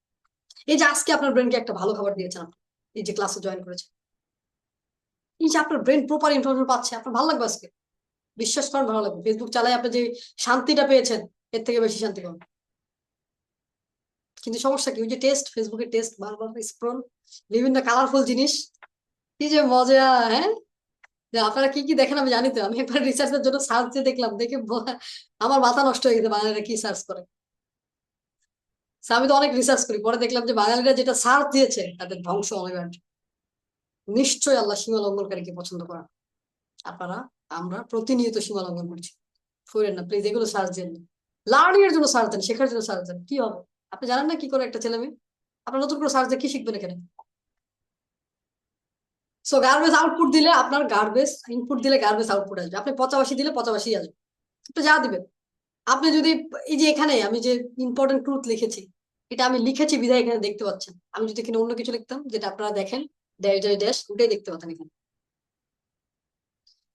[SPEAKER 1] এই যে আজকে আপনার ব্রেনকে একটা ভালো খাবার দিয়েছেন আপনি, এই যে ক্লাসে জয়েন করেছেন, এই যে আপনার ব্রেন প্রপার ইনফরমেশন পাচ্ছে, আপনার ভালো লাগবে আজকে। বিশ্বাস করেন ভালো লাগবে। ফেসবুক চালাই আপনি যে শান্তিটা পেয়েছেন, এর থেকে বেশি শান্তি পাবেন। কিন্তু সমস্যা কি? ওই যে টেস্ট, ফেসবুকের টেস্ট, বারবার স্ক্রল, বিভিন্ন কালারফুল জিনিস, কি যে মজা। হ্যাঁ, যে আপনারা কি কি দেখেন আমি জানি তো। আমি একবার রিসার্চের জন্য সার্চ দিয়ে দেখলাম, দেখে আমার মাথা নষ্ট হয়ে গেছে বাঙালিরা কি সার্চ করে। So আমি তো অনেক রিসার্চ করি, পরে দেখলাম যে বাঙালিরা যেটা সার্চ দিয়েছে তাদের ধ্বংস অনিবার্য। নিশ্চয়ই আল্লাহ সীমা লঙ্ঘনকারীকে পছন্দ করেন। আপনারা, আমরা প্রতিনিয়ত সীমা লঙ্ঘন করছি। করেন না প্লিজ, এগুলো সার্চ দেন না। লার্নিং এর জন্য সার্চ দেন, শেখার জন্য সার্চ দেন, কি হবে? আপনি জানেন না কি করে একটা ছেলে মেয়ে? আপনার নতুন করে সার্চ দিয়ে কি শিখবেন এখানে? সো গার্বেজ আউটপুট দিলে আপনার গার্বেজ, ইনপুট দিলে গার্বেজ আউটপুট আসবে। আপনি পচাবাসি দিলে পচাবাসি আসবে। আপনি যা দিবেন। আপনি যদি, এই যে এখানে আমি যে ইম্পর্টেন্ট ট্রুথ লিখেছি, এটা আমি লিখেছি বিধায় এখানে দেখতে পাচ্ছেন। আমি যদি এখানে অন্য কিছু লিখতাম যেটা আপনারা দেখেন, ড্যাশ ড্যাশ ড্যাশ, ওটাই দেখতে পাতেন এখানে।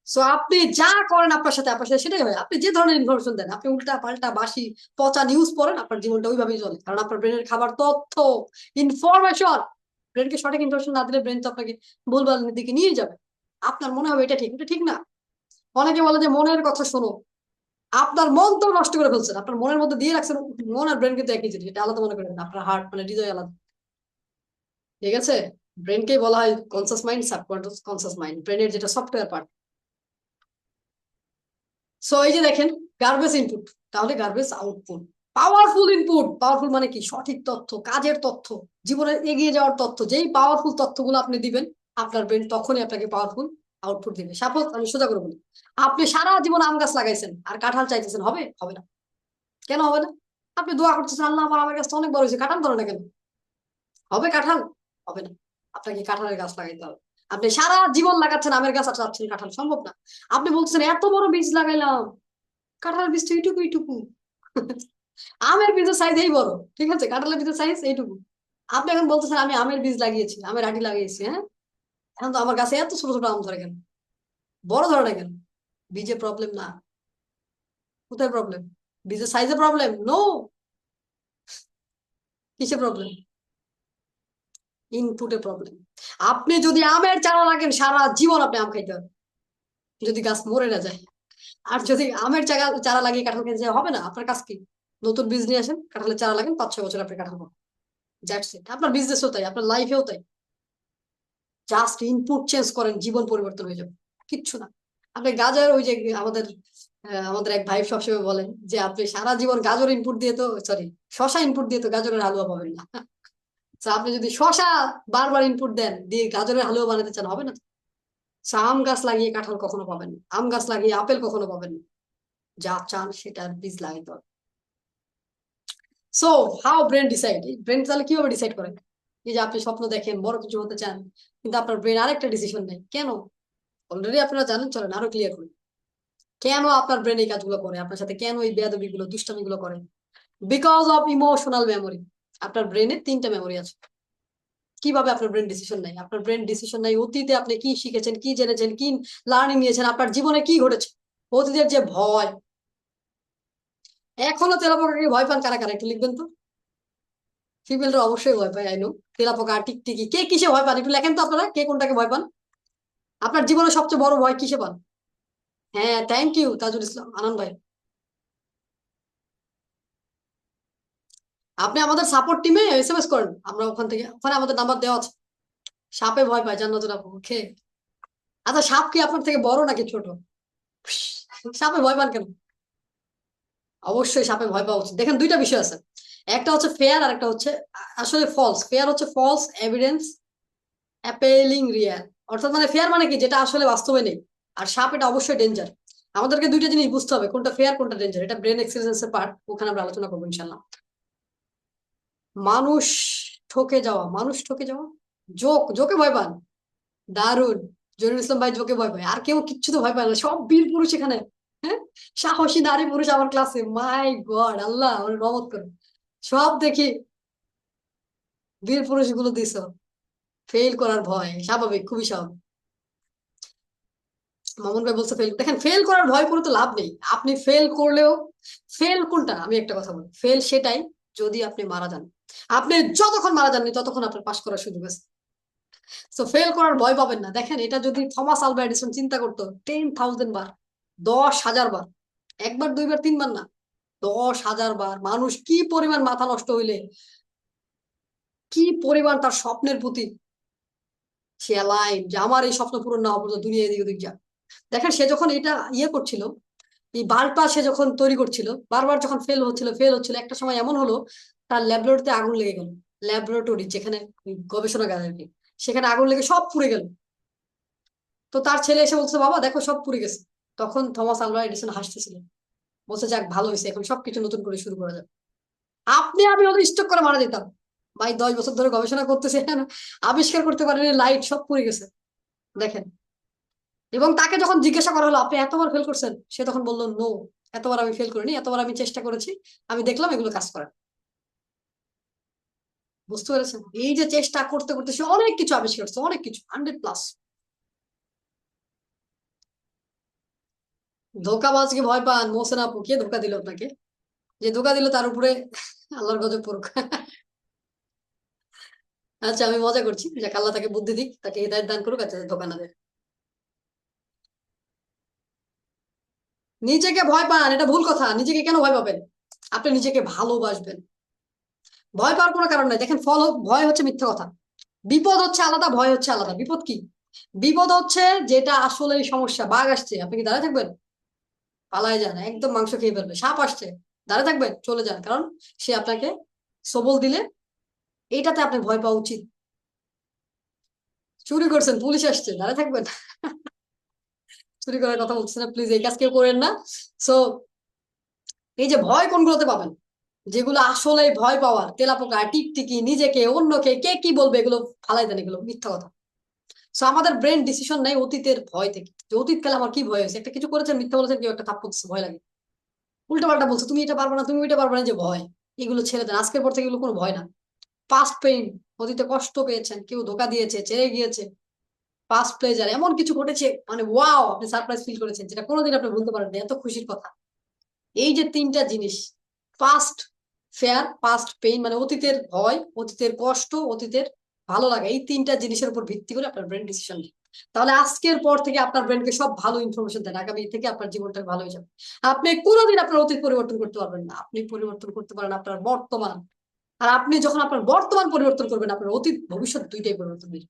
[SPEAKER 1] সো আপনি যা করেন আপনার সাথে সেটাই হয়। আপনি যে ধরনের ইনফরমেশন দেন, আপনি উল্টা পাল্টা বাসি পচা নিউজ পড়েন, আপনার জীবনটা ওইভাবেই চলে। কারণ আপনার ব্রেনের খাবার তথ্য, ইনফরমেশন। ব্রেনকে সঠিক ইনফরমেশন না দিলে ব্রেন তো আপনাকে ভুলভাল দিকে নিয়ে যাবে। আপনার মনে হবে এটা ঠিক, এটা ঠিক না। অনেকে বলে যে মনের কথা শোনো, আপনার মন তো নষ্ট করে ফেলছেন, আপনার মনের মধ্যে দিয়ে রাখছেন। মন আর ব্রেন কিন্তু একই জিনিস, এটা আলাদা মনে করেন না। আপনার হার্ট মানে হৃদয় আলাদা, ঠিক আছে? ব্রেনকেই বলা হয় কনসাস মাইন্ড, সাবকনসাস মাইন্ড, ব্রেনের যেটা সফটওয়্যার পার্ট। সো এই যে দেখেন, গার্বেজ ইনপুট, তাহলে garbage output. Powerful input, powerful মানে কি? সঠিক তথ্য, কাজের তথ্য, জীবনে এগিয়ে যাওয়ার তথ্য। যেই পাওয়ারফুল তথ্যগুলো আপনি দিবেন, আপনার ব্রেন তখনই আপনাকে পাওয়ারফুল আউটপুট দিবে। সাপোজ আমি সোজা করে বলি, আপনি সারা জীবন আম গাছ লাগাইছেন আর কাঁঠাল চাইতেছেন, হবে? হবে না। কেন হবে না? আপনি দোয়া করতেছেন, আল্লাহ আমার আমের গাছটা অনেক বড় হয়েছে, কাঁঠাল ধরে না কেন? হবে কাঁঠাল? হবে না। আপনাকে কাঁঠালের গাছ লাগাইতে হবে। আপনি সারা জীবন লাগাচ্ছেন আমের গাছ আর চাচ্ছেন কাঁঠাল, সম্ভব না। আপনি বলছেন এত বড় বীজ লাগাইলাম, কাঁঠালের বীজ তো এইটুকু এইটুকু। আমের বীজের সাইজ এই বড়, ঠিক আছে, কাঁঠালের বীজের সাইজ এইটুকু। আপনি এখন বলতেছেন আমি আমের বীজ লাগিয়েছি, আমের আটি লাগিয়েছি, হ্যাঁ, এখন তো আমার গাছে এত ছোট ছোট আম ধরে কেন? বড় ধরে না কেন? বীজে প্রবলেম না। কোথায় প্রবলেম? বীজের সাইজে প্রবলেম? নো। কিসে প্রবলেম? ইনপুটে প্রবলেম। আপনি যদি আমের চারা লাগেন, সারা জীবন আপনি আম খাইতে হবে, যদি গাছ মরে না যায়। আর যদি আমের চারা চারা লাগিয়ে কাঁঠাল খেতে যায়, হবে না। আপনার কাজ কি? নতুন বীজ নিয়ে আসেন, কাঁঠালের চারা লাগেন, 5-6 বছর আপনি কাঁঠাল পাবেন। That's it. আপনার বিজনেসও তাই, আপনার লাইফেও তাই। জাস্ট ইনপুট চেঞ্জ করেন, জীবন পরিবর্তন হয়ে যাবে। কিচ্ছু না। আপনি গাজর, ওই যে আমাদের আমাদের এক ভাই সবসময় বলেন যে আপনি সারা জীবন গাজর ইনপুট দিয়ে তো, সরি, শশা ইনপুট দিয়ে তো গাজরের হালুয়া পাবেন না। তো আপনি যদি শশা বারবার ইনপুট দেন, দিয়ে গাজরের হালুয়া বানাতে চান, হবে না তো। So, আম গাছ লাগিয়ে কাঁঠাল কখনো পাবেন না, আম গাছ লাগিয়ে আপেল কখনো পাবেন না। যা চান সেটার বীজ লাগাইতে হবে। So how brain decide, brain তাহলে কিভাবে ডিসাইড করে? এই যে আপনি স্বপ্ন দেখেন, বড় কিছু হতে চান, কিন্তু আপনার ব্রেন আরেকটা ডিসিশন নেই কেন? অলরেডি আপনারা জানেন, চলেন আরো ক্লিয়ার করি। কেন আপনার ব্রেন এই কাজগুলো করে আপনার সাথে? কেন এই বেয়াদবি গুলো, দুষ্টামি গুলো করে? Because of emotional memory. আপনার ব্রেনে 3টা মেমোরি আছে। কিভাবে আপনার ব্রেন ডিসিশন নেয়? আপনার ব্রেন ডিসিশন নেয় অতীতে আপনি কি শিখেছেন, কি জেনেছেন, কি লার্নিং নিয়েছেন, আপনার জীবনে কি ঘটেছে। অতীতের যে ভয়, এখনো তেলাপোকাকে ভয় পান কারা কারা, একটু লিখবেন তো। ফিমেলরা অবশ্যই ভয় পায়, আইনো। তেলাপোকা, টিকটিকি, কে কিসে ভয় পান? একটু লেখেন তো আপনারা, কে কোনটাকে ভয় পান। আপনার জীবনে সবচেয়ে বড় ভয় কিসে পান? হ্যাঁ, থ্যাংক ইউ তাজুল ইসলাম, আনন্দ ভাই। আপনি আমাদের সাপোর্ট টিমে এসএমএস করেন, আমরা ওখান থেকে, ওখানে আমাদের নাম্বার দেওয়া আছে। সাপে ভয় পায়, জান্নাতুল আপু, ওকে। আচ্ছা, সাপ কি আপনার থেকে বড় নাকি ছোট? সাপে ভয় পান কেন? অবশ্যই সাপে ভয় পাওয়া উচিত। দেখেন, দুইটা বিষয় আছে, একটা হচ্ছে ফেয়ার আর একটা হচ্ছে আসলে ফলস। ফেয়ার হচ্ছে ফলস এভিডেন্স অ্যাপেলিং রিয়াল, অর্থাৎ মানে ফেয়ার মানে কি, যেটা আসলে বাস্তবে নেই। আর সাপ এটা অবশ্যই ডেঞ্জার। আমাদেরকে দুইটা জিনিস বুঝতে হবে, কোনটা ফেয়ার কোনটা ডেঞ্জার। এটা ব্রেন এক্সারসাইজের পার্ট, ওখানে আমরা আলোচনা করবো ইনশাল্লাহ। মানুষ ঠকে যাওয়া, মানুষ ঠকে যাওয়া, জোক, জোকে ভয় পান? দারুণ। জহিরুল ইসলাম ভাই জোকে ভয় পায়, আর কেউ কিচ্ছু তো ভয় পায় না, সব বীর পুরুষ এখানে। হ্যাঁ, সাহসী নারী পুরুষ আমার ক্লাসে, মাই গড, আল্লাহ আমার রহমত করে। সব দেখি বীর পুরুষ গুলো দিছ। ফেল করার ভয় স্বাভাবিক, খুবই স্বাভাবিক। মামুন ভাই বলছে ফেল, দেখেন ফেল করার ভয় করে তো লাভ নেই। আপনি ফেল করলেও, ফেল কোনটা, আমি একটা কথা বলি, ফেল সেটাই যদি আপনি মারা যান। আপনি যতক্ষণ মারা যাননি ততক্ষণ আপনার পাশ করার সুযোগ আছে। তো ফেল করার ভয় পাবেন না। দেখেন, এটা যদি থমাস আলভা এডিসন চিন্তা করতো 10,000 বার, 10,000 বার, একবার দুইবার তিনবার না, 10,000 বার, মানুষ কি পরিমাণ মাথা নষ্ট হইলে, কি পরিমাণ তার স্বপ্নের প্রতি সে অ্যালাইন, যে আমার এই স্বপ্ন পূরণ না হওয়া পর্যন্ত দুনিয়া এদিক ওদিক যা। দেখেন, সে যখন এটা ইয়ে করছিল, এই বাল্বটা সে যখন তৈরি করছিল, বারবার যখন ফেল হচ্ছিল, একটা সময় এমন হলো তার ল্যাবরেটরিতে আগুন লেগে গেল। ল্যাবরেটরি যেখানে ওই গবেষণাগার আর কি, সেখানে আগুন লেগে সব পুড়ে গেল। তো তার ছেলে এসে বলছে, বাবা দেখো সব পুড়ে গেছে। তখন থমাস আলভা এডিসন হাসতেছিলেন, বলছে যাক ভালো হয়েছে, এখন সবকিছু নতুন করে শুরু করা যাবে। আপনি আমি হয়তো স্টক করে মারা যেতাম। ভাই 10 বছর ধরে গবেষণা করতেছে, আবিষ্কার করতে পারেনি, লাইট সব পুড়ে গেছে। দেখেন, এবং তাকে যখন জিজ্ঞাসা করা হলো আপনি এতবার ফেল করছেন, সে তখন বললো নো, এতবার আমি ফেল করিনি, এতবার আমি চেষ্টা করেছি, আমি দেখলাম এগুলো কাজ করে। বুঝতে পেরেছেন? এই যে চেষ্টা করতে করতে সে অনেক কিছু আবিষ্কার করছে, অনেক কিছু, 100+। ধোকাবাজকে ভয় পান? মোহসেন আপু, কে ধোকা দিল আপনাকে? যে ধোকা দিল তার উপরে আল্লাহর গজব পড়ুক। আচ্ছা, আমি মজা করছি, যাক আল্লাহ তাকে বুদ্ধি দিক, তাকে হৃদায়ত দান করুক, আচ্ছা ধোকা না দেয়। নিজেকে ভয় পান, এটা ভুল কথা। নিজেকে কেন ভয় পাবেন? আপনি নিজেকে ভালোবাসবেন। ভয় পাওয়ার কোনো কারণ নাই। দেখেন, ভয় হচ্ছে মিথ্যা কথা। বিপদ হচ্ছে আলাদা, ভয় হচ্ছে আলাদা। বিপদ কি? বিপদ হচ্ছে যেটা আসলে সমস্যা। বাঘ আসছে, আপনি কি দাঁড়ায় থাকবেন? পালায় যান, একদম মাংস খেয়ে ফেলবে। সাপ আসছে, দাঁড়ায় থাকবেন? চলে যান, কারণ সে আপনাকে সবল দিলে। এইটাতে আপনি ভয় পাওয়া উচিত। চুরি করছেন, পুলিশ আসছে, দাঁড়ায় থাকবেন? চুরি করার কথা বলছি না, প্লিজ এই কাজ কেউ করেন না। সো এই যে ভয় কোনগুলোতে পাবেন, যেগুলো আসলে ভয় পাওয়ার, তেলাপোকা, টিকটিকি, নিজেকে, অন্যকে, কে কি বলবে, এগুলো ফালাই দেন, এগুলো মিথ্যা কথা। সো আমাদের ব্রেন ডিসিশন নেই অতীতের ভয় থেকে, যে অতীতকালে আমার কি ভয় হয়েছে, একটা কিছু করেছেন, মিথ্যা বলেছেন, কেউ একটা থাপ্পড় দিচ্ছে, ভয় লাগে। উল্টো পাল্টা বলছে, তুমি এটা পারবে না, তুমি ওইটা পারবে না, যে ভয়। এগুলো ছেড়ে দেন, আজকের পর থেকে এগুলো কোনো ভয় না। পাস্ট পেইন, অতীতে কষ্ট পেয়েছেন, কেউ ধোকা দিয়েছে, ছেড়ে গিয়েছে, পাস্ট প্লেজার, এমন কিছু ঘটেছে, মানে ওয়াও, আপনি সারপ্রাইজ ফিল করেছেন, যেটা কোনোদিন আপনি ভুলতে পারেন না, এত খুশির কথা। এই যে তিনটা জিনিস, পাস্ট ফেয়ার, পাস্ট পেইন, মানে অতীতের ভয়, অতীতের কষ্ট, অতীতের ভালো লাগা, এই তিনটা জিনিসের উপর ভিত্তি করে আপনার ব্রেন ডিসিশন নেয়। তাহলে আজকের পর থেকে আপনার ব্রেনকে সব ভালো ইনফরমেশন দেন, আগামী থেকে আপনার জীবনটা ভালো হয়ে যাবে। আপনি কোনোদিন আপনার অতীত পরিবর্তন করতে পারবেন না, আপনি পরিবর্তন করতে পারেন আপনার বর্তমান। আর আপনি যখন আপনার বর্তমান পরিবর্তন করবেন, আপনার অতীত ভবিষ্যৎ দুইটাই পরিবর্তন হবে।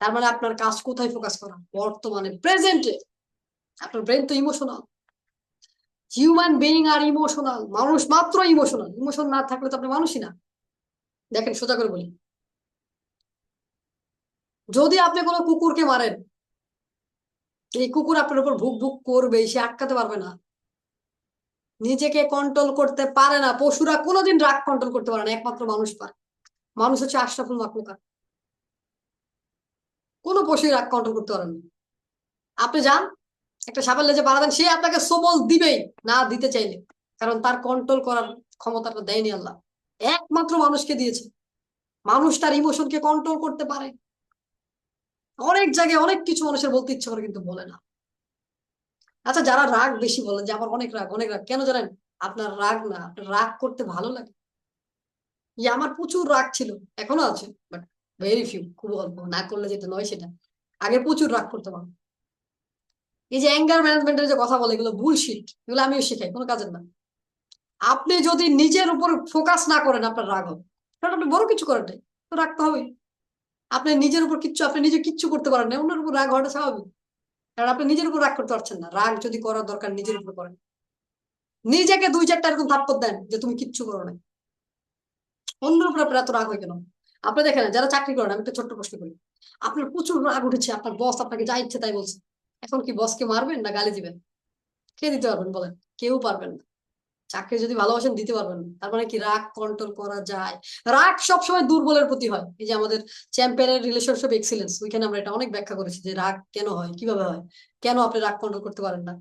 [SPEAKER 1] তার মানে আপনার কাজ কোথায় ফোকাস করা? বর্তমানে, প্রেজেন্টে। আপনার ব্রেন তো ইমোশনাল। হিউম্যান বিইং আর ইমোশনাল। মানুষ মাত্র ইমোশনাল, ইমোশন না থাকলে তো আপনি মানুষই না। দেখেন, সোজা করে বলি, যদি আপনি কোনো কুকুরকে মারেন, এই কুকুর আপনার উপর ভুক ভুক করবে, সে আটকাতে পারবে না। নিজেকে কন্ট্রোল করতে পারে না। পশুরা কোনোদিন রাগ কন্ট্রোল করতে পারে না, একমাত্র মানুষ পারে। মানুষ হচ্ছে আশরাফুল মাখলুকাত। কোনো পশুই রাগ কন্ট্রোল করতে পারেন না। আপনি যান, একটা সাপের লেজে বাড়া দেন, সে আপনাকে সবল দিবেই, না দিতে চাইলে। কারণ তার কন্ট্রোল করার ক্ষমতাটা দেয়নি আল্লাহ, একমাত্র মানুষকে দিয়েছে। মানুষ তার ইমোশনকে কন্ট্রোল করতে পারে। অনেক জায়গায় অনেক কিছু মানুষের বলতে ইচ্ছে করে, কিন্তু বলে না। আচ্ছা, যারা রাগ বেশি বলেন যে আমার অনেক রাগ, অনেক রাগ, কেন জানেন? আপনার রাগ না, আপনার রাগ করতে ভালো লাগে। আমার প্রচুর রাগ ছিল, এখনো আছে, বাট ভেরি ফিউ, খুব অল্প। না করলে যেটা নয় সেটা। আগে প্রচুর রাগ করতে পারবো। এই যে অ্যাঙ্গার ম্যানেজমেন্টের যে কথা বলে, এগুলো বুলশিট, এগুলো আমিও শিখাই, কোনো কাজের না। আপনি যদি নিজের উপর ফোকাস না করেন, আপনার রাগ হবে। কারণ আপনি বড় কিছু করেন নাই, তো রাগ তো হবেই। আপনি নিজের উপর কিচ্ছু, আপনি নিজে কিচ্ছু করতে পারেন না, অন্যের উপর রাগ হওয়াটা স্বাভাবিক। কারণ আপনি নিজের উপর রাগ করতে পারছেন না। রাগ যদি করার দরকার, নিজের উপর করেন। নিজেকে দুই চারটা এরকম থাপ্পড় দেন যে তুমি কিচ্ছু করো না। অন্যের উপর আপনার এত রাগ হয় কেন? আপনি দেখেন, যারা চাকরি করেন, আমি একটা ছোট্ট প্রশ্ন করি। আপনার প্রচুর রাগ উঠেছে, আপনার বস আপনাকে যা ইচ্ছে তাই বলছে। এখন কি বসকে মারবেন না গালি দিবেন? কে দিতে পারবেন বলেন? কেউ পারবেন না। চাকরি যদি ভালোবাসেন, দিতে পারবেন না। তার মানে কি, রাগ কন্ট্রোল করা যায়? রাগ সবসময় দুর্বলের প্রতি হয়। এই যে আমাদের চ্যাম্পিয়নের রিলেশনশিপ এক্সিলেন্স, ওইখানে আমরা এটা অনেক ব্যাখ্যা করেছি, যে রাগ কেন হয়, কিভাবে হয়, কেন আপনি রাগ কন্ট্রোল করতে পারেন না।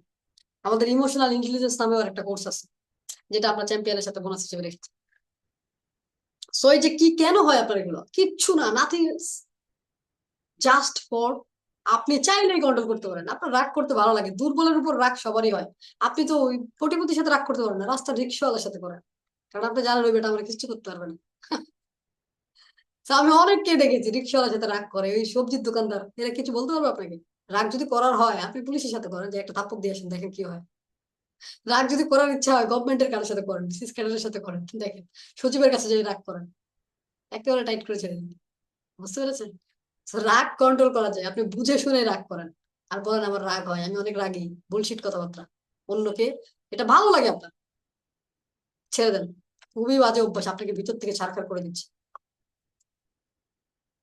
[SPEAKER 1] আমাদের ইমোশনাল ইন্টেলিজেন্স নামেও একটা কোর্স আছে, যেটা আমরা চ্যাম্পিয়নের সাথে বোনাস হিসেবে রেখেছি। সো এই যে কি কেন হয় আপনার, এগুলো কিচ্ছু না, নাথিং, জাস্ট ফর, আপনি চাইলেই কন্ট্রোল করতে পারেন। আপনার রাগ করতে ভালো লাগে, দুর্বলের উপর রাগ সবারই হয়। আপনি তো ওই কোটিপতির সাথে রাগ করতে পারেন না, রাস্তার রিক্সাওয়ালার সাথে করেন। কারণ আপনি জানেন ওই বেটা আমরা কিছু করতে পারবে না। তো আমি অনেককে দেখেছি রিক্সাওয়ালার সাথে রাগ করে, ওই সবজির দোকানদার, এরা কিছু বলতে পারবে আপনাকে? রাগ যদি করার হয়, আপনি পুলিশের সাথে করেন, যে একটা থাপ্পড় দিয়ে আসেন, দেখেন কি হয়। রাগ যদি করার ইচ্ছা হয়, গভর্নমেন্টের কারোর সাথে করেন, বিসিএস ক্যাডারের সাথে করেন, দেখেন। সচিবের কাছে যদি রাগ করেন, একেবারে টাইট করে ছেড়ে দিন। বুঝতে পেরেছেন? So, রাগ কন্ট্রোল করা যায়, আপনি বুঝে শুনে রাগ করেন। আর বলেন আমার রাগ হয়, আমি অনেক রাগী, বুলশিট কথাবার্তা। অন্যকে এটা ভালো লাগে আপনার, ছেড়ে দেন। খুবই বাজে অভ্যাস, আপনাকে ভিতর থেকে ছারখার করে দিচ্ছে।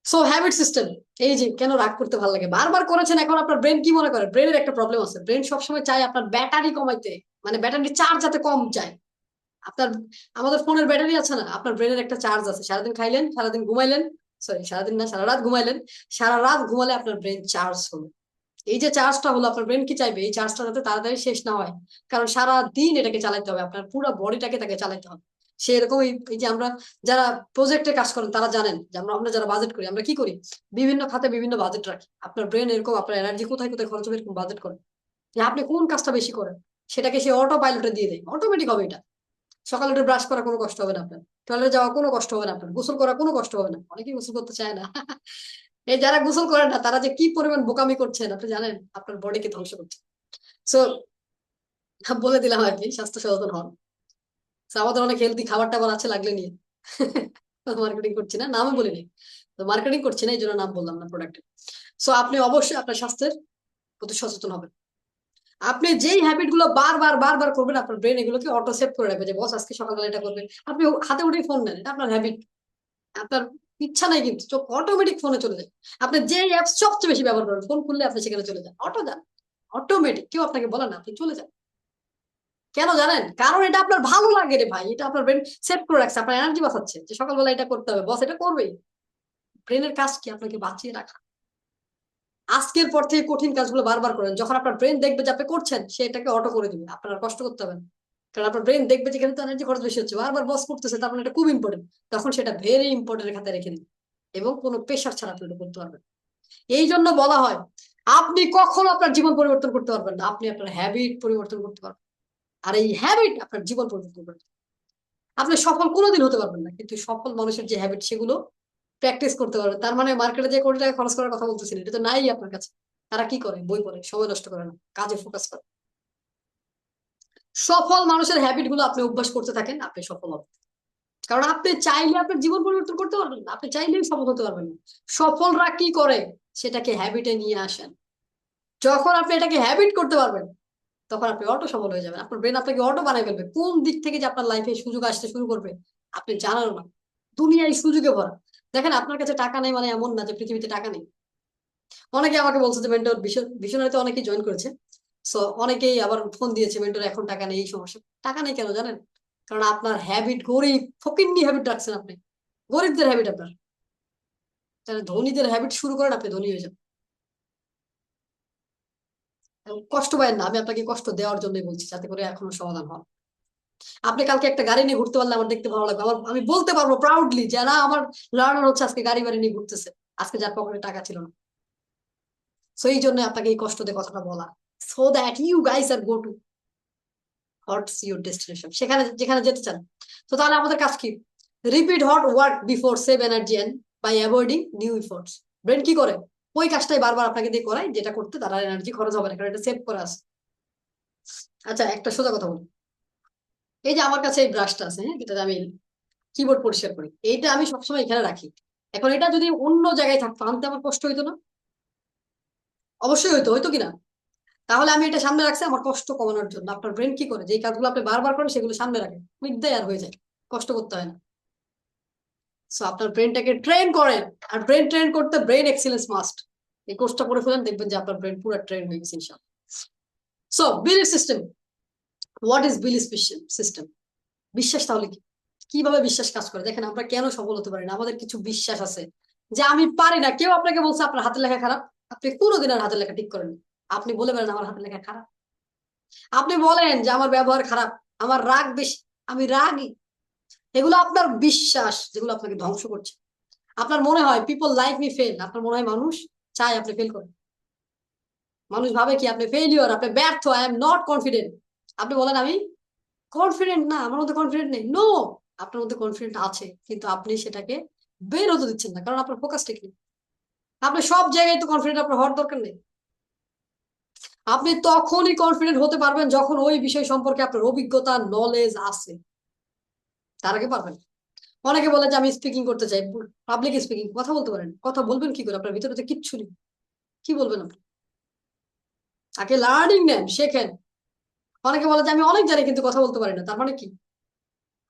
[SPEAKER 1] So habit system. এই যে কেন রাগ করতে ভালো লাগে, বারবার করেছেন, এখন আপনার ব্রেন কি মনে করে? ব্রেনের একটা প্রবলেম আছে, ব্রেন সবসময় চায় আপনার ব্যাটারি কমাইতে, মানে ব্যাটারি চার্জ যাতে কম চায়। আপনার, আমাদের ফোনের ব্যাটারি আছে না, আপনার ব্রেনের একটা চার্জ আছে। সারাদিন খাইলেন, সারাদিন ঘুমাইলেন, সরি সারাদিন না, সারা রাত ঘুমাইলেন, সারা রাত ঘুমালে আপনার ব্রেন চার্জ হলো। এই যে চার্জটা হলো, আপনার ব্রেন কি চাইবে? এই চার্জটা যাতে তাড়াতাড়ি শেষ না হয়। কারণ সারা দিন এটাকে চালাতে হবে, আপনার পুরো বডিটাকে তাকে চালাতে হবে। সেরকম এই যে আমরা যারা প্রজেক্টে কাজ করেন, তারা জানেন যে আমরা আমরা যারা বাজেট করি, আমরা কি করি? বিভিন্ন খাতে বিভিন্ন বাজেট রাখি। আপনার ব্রেন এরকম, আপনার এনার্জি কোথায় কোথায় খরচ হবে, এরকম বাজেট করেন, যে আপনি কোন কাজটা বেশি করেন, সেটাকে সে অটো পাইলটে দিয়ে দেয়, অটোমেটিক হবে এটা। সকালে উঠে ব্রাশ করা কোনো কষ্ট হবে না আপনার, টয়লেটে যাওয়া কোনো কষ্ট হবে না আপনার, গোসল করা কোনো কষ্ট হবে না। অনেকেই গোসল করতে চায় না। এই যারা গোসল করেন না, তারা যে কি পরিমাণ বোকামি করছেন আপনি জানেন? আপনার বডিকে ধ্বংস করছে। সো বলে দিলাম আর কি, স্বাস্থ্য সচেতন হন। So, আমাদের অনেক হেলদি খাবার টাবার আছে, লাগলে নিয়ে। মার্কেটিং করছি না, নামও বলিনি। তো মার্কেটিং করছি না, এই জন্য নাম বললাম না প্রোডাক্টের। সো আপনি অবশ্যই আপনার স্বাস্থ্যের প্রতি সচেতন হবেন। আপনি যেই হ্যাবিট গুলো বারবার বারবার করবেন, আপনার ব্রেন এগুলোকে অটো সেভ করে রাখবে, যে বস আজকে সকালবেলা এটা করবেন। আপনি হাতে উঠেই ফোন নেন, এটা আপনার হ্যাবিট। আপনার ইচ্ছা নাই কিন্তু, চোখ অটোমেটিক ফোনে চলে যায়। আপনি যে অ্যাপস সবচেয়ে বেশি ব্যবহার করেন, ফোন খুললে আপনি সেখানে চলে যান, অটো যান, অটোমেটিক, কেউ আপনাকে বলে না, আপনি চলে যান। কেন জানেন? কারণ এটা আপনার ভালো লাগে রে ভাই, এটা আপনার ব্রেন সেভ করে রাখছে, আপনার এনার্জি বাঁচাচ্ছে, যে সকালবেলা এটা করতে হবে, বস এটা করবেই। ব্রেনের কাজ কি? আপনাকে বাঁচিয়ে রাখা। আজকের পর থেকে কঠিন কাজগুলো বারবার করেন, যখন আপনার ব্রেন দেখবে যে আপনি করছেন, সে এটাকে অটো করে দিবে, আপনার আর কষ্ট করতে হবে না। কারণ আপনার ব্রেন দেখবে যে এখানে তো এনার্জি খরচ বেশি হচ্ছে, বারবার বস করতেছে, তার মানে এটা খুব ইম্পর্টেন্ট। তখন সেটা ভেরি ইম্পর্টেন্ট খাতায় রেখে দিন, এবং কোনো প্রেশার ছাড়া আপনি এটা করতে পারবেন। এই জন্য বলা হয়, আপনি কখনো আপনার জীবন পরিবর্তন করতে পারবেন না, আপনি আপনার হ্যাবিট পরিবর্তন করতে পারবেন। আর এই হ্যাবিট আপনার জীবন পরিবর্তন করবে। আপনি সফল কোনোদিন হতে পারবেন না, কিন্তু সফল মানুষের যে হ্যাবিট, সেগুলো প্র্যাকটিস করতে পারবেন। তার মানে মার্কেটে যে কোটি টাকা খরচ করার কথা বলতেছিলেন, এটা তো নাই আপনার কাছে। তারা কি করে? বই পড়ে, সময় নষ্ট করে না, কাজে ফোকাস করে। সফল মানুষের হ্যাবিট গুলো আপনি অভ্যাস করতে থাকেন, আপনি সফল হবেন। কারণ আপনি চাইলে আপনার জীবন পরিবর্তন করতে পারবেন না, আপনি চাইলেই সফল হতে পারবেন না। সফলরা কি করে? সেটাকে হ্যাবিটে নিয়ে আসেন। যখন আপনি এটাকে হ্যাবিট করতে পারবেন, তখন আপনি অটো সফল হয়ে যাবেন। আপনার ব্রেন আপনাকে অটো বানাই ফেলবে, কোন দিক থেকে যে আপনার লাইফে সুযোগ আসতে শুরু করবে আপনি জানারও না। দুনিয়ায় সুযোগে ভরা। দেখেন, আপনার কাছে টাকা নেই মানে এমন না যে পৃথিবীতে টাকা নেই। অনেকে আমাকে বলছে যে মেন্টর, ভীষণারিতে অনেকেই জয়েন করেছে। সো অনেকেই আবার ফোন দিয়েছে, মেন্টর এখন টাকা নেই, এই সমস্যা। টাকা নেই কেন জানেন? কারণ আপনার হ্যাবিট গরিব, ফকিন্নি হ্যাবিট রাখছেন আপনি। গরিবদের হ্যাবিট আপনার। তাহলে ধনীদের হ্যাবিট শুরু করেন, আপনি ধনী হয়ে যাবেন। এবং কষ্ট পাবেন না, আমি আপনাকে কষ্ট দেওয়ার জন্যই বলছি, যাতে করে এখনো সমাধান হয়। আপনি কালকে একটা গাড়ি নিয়ে ঘুরতে পারলে আমার দেখতে ভালো লাগবে, আমি বলতে পারবো প্রাউডলি যে না, আমার লার্নার হচ্ছে আজকে গাড়ি বাড়ি নিয়ে ঘুরতেছে, আজকে যার পকেটে টাকা ছিল না। সো এই জন্য আপনাকে এই কষ্ট দিয়ে কথাটা বলা, so that you guys are go to what's your destination, সেখানে যেখানে যেতে চান। তো তাহলে আমাদের কাজ কি? Repeat hot work before, save energy and by avoiding new efforts. Brain কি করে? ওই কাজটাই বারবার আপনাকে দিয়ে করায়, যেটা করতে তার এনার্জি খরচ হবে না, কারণ এটা সেভ করে আছে। আচ্ছা, একটা সোজা কথা বলি। এই যে আমার কাছে এই ব্রাশটা আছে, হ্যাঁ, যেটা আমি কিবোর্ড পরিষ্কার করি, এইটা আমি সবসময় এখানে রাখি। এখন এটা যদি অন্য জায়গায় থাকতো, আনতে আমার কষ্ট হইতো না? অবশ্যই হইতো, হইতো কিনা? তাহলে আমি এটা সামনে রাখছি আমার কষ্ট কমানোর জন্য। আপনার ব্রেন কি করে? যে কাজগুলো আপনি বারবার করেন সেগুলো সামনে রাখেন, মিড আর হয়ে যায়, কষ্ট করতে হয় না। সো আপনার ব্রেনটাকে ট্রেন করেন। আর ব্রেন ট্রেন করতে ব্রেন এক্সিলেন্স মাস্ট। এই কোর্সটা করে ফেলেন, দেখবেন যে আপনার ব্রেন পুরো ট্রেন হয়ে গেছে ইনশাআল্লাহ। So belief system, what is belief system? বিশ্বাস তাহলে কি? কিভাবে বিশ্বাস কাজ করে? দেখেন, আমরা কেন সফল হতে পারি না? আমাদের কিছু বিশ্বাস আছে যে আমি পারি না। কেউ আপনাকে বলছে আপনার হাতের লেখা খারাপ, আপনি কোনোদিন আর হাতের লেখা ঠিক করেন। আপনি বলে পারেন আমার হাতের লেখা খারাপ। আপনি বলেন যে আমার ব্যবহার খারাপ, আমার রাগ বেশি, আমি রাগী। এগুলো আপনার বিশ্বাস, যেগুলো আপনাকে ধ্বংস করছে। আপনার মনে হয় পিপল লাইক মি ফেল, আপনার মনে হয় মানুষ চায় আপনি ফেল করেন। মানুষ ভাবে কি আপনি ফেলিওর, আপনি ব্যর্থ, আই এম নট কনফিডেন্ট। আপনি বলেন আমি কনফিডেন্ট না, আমার মধ্যে কনফিডেন্ট নেই। নো, আপনার মধ্যে কনফিডেন্ট আছে, কিন্তু আপনি সেটাকে বের হতে দিচ্ছেন না, কারণ আপনার ফোকাসটা কি? আপনি সব জায়গায় তো কনফিডেন্ট আপনার হওয়ার দরকার নেই। আপনি তখনই কনফিডেন্ট হতে পারবেন যখন ওই বিষয় সম্পর্কে আপনার অভিজ্ঞতা, নলেজ আছে। তার আগে পারবেন না। অনেকে বলে যে আমি স্পিকিং করতে চাই, পাবলিক স্পিকিং, কথা বলতে পারেন, কথা বলবেন কি করে? আপনার ভিতরে তো কিচ্ছু নেই, কি বলবেন আপনি? আগে লার্নিং নেন, শেখেন। অনেকে বলে যে আমি অনেক জানি কিন্তু কথা বলতে পারি না, তার মানে কি?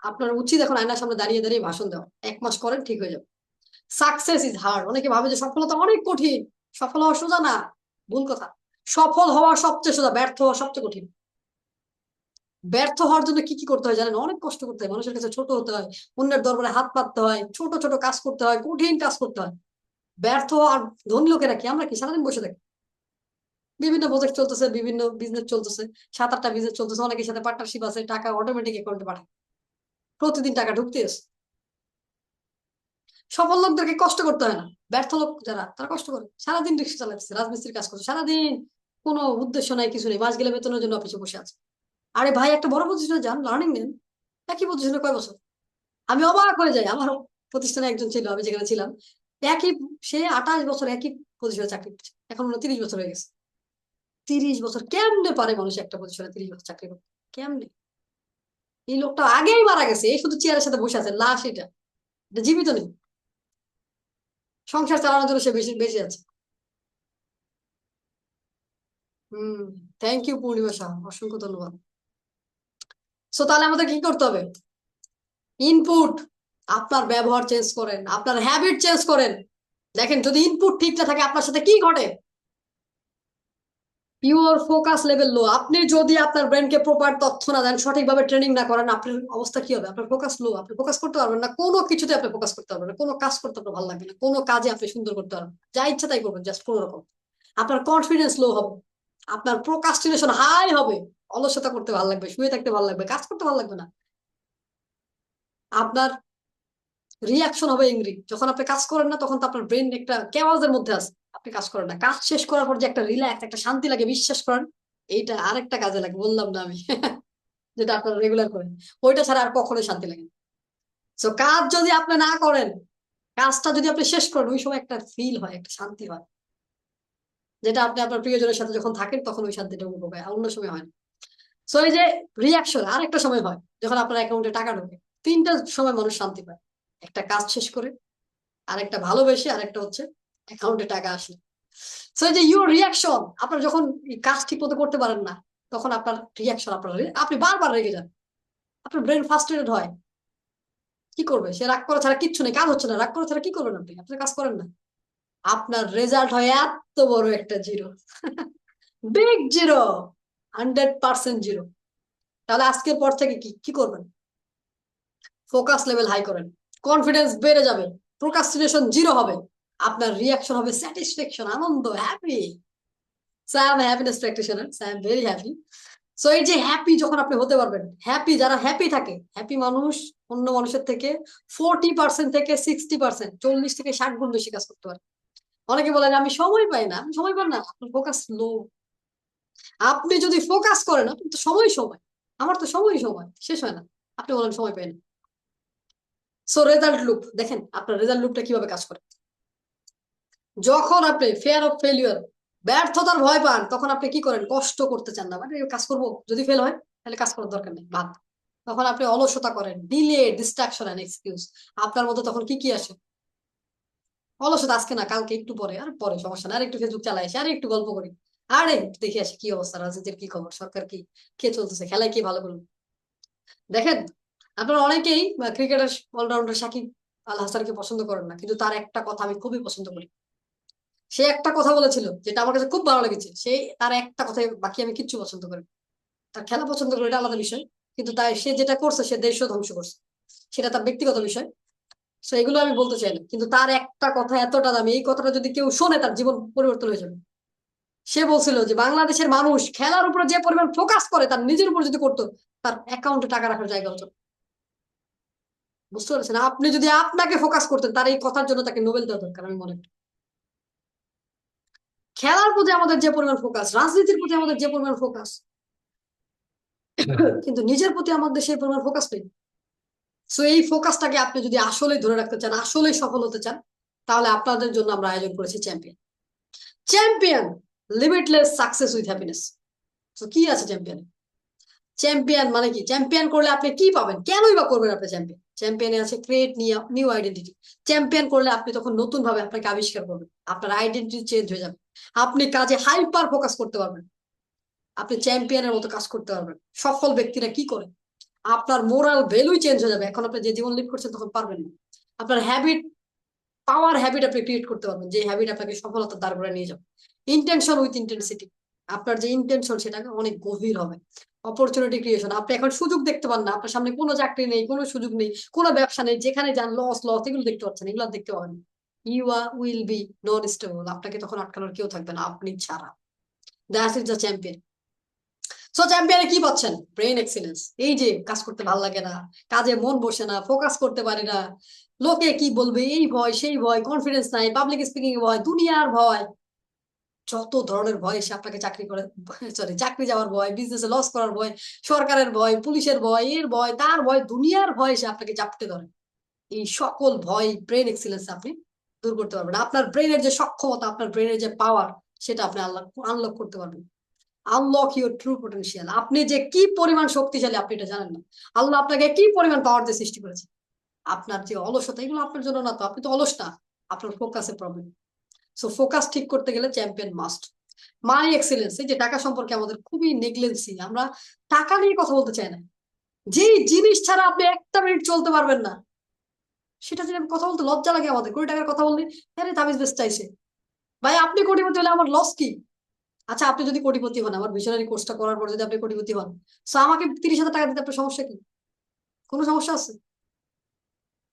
[SPEAKER 1] আপনার উচিত এখন আয়নার সামনে দাঁড়িয়ে দাঁড়িয়ে ভাষণ দেওয়া, 1 মাস করেন, ঠিক হয়ে যাবে। Success is hard. অনেকে ভাবে যে সফলতা অনেক কঠিন, সফল হওয়া সোজা না। ভুল কথা। সফল হওয়া সবচেয়ে সোজা, ব্যর্থ হওয়া সবচেয়ে কঠিন। ব্যর্থ হওয়ার জন্য কি কি করতে হয় জানেন? অনেক কষ্ট করতে হয়, মানুষের কাছে ছোট হতে হয়, অন্যের দরবারে হাত পাততে হয়, ছোট ছোট কাজ করতে হয়, কঠিন কাজ করতে হয়। ব্যর্থ আর ধনী লোকেরা কি? আমরা কি সারাদিন বসে থাকি? বিভিন্ন প্রজেক্ট চলতেছে, বিভিন্ন বিজনেস চলতেছে, 7-8টা বিজনেস চলতেছে, অনেকের সাথে পার্টনারশিপ আছে, টাকা অটোমেটিক অ্যাকাউন্টে পাঠায়, প্রতিদিন টাকা ঢুকতে আছে। সফল লোকদেরকে কষ্ট করতে হয় না। ব্যর্থ লোক যারা, তারা কষ্ট করে, সারাদিন রিক্সা চালাচ্ছে, রাজমিস্ত্রির কাজ করছে সারাদিন, কোনো উদ্দেশ্য নাই, কিছু নেই, মাস গেলে বেতনের জন্য অফিসে বসে আছে। আরে ভাই, একটা বড় প্রতিষ্ঠানে যান, লার্নিং নেন। একই প্রতিষ্ঠানে কয় বছর? আমি অবাক হয়ে যাই। আমার প্রতিষ্ঠানে একজন ছিল, আমি যেখানে ছিলাম, একই, সে 28 বছর একই প্রতিষ্ঠানে চাকরি করছে, এখন 30 বছর হয়ে গেছে। 30 বছর কেমনে পারে মানুষ একটা পজিশনে 30 বছর চাকরি করতে? কেমনে? এই লোকটা আগেই মারা গেছে, এই শুধু চেয়ারের সাথে বসে আছে, লাশ এটা, এটা জীবিত নেই। সংসার চালানোর জন্য সে বেশি বেঁচে আছে। হম। থ্যাংক ইউ পূর্ণিমা শাহ, অসংখ্য ধন্যবাদ। সো তাহলে আমাদের কি করতে হবে? ইনপুট, আপনার ব্যবহার চেঞ্জ করেন, আপনার হ্যাবিট চেঞ্জ করেন। দেখেন যদি ইনপুট ঠিক না থাকে আপনার সাথে কি ঘটে? পিওর ফোকাস লেভেল লো। আপনি যদি আপনার ব্রেনকে প্রপার তথ্য না দেন, সঠিকভাবে ট্রেনিং না করেন, আপনার অবস্থা কি হবে? আপনার ফোকাস লো, আপনি ফোকাস করতে পারবেন না কোনো কিছুতে, আপনি ফোকাস করতে পারবেন না, কোনো কাজ করতে আপনার ভালো লাগবে না, কোনো কাজে আপনি সুন্দর করতে পারবেন না। যা ইচ্ছা তাই করবেন, জাস্ট কোনো রকম। আপনার কনফিডেন্স লো হবে, আপনার প্রোক্রাস্টিনেশন হাই হবে, অলসতা করতে ভালো লাগবে, শুয়ে থাকতে ভালো লাগবে, কাজ করতে ভালো লাগবে না। আপনার রিয়াকশন হবে এংরি, যখন আপনি কাজ করেন না তখন তো আপনার ব্রেন একটা কেওয়াজের মধ্যে আছে, আপনি কাজ করেন না, কাজ শেষ করার পর যে একটা রিল্যাক্স, একটা শান্তি লাগে, বিশ্বাস করেন এইটা আরেকটা কাজে লাগে, বললাম না আমি যেটা আপনারা রেগুলার করেন, ওইটা ছাড়া আর কখনোই শান্তি লাগে না। তো কাজ যদি আপনি না করেন, কাজটা যদি আপনি শেষ করেন, ওই সময় একটা ফিল হয়, একটা শান্তি হয়, যেটা আপনি আপনার প্রিয়জনের সাথে যখন থাকেন তখন ওই শান্তিটা উপভোগ হয়, আর অন্য সময় হয় না। সো এই যে রিয়াকশন আরেকটা সময় হয়, যখন আপনার অ্যাকাউন্টে টাকা ঢোকে। তিনটা সময় মানুষ শান্তি পায়: একটা কাজ শেষ করে, আরেকটা ভালোবেসে, আরেকটা হচ্ছে অ্যাকাউন্টে টাকা আসে। সো এই যে ইউর রিয়াকশন, আপনার যখন এই কাজ ঠিক মতো করতে পারেন না, তখন আপনার রিয়াকশন, আপনার আপনি বারবার রেগে যান, আপনার ব্রেন ফার্স্ট্রেটেড হয়। কি করবে সে? রাগ করা ছাড়া কিচ্ছু নেই, কাজ হচ্ছে না, রাগ করা ছাড়া কি করবেন? আপনি আপনার কাজ করেন না, আপনার রেজাল্ট হয় এত বড় একটা জিরো, বিগ জিরো, 100% জিরো। তাহলে আজকের পর থেকে কি কি করবেন? ফোকাস লেভেল হাই করেন, কনফিডেন্স বেড়ে যাবে, প্রোক্রাস্টিনেশন জিরো হবে, আপনার রিয়াকশন হবে স্যাটিসফ্যাকশন, আনন্দ, happy. So I am happiness practitioner, so I am very happy. So এই যে হ্যাপি যখন আপনি হতে পারবেন, হ্যাপি যারা হ্যাপি থাকে, হ্যাপি মানুষ অন্য মানুষের থেকে 40% থেকে 60%, 40 থেকে 60 গুণ বেশি কাজ করতে পারে। অনেকে বলেন আমি সময় পাই না, আপনি সময় পান না, আপনার ফোকাস লো। আপনি যদি ফোকাস করেন, আপনি তো সময় সময়, আমার তো সময় সময় শেষ হয় না, আপনি বলেন সময় পাই না। সো রেজাল্ট লুপ দেখেন, আপনার রেজাল্ট লুপটা কিভাবে কাজ করে। যখন আপনি ফেয়ার অফ ফেলিওর, ব্যর্থতার ভয় পান, তখন আপনি কি করেন? কষ্ট করতে চান না, মানে কাজ করব, যদি ফেল হয় তাহলে কাজ করার দরকার নেই, বাদ। তখন আপনি অলসতা করেন, ডিলে, ডিস্ট্রাকশন এন্ড এক্সকিউজ। আপনার মধ্যে তখন কি কি আসে? অলসতা, আজকে না কালকে, একটু পরে, আর পরে সমস্যা না, আর একটু ফেসবুক চালাই আসি, আর একটু গল্প করি, আরে একটু দেখে আসি কি অবস্থা, রাজনীতির কি খবর, সরকার কি, কে চলতেছে, খেলায় কি ভালো করলো। দেখেন, আপনারা অনেকেই ক্রিকেটার অলরাউন্ডার সাকিব আল হাসানকে পছন্দ করেন না, কিন্তু তার একটা কথা আমি খুবই পছন্দ করি। সে একটা কথা বলেছিল যেটা আমার কাছে খুব ভালো লেগেছে, সেই তার একটা কথাই, বাকি আমি কিচ্ছু পছন্দ করি না। তার খেলা পছন্দ করি, এটা আলাদা বিষয়, কিন্তু তাই সে যেটা করছে, সে দেশও ধ্বংস করছে, সেটা তার ব্যক্তিগত বিষয়। তো এগুলো আমি বলতে চাই না, কিন্তু তার একটা কথা এতটা দামি, এই কথাটা যদি কেউ শোনে তার জীবন পরিবর্তন হয়ে যাবে। সে বলছিল যে বাংলাদেশের মানুষ খেলার উপরে যে পরিমাণ ফোকাস করে, তার নিজের উপর যদি করতো, তার অ্যাকাউন্টে টাকা রাখার জায়গা হতো। বুঝতে পারছেন? আপনি যদি আপনাকে ফোকাস করতেন, তার এই কথার জন্য তাকে নোবেল দেওয়া দরকার, আমি মনে করি। খেলার প্রতি আমাদের যে পরিমাণ ফোকাস, রাজনীতির প্রতি আমাদের যে পরিমাণ ফোকাস, কিন্তু নিজের প্রতি আমাদের সেই পরিমাণ ফোকাস নেই। সো এই ফোকাসটাকে আপনি যদি আসলে ধরে রাখতে চান, আসলে সফল হতে চান, তাহলে আপনাদের জন্য আমরা আয়োজন করেছি champion. Champion, limitless success with happiness. তো কি আছে চ্যাম্পিয়ন? চ্যাম্পিয়ন মানে কি? চ্যাম্পিয়ন করলে আপনি কি পাবেন? কেনই বা করবেন আপনি চ্যাম্পিয়ন? চ্যাম্পিয়নে আছে ক্রিয়েট নিউ আইডেন্টিটি। চ্যাম্পিয়ন করলে আপনি তখন নতুন ভাবে আপনাকে আবিষ্কার করবেন, আপনার আইডেন্টিটি চেঞ্জ হয়ে যাবে, আপনি কাজে হাইপার ফোকাস করতে পারবেন, আপনি চ্যাম্পিয়নের মতো কাজ করতে পারবেন। সফল ব্যক্তিরা কি করে? আপনার মোরাল ভ্যালুই চেঞ্জ হয়ে যাবে, এখন আপনি যে জীবন লিড করছেন তখন পারবেন না। আপনার হ্যাবিট, পাওয়ার হ্যাবিট আপনি ক্রিয়েট করতে পারবেন, যে হ্যাবিট আপনাকে সফলতার দ্বার করে নিয়ে যাবে। ইন্টেনশন উইথ ইন্টেন্সিটি, আপনার যে ইন্টেনশন সেটা অনেক গভীর হবে। অপরচুনিটি ক্রিয়েশন, আপনি এখন সুযোগ দেখতে পান না, আপনার সামনে কোনো চাকরি নেই, কোনো সুযোগ নেই, কোনো ব্যবসা নেই, যেখানে যান লস লস, এগুলো দেখতে পাচ্ছেন, এগুলো দেখতে পাবেন। You will be non stable, আপনাকে তখন আটকানোর কেউ থাকবে না, আপনি ছাড়া। That is the champion. So চ্যাম্পিয়নে কি পাচ্ছেন? Brain excellence. এই যে কাজ করতে ভালো লাগে না, কাজে মন বসে না, ফোকাস করতে পারি না, লোকে কি বলবে, এই ভয় সেই ভয়, কনফিডেন্স নাই, পাবলিক স্পিকিং এর ভয়, দুনিয়ার ভয়, যত ধরনের ভয় এসে আপনাকে চাকরি করে, সরি, চাকরি যাওয়ার ভয়, বিজনেসে লস করার ভয়, সরকারের ভয়, পুলিশের ভয়, এর ভয় তার ভয়, দুনিয়ার ভয় এসে আপনাকে চাপতে ধরে। এই সকল ভয় ব্রেন এক্সিলেন্স আপনি দূর করতে পারবেন। আপনার ব্রেনের যে সক্ষমতা, আপনার ব্রেনের যে পাওয়ার, সেটা আপনি আনলক করতে পারবেন। Unlock your true potential. আপনি যে কি পরিমাণ শক্তিশালী আপনি এটা জানেন না। আল্লাহ আপনাকে কি পরিমাণ পাওয়ার দিয়ে সৃষ্টি করেছে। আপনার যে অলসতা, এগুলো আপনার জন্য না, তো আপনি তো অলস না, আপনার ফোকাসের প্রবলেম। সো ফোকাস ঠিক করতে গেলে চ্যাম্পিয়ন মাস্ট। মানি এক্সেলেন্স, এই যে টাকা সম্পর্কে আমাদের খুবই নেগলেন্সি, আমরা টাকা নিয়ে কথা বলতে চাই না। যেই জিনিস ছাড়া আপনি একটা মিনিট চলতে পারবেন না, সেটা যদি আমি কথা বলতে লজ্জা লাগে আমাদের। 20 টাকার কথা বললে আরে তাবিজ বেশ চাইছে, ভাই আপনি কোটিপতি হলে আমার লস কি? আচ্ছা আপনি যদি কোটিপতি হন, আমার ভিশনারি কোর্সটা করার পর যদি আপনি কোটিপতি হন, তো আমাকে 30,000 টাকা দিতে আপনার সমস্যা কি? কোনো সমস্যা আছে?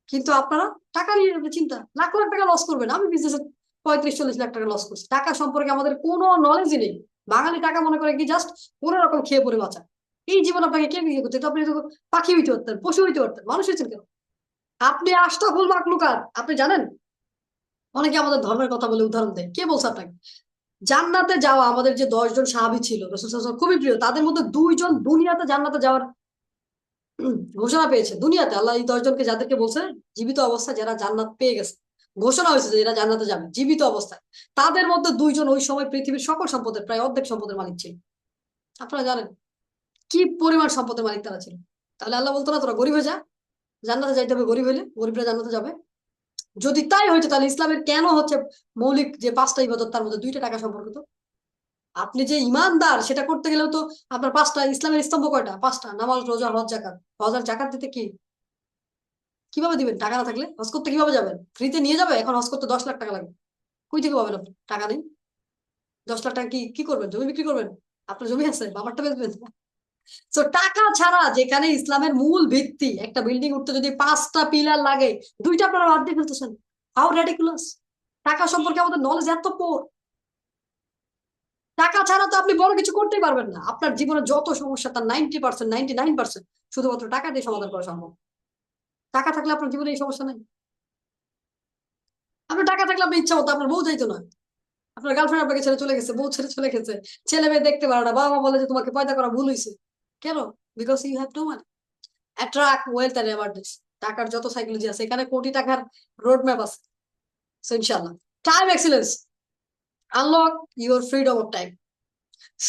[SPEAKER 1] কিন্তু আপনারা টাকা নিয়ে চিন্তা, লাখ লাখ টাকা লস করবেন। আমি বিজনেসে 35-40 লাখ টাকা লস করছি। টাকা সম্পর্কে আমাদের কোনো নলেজই নেই। বাঙালি টাকা মনে করে কি জাস্ট কোনো রকম খেয়ে পরে বাঁচা। এই জীবন আপনাকে কে বিয়ে করতে? আপনি তো পাখি হইতে পারতেন, পশু হইতে পারতেন, মানুষ হয়েছেন কেন? আপনি আশরাফুল মাখলুকাত, আপনি জানেন? অনেকে আমাদের ধর্মের কথা বলে উদাহরণ দেয়, কে বলছে আপনাকে? জান্নাতে যাওয়া আমাদের যে 10 জন সাহাবী ছিল, রাসূল সাল্লাল্লাহু আলাইহি ওয়াসাল্লাম খুবই প্রিয়, তাদের মধ্যে 2 জন দুনিয়াতে জান্নাতে যাওয়ার ঘোষণা পেয়েছে। দুনিয়াতে আল্লাহ এই 10 জনকে, যাদেরকে বলছে জীবিত অবস্থায় যারা জান্নাত পেয়ে গেছে, ঘোষণা হয়েছে যে এরা জান্নাতে যাবে জীবিত অবস্থায়, তাদের মধ্যে 2 জন ওই সময় পৃথিবীর সকল সম্পদের প্রায় অর্ধেক সম্পদের মালিক ছিল। আপনারা জানেন কি পরিমাণ সম্পদের মালিক তারা ছিল? তাহলে আল্লাহ বলতো না তোরা গরিব হয়ে যা, জান্নাতে যাইতে হবে, গরিব হইলে গরিবরা জান্নাতে যাবে? যদি তাই হইতো তাহলে ইসলামের কেন হচ্ছে মৌলিক যে 5টা ইবাদত তার মধ্যে 2টা টাকা সম্পর্কিত? আপনি যে ইমানদার সেটা করতে গেলেও তো আপনার 5টা, ইসলামের স্তম্ভ কয়টা? 5টা, নামাজ, রোজা, হজ, জাকাত। হজ আর জাকাত দিতে কি কিভাবে দিবেন? টাকা না থাকলে হজ করতে কিভাবে যাবেন? ফ্রিতে নিয়ে যাবে? এখন হজ করতে 10 লাখ টাকা লাগে, কই থেকে পাবেন আপনি? টাকা নেই। 10 লাখ টাকা কি কি করবেন? জমি বিক্রি করবেন? আপনার জমি আছে, বাবারটা বেচবেন? তো টাকা ছাড়া, যেখানে ইসলামের মূল ভিত্তি একটা বিল্ডিং উঠতে যদি 5টা পিলার লাগে, 2টা আপনারা বাদ দিয়ে ফেলতেছেন। How ridiculous! টাকা সম্পর্কে আমাদের নলেজ এত পোর। টাকা ছাড়া তো আপনি বড় কিছু করতেই পারবেন না। আপনার জীবনে যত সমস্যা তার 90%, 99% শুধুমাত্র টাকা দিয়ে সমাধান করা সম্ভব। টাকা থাকলে আপনার জীবনে এই সমস্যা নাই। আপনার টাকা থাকলে আপনি ইচ্ছা মতো আপনার বউ যাইতো না, আপনার গার্লফ্রেন্ড আপনাকে ছেড়ে চলে গেছে, বউ ছেড়ে চলে গেছে, ছেলে মেয়ে দেখতে পারে না, বাবা মা বলে যে তোমাকে পয়দা করা ভুল হয়েছে। কেন? Because you have no money. Attract wealth and abundance, টাকার যত সাইকোলজি আছে এখানে কোটি টাকার রোড ম্যাপ আছে। সো ইনশাআল্লাহ, time excellence, unlock your freedom of time.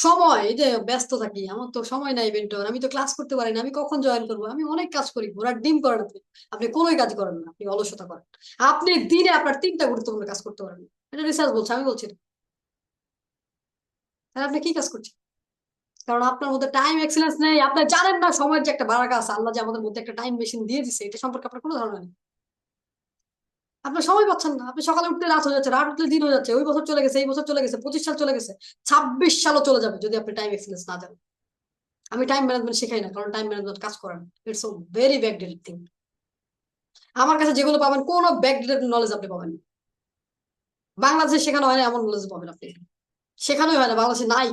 [SPEAKER 1] সময়, এই যে ব্যস্ত থাকি, আমার তো সময় নাই বেন্টন, আমি তো ক্লাস করতে পারি না, আমি কখন জয়েন করবো? আমি অনেক কাজ করি, ঘোড়ার ডিম করেন আপনি। আপনি কোনোই কাজ করেন না, আপনি অলসতা করেন। আপনি দিনে আপনার 3টা গুরুত্বপূর্ণ কাজ করতে পারেন। এটা রিসার্চ বলছে, আমি বলছি না। তাহলে আপনি কি কাজ করছেন? কারণ আপনার মধ্যে টাইম এক্সেলেন্স নেই। আপনি জানেন না সময়ের যে একটা বারাকা আছে, আল্লাহ যে আমাদের মধ্যে একটা টাইম মেশিন দিয়ে দিচ্ছে, এটা সম্পর্কে আপনার কোনো ধারণা নেই। আপনার সময় পাচ্ছেন না। আপনি সকালে উঠতে রাত হয়ে যাচ্ছে, রাত উঠলে দিন হয়ে যাচ্ছে, ওই বছর চলে গেছে, এই বছর চলে গেছে, 25 সাল চলে গেছে, 26 সালও চলে যাবে যদি আপনি টাইম এক্সেলেন্স না জানেন। আমি টাইম ম্যানেজমেন্ট শেখাই না, কারণ টাইম ম্যানেজমেন্ট কাজ করেন। It's a very backdated thing. আমার কাছে যেগুলো পাবেন, কোনো ব্যাকডেটেড নলেজ আপনি পাবেন না। বাংলাদেশে শেখানো হয় না এমন নলেজ পাবেন আপনি, শেখানোই হয় না, বাংলাদেশে নাই।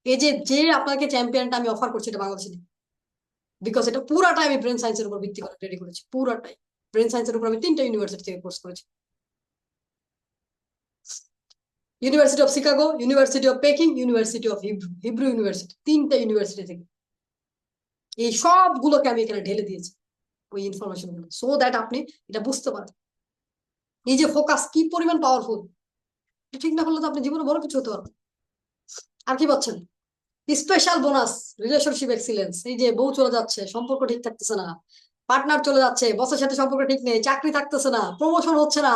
[SPEAKER 1] এই যে যে আপনাকে চ্যাম্পিয়নটা আমি অফার করছি, এটা বাংলাদেশে নেই। বিকজ এটা পুরাটাই আমি ব্রেন সায়েন্সের উপর ভিত্তি করে রেডি করেছি, পুরাটাই। ব্রেন সায়েন্সের উপর আমি 3টা ইউনিভার্সিটি থেকে কোর্স করেছি। University of Chicago, university of packing, university of Hebrew, Hebrew university, 3টা ইউনিভার্সিটি থেকে এই সবগুলোকে আমি এখানে ঢেলে দিয়েছি, ওই ইনফরমেশন গুলো, সো দ্যাট আপনি এটা বুঝতে পারেন। এই যে ফোকাস কি পরিমাণ পাওয়ারফুল, ঠিক না করলে তো আপনি জীবনে বড় কিছু হতে পারবেন। আর কি পাচ্ছেন? Special bonus, relationship excellence. এই যে বউ চলে যাচ্ছে, সম্পর্ক ঠিক থাকতেছে না, পার্টনার চলে যাচ্ছে, বসের সাথে সম্পর্ক ঠিক নেই, চাকরি থাকতেছে না, প্রমোশন হচ্ছে না,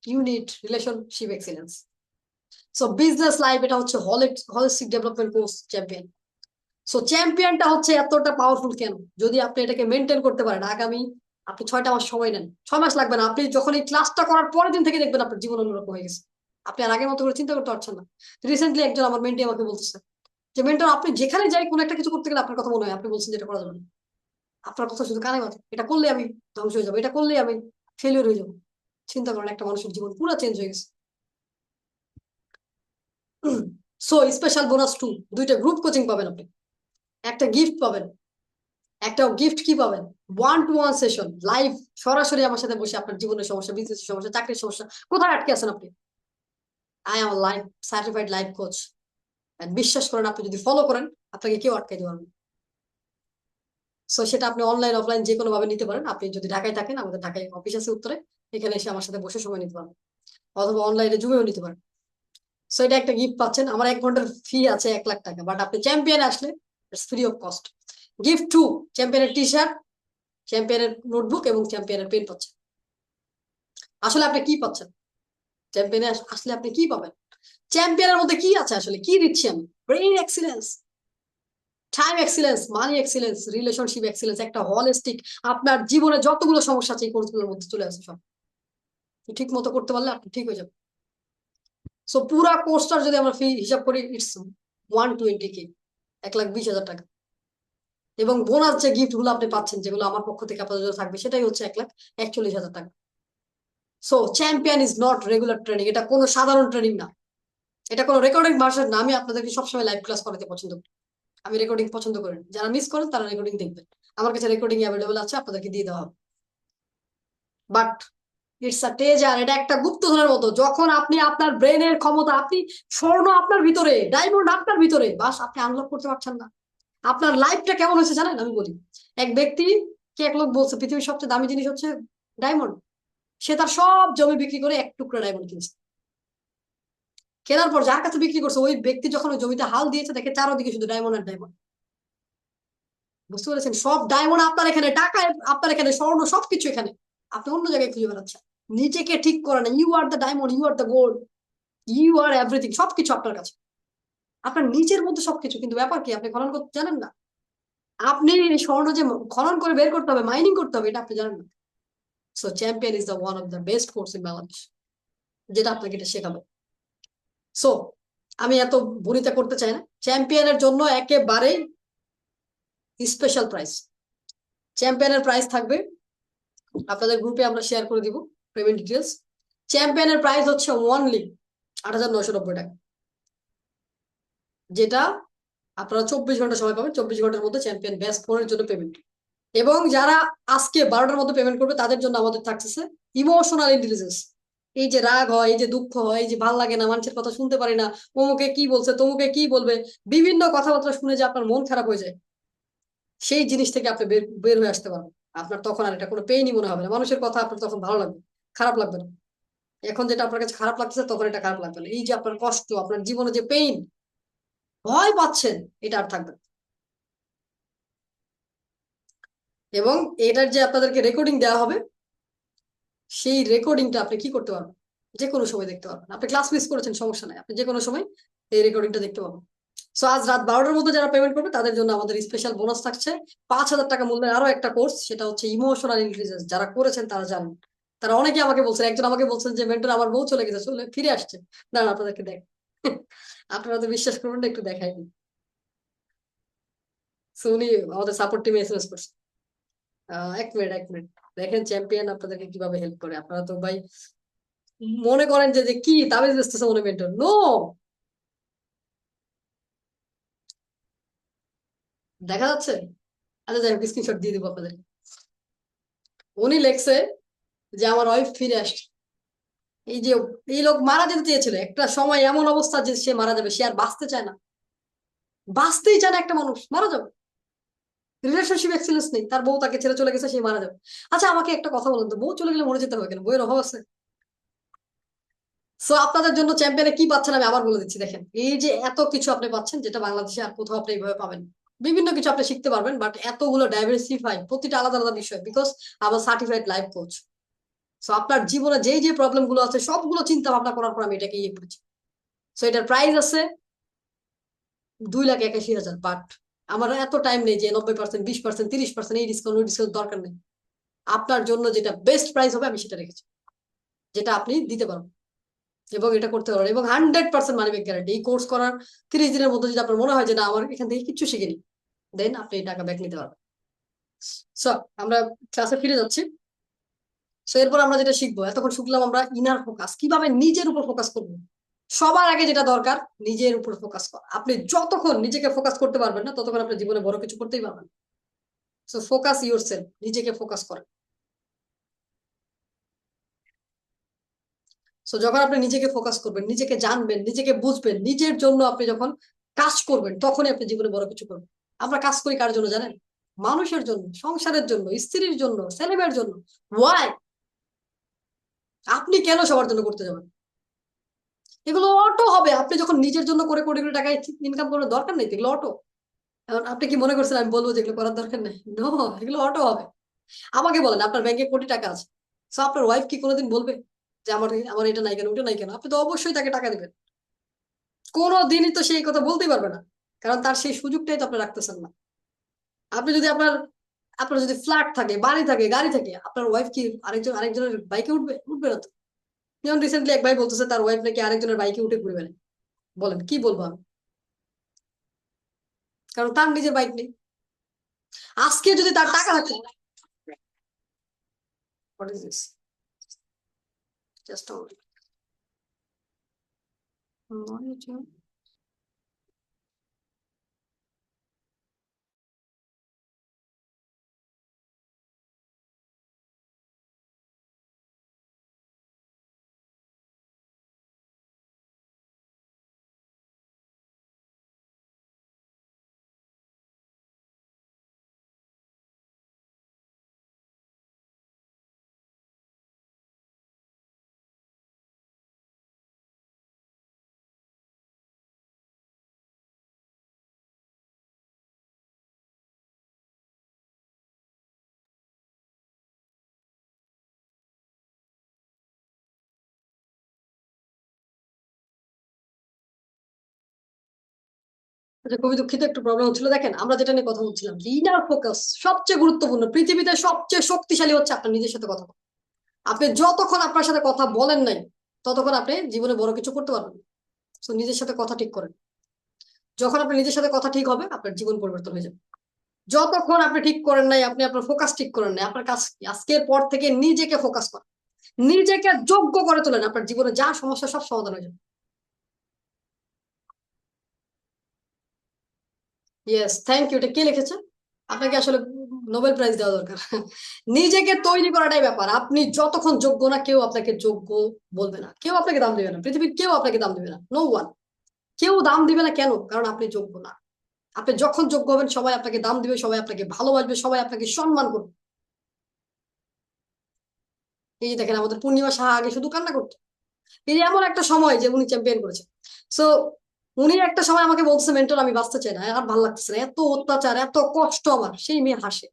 [SPEAKER 1] unit relationship excellence. So business life, এটা হচ্ছে holistic development course champion. So চ্যাম্পিয়নটা হচ্ছে এতটা পাওয়ারফুল কেন? যদি আপনি এটাকে মেনটেন করতে পারেন, আগামী আপনি 6টা মাস সময় নেন, 6 মাস লাগবে না, আপনি যখন এই ক্লাসটা করার পরের দিন থেকে দেখবেন আপনার জীবন অন্যরকম হয়ে গেছে। আপনি আর আগের মতো করে চিন্তা করতে পারছেন না। রিসেন্টলি একজন আমার মেন্টি আমাকে বলতেছে যে মেন্টর, আপনি যেখানে যাই কোনো একটা কিছু করতে গেলে আপনার কথা মনে হয়, আপনি বলছেন যে এটা করা যাবে না, আপনার কথা শুধু কানে বাজে, এটা করলে আমি ধ্বংস হয়ে যাবো, এটা করলে আমি ফেলিওর হয়ে যাবো। চিন্তা করেন, একটা মানুষের জীবন পুরো চেঞ্জ হয়ে গেছে। সো স্পেশাল বোনাস 2, 2টা গ্রুপ কোচিং পাবেন আপনি, একটা গিফট পাবেন। একটা গিফট কি পাবেন? 1-to-1 সেশন লাইভ, সরাসরি আমার সাথে বসে আপনার জীবনের সমস্যা, বিজনেসের সমস্যা, চাকরির সমস্যা, কোথায় আটকে আছেন আপনি, I am life certified life coach. বিশ্বাস করেন, আপনি যদি ফলো করেন আপনাকে কেউ আটকাইতে পারবে না। সো সেটা আপনি অনলাইন অফলাইন যে কোনো ভাবে নিতে পারেন। আপনি যদি ঢাকায় থাকেন, আমাদের ঢাকায় অফিস আছে উত্তরে, এখানে এসে আমার সাথে বসে সময় নিতে পারেন, অথবা অনলাইনে জুমেও নিতে পারেন। সো এটা একটা গিফট পাচ্ছেন। আমার 1 ঘন্টার ফি আছে 1 লাখ টাকা, বাট আপনি চ্যাম্পিয়ন আসলে it's free of cost. Gift 2, চ্যাম্পিয়নের টি শার্ট, চ্যাম্পিয়নের নোটবুক এবং চ্যাম্পিয়নের পেন পাচ্ছেন। আসলে আপনি কি পাচ্ছেন চ্যাম্পিয়নে আসলে? আপনি কি পাবেন? চ্যাম্পিয়নের মধ্যে কি আছে আসলে? কি দিচ্ছি আমি? Brain excellence, time excellence, money excellence, relationship excellence, একটা হলিস্টিক, আপনার জীবনে যতগুলো সমস্যা আছে এই কোর্সগুলোর মধ্যে চলে আসে সব। ঠিক মতো করতে পারলে আপনি ঠিক হয়ে যাবেন। সো পুরা কোর্সটার যদি আমরা ফি হিসাব করি, ইটস 120K, 1,20,000 টাকা। এবং বোনাস যে গিফট গুলো আপনি পাচ্ছেন, যেগুলো আমার পক্ষ থেকে আপনাদের জন্য থাকবে, সেটাই হচ্ছে 1,41,000 টাকা। So champion is not regular training, এটা কোনো সাধারণ ট্রেনিং না, এটা কোনো রেকর্ডিং ভার্সন না। আমি আপনাদেরকে সবসময় লাইভ ক্লাস করাতে পছন্দ করি, আমি রেকর্ডিং পছন্দ করি না। যারা মিস করেন তারা রেকর্ডিং দেখবেন, আমার কাছে রেকর্ডিং অ্যাভেলেবল আছে, আপনাদেরকে দিয়ে দেওয়া হবে। বাট ইটস আ ট্রেজার, এটা একটা গুপ্তধনের মতো। যখন আপনি আপনার ব্রেনের ক্ষমতা, আপনি স্বর্ণ আপনার ভিতরে, ডায়মন্ড আপনার ভিতরে, বাস আপনি আনলক করতে পারছেন না। আপনার লাইফটা কেমন হয়েছে জানেন? আমি বলি, এক ব্যক্তি কে এক লোক বলছে পৃথিবীর সবচেয়ে দামি জিনিস হচ্ছে ডায়মন্ড। সে তার সব জমি বিক্রি করে 1 টুকরা ডায়মন্ড কিনছে। কেনার পর যার কাছে বিক্রি করছে, ওই ব্যক্তি যখন ওই জমিতে হাল দিয়েছে, দেখে চারোদিকে শুধু ডায়মন্ড আর ডায়মন্ড। বুঝতে পেরেছেন? সব ডায়মন্ড আপনার এখানে, টাকা আপনার এখানে, স্বর্ণ সবকিছু এখানে, আপনি অন্য জায়গায় খুঁজে বেড়াচ্ছেন। নিজেকে ঠিক করে না। You are the diamond, you are the gold, you are everything, সবকিছু আপনার কাছে, আপনার নিচের মধ্যে সবকিছু। কিন্তু ব্যাপার কি, আপনি খনন করতে জানেন না। আপনি স্বর্ণ যে খনন করে বের করতে হবে, মাইনিং করতে হবে, এটা আপনি জানেন না। So champion is the one of the best course in Bangladesh, যেটা আপনাকে এটা শেখাবে। সো আমি এত বনিতা করতে চাই না। চ্যাম্পিয়নের জন্য একেবারেই স্পেশাল প্রাইস। চ্যাম্পিয়নের প্রাইস থাকবে, আপনাদের গ্রুপে আমরা শেয়ার করে দিব পেমেন্ট ডিটেলস। চ্যাম্পিয়নের প্রাইস হচ্ছে অনলি 8,990 টাকা, যেটা আপনারা 24 ঘন্টা সময় পাবেন। 24 ঘন্টার মধ্যে চ্যাম্পিয়ন ব্যাচ 4 এর জন্য পেমেন্ট। এবং যারা আজকে 12টার মধ্যে পেমেন্ট করবে, তাদের জন্য আমাদের থাকতেছে ইমোশনাল ইন্টেলিজেন্স। এই যে রাগ হয়, এই যে দুঃখ হয়, এই যে ভাল লাগে না, মানুষের কথা শুনতে পারি না, অমুকে কি বলছে, তমুকে কি বলবে, বিভিন্ন কথাবার্তা শুনে যে আপনার মন খারাপ হয়ে যায়, সেই জিনিস থেকে আপনি বের বের হয়ে আসতে পারবেন। আপনার তখন আর এটা কোনো পেইনই মনে হবে না। মানুষের কথা আপনার তখন ভালো লাগবে, খারাপ লাগবে না। এখন যেটা আপনার কাছে খারাপ লাগছে, তখন এটা খারাপ লাগবে না। এই যে আপনার কষ্ট, আপনার জীবনে যে পেইন, ভয় পাচ্ছেন, এটা আর থাকবে না। এবং এটার যে আপনাদেরকে রেকর্ডিং দেওয়া হবে, সেই রেকর্ডিংটা আপনি কি করতে পারবেন, যে কোনো সময় দেখতে পারবেন। আপনি ক্লাস মিস করেছেন, সমস্যা নাই, আপনি যে কোনো সময় এই রেকর্ডিংটা দেখতে পাবেন। সো আজ রাত 12টার মধ্যে যারা পেমেন্ট করবে, তাদের জন্য আমাদের স্পেশাল বোনাস থাকছে 5,000 টাকা মূল্যের আরো একটা কোর্স, সেটা হচ্ছে ইমোশনাল ইন্টেলিজেন্স। যারা করেছেন তারা জানেন। তারা অনেকে আমাকে বলছেন, একজন আমাকে বলছেন যে মেন্টর আমার বউ চলে গেছে, চলে ফিরে আসছে। দাঁড়ান আপনাদেরকে দেখ, আপনারা তো বিশ্বাস করবেন না, একটু দেখাই দিই। সো উনি আমাদের সাপোর্ট টিমে এসএমএস করছে। 1 মিনিট দেখেন চ্যাম্পিয়ন আপনাদেরকে কিভাবে হেল্প করে। আপনারা তো ভাই মনে করেন যে কি তাবিজ বেচতেছে মনে, মেন্টর নো। দেখা যাচ্ছে? আচ্ছা যাই হোক, স্ক্রিনশট দিয়ে দিব আপনাদের। উনি লেখছে যে আমার ওয়াইফ ফিরে আসছে। এই যে এই লোক মারা যেতে চেয়েছিল, একটা সময় এমন অবস্থা যে সে মারা যাবে, সে আর বাঁচতে চায় না, বাঁচতেই চায় না। একটা মানুষ মারা যাবে, রিলেশনশিপ এক্সিলেন্স নেই, তার বউ তাকে ছেড়ে চলে গেছে, সে মারা যাবে। আচ্ছা আমাকে একটা কথা বলুন তো, বউ চলে গেলে মরে যেতে হবে কেন? বইয়ের অভাব আছে? সো আপনাদের জন্য চ্যাম্পিয়নে কি পাচ্ছেন আমি আবার বলে দিচ্ছি। দেখেন, এই যে এত কিছু আপনি পাচ্ছেন, যেটা বাংলাদেশে আর কোথাও আপনি এইভাবে পাবেন না। বিভিন্ন কিছু আপনি শিখতে পারবেন, বাট এতগুলো ডাইভার্সিফাই, প্রতিটা আলাদা আলাদা বিষয়, বিকজ আমার সার্টিফাইড লাইফ কোচ। সো আপনার জীবনে যেই যে প্রবলেম গুলো আছে, সবগুলো চিন্তা ভাবনা করার পর আমি এটাকে ইয়ে করেছি। সো এটার প্রাইস আছে 2,81,000। বাট আমার এত টাইম নেই যে 90%, 20%, 30% এই ডিসকাউন্ট, ওই ডিসকাউন্ট দরকার নেই। আপনার জন্য যেটা বেস্ট প্রাইস হবে আমি সেটা রেখেছি, যেটা আপনি দিতে পারবেন এবং এটা করতে পারবেন। এবং 100% মানি ব্যাক গ্যারান্টি। এই কোর্স করার 30 দিনের মধ্যে যদি আপনার মনে হয় যে না, আমার এখান থেকে কিছু শিখিনি, দেন আপনি এই টাকা ব্যাক নিতে পারবেন। সো আমরা ক্লাসে ফিরে যাচ্ছি। সো এরপর আমরা যেটা শিখবো, এতক্ষণ শিখলাম আমরা ইনার ফোকাস, কিভাবে নিজের উপর ফোকাস করবো। সবার আগে যেটা দরকার, নিজের উপর ফোকাস করা। আপনি যতক্ষণ নিজেকে ফোকাস করতে পারবেন না, ততক্ষণ আপনার জীবনে বড় কিছু করতেই পারবেন। সো ফোকাস ইউরসেলফ, নিজেকে ফোকাস করেন। সো যখন আপনি নিজেকে ফোকাস করবেন, নিজেকে জানবেন, নিজেকে বুঝবেন, নিজের জন্য আপনি যখন কাজ করবেন, তখনই আপনি জীবনে বড় কিছু করবেন। আমরা কাজ করি কার জন্য জানেন? মানুষের জন্য, সংসারের জন্য, স্ত্রীর জন্য, ছেলেমেয়ের জন্য। ওয়াই? আপনি কেন সবার জন্য করতে যাবেন? এগুলো অটো হবে, আপনি যখন নিজের জন্য করে কোটি কোটি টাকা ইনকাম করার দরকার নেই, এগুলো অটো। এখন আপনি কি মনে করছেন আমি বলবো যেগুলো করার দরকার নেই? নো, এগুলো অটো হবে। আমাকে বলেন আপনার ব্যাংকে কোটি টাকা আছে, তো আপনার ওয়াইফ কি কোনোদিন বলবে যে আমার আমার এটা নাই কেন, ওটা নাই কেন? আপনি তো অবশ্যই তাকে টাকা দিবেন। কোনো দিনই তো সেই কথা বলতেই পারবে না, কারণ তার সেই সুযোগটাই তো আপনি রাখতেছেন না। আপনি যদি আপনার আপনার যদি ফ্ল্যাট থাকে, বাড়ি থাকে, গাড়ি থাকে, আপনার ওয়াইফ কি আরেকজনের বাইকে উঠবে? উঠবে না তো। যেমন রিসেন্টলি এক ভাই বলতেছে তার ওয়াইফ নাকি আরেকজনের বাইকে উঠে ঘুরবে না। বলেন কি বলবো আমি? কারণ তার নিজের বাইক নেই। আজকে যদি তার টাকা থাকতো, হোয়াট ইজ দিস, জাস্ট আচ্ছা, খুবই দুঃখিত, একটু প্রবলেম হচ্ছিল। দেখেন আমরা যেটা নিয়ে কথা বলছিলাম, ইনার ফোকাস সবচেয়ে গুরুত্বপূর্ণ। পৃথিবীতে সবচেয়ে শক্তিশালী হচ্ছে আপনার নিজের সাথে কথা বলা। আপনি যতক্ষণ আপনার সাথে কথা বলেন নাই, ততক্ষণ আপনি জীবনে বড় কিছু করতে পারবেন না। তো নিজের সাথে কথা ঠিক করেন। যখন আপনার নিজের সাথে কথা ঠিক হবে, আপনার জীবন পরিবর্তন হয়ে যাবে। যতক্ষণ আপনি ঠিক করেন নাই, আপনি আপনার ফোকাস ঠিক করেন নাই, আপনার কাজ কি? আজকের পর থেকে নিজেকে ফোকাস করেন, নিজেকে যোগ্য করে তোলেন, আপনার জীবনে যা সমস্যা সব সমাধান হয়ে যাবে। Yes, thank you. এটা কে লিখেছে? আপনাকে আসলে নোবেল প্রাইজ দেওয়া দরকার। নিজেকে তৈরি করাটাই ব্যাপার। আপনি যতক্ষণ যোগ্য না, কেউ আপনাকে যোগ্য বলবে না, কেউ আপনাকে দাম দিবে না, পৃথিবীর কেউ আপনাকে দাম দিবে না, নো ওয়ান। কেউ দাম দিবে না, কেন? কারণ আপনি যোগ্য না। আপনি যখন যোগ্য হবেন, সবাই আপনাকে দাম দিবে, সবাই আপনাকে ভালোবাসবে, সবাই আপনাকে সম্মান করবে। এই যে দেখেন আমাদের পূর্ণিমা সাহা আগে শুধু কান্না করতো। এই যে এমন একটা সময় যে উনি চ্যাম্পিয়ন করেছেন। সো উনি একটা সময় আমাকে বলছে, মেন্টর আমি বাঁচতে চাই না, আর ভালো লাগতেছে না, এত অত্যাচার, এত কষ্ট আমার। সেই মেয়ে হাসে।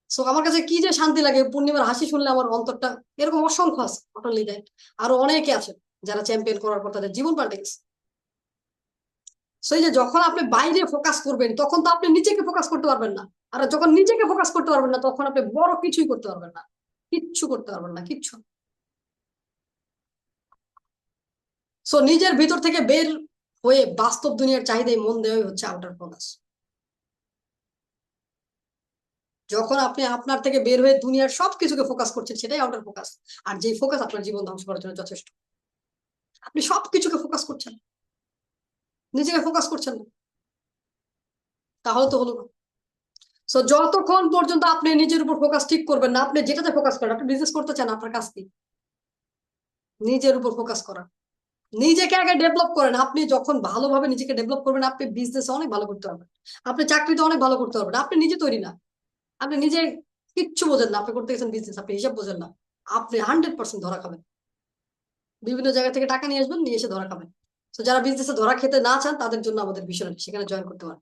[SPEAKER 1] সো আমার কাছে কি যে শান্তি লাগে পূর্ণিমার হাসি শুনলে, আমার অন্তরটা। এরকম অসংখ্য আছে, নট অনলি দ্যাট, আরো অনেকে আছে যারা চ্যাম্পিয়ন করার পর তাদের জীবন পাল্টে গেছে। সো এই যে যখন আপনি বাইরে ফোকাস করবেন, তখন তো আপনি নিজেকে ফোকাস করতে পারবেন না। আর যখন নিজেকে ফোকাস করতে পারবেন না, তখন আপনি বড় কিছুই করতে পারবেন না। কিচ্ছু করতে পারবেন না, কিচ্ছু। সো নিজের ভিতর থেকে বের হয়ে বাস্তব দুনিয়ার চাহিদায় মন দেওয়াই হচ্ছে আউটার ফোকাস। যখন আপনি আপনার থেকে বের হয়ে দুনিয়ার সবকিছুকে ফোকাস করছেন, সেটাই আউটার ফোকাস। আর যে ফোকাস আপনার জীবন ধ্বংস করার জন্য যথেষ্ট। আপনি সবকিছুকে ফোকাস করছেন, নিজেকে ফোকাস করছেন না, তাহলে তো হলো না। সো যতক্ষণ পর্যন্ত আপনি নিজের উপর ফোকাস ঠিক করবেন না, আপনি যেটাতে ফোকাস করেন, আপনি বিজনেস করতে চান, আপনার কাজ কি? নিজের উপর ফোকাস করা। নিজেকে আগে ডেভেলপ করেন। আপনি যখন ভালোভাবে নিজেকে ডেভেলপ করবেন, আপনি বিজনেস অনেক ভালো করতে পারবেন, আপনি চাকরিতে অনেক ভালো করতে পারবেন। আপনি নিজে তৈরি না, আপনি নিজে কিচ্ছু বোঝেন না, আপনি করতে গেছেন বিজনেস, আপনি হিসাব বোঝেন না, আপনি 100% ধরা খাবেন। বিভিন্ন জায়গা থেকে টাকা নিয়ে আসবেন, নিয়ে এসে ধরা খাবেন। তো যারা বিজনেসে ধরা খেতে না চান, তাদের জন্য আমাদের ভিশনারি, সেখানে জয়েন করতে পারেন।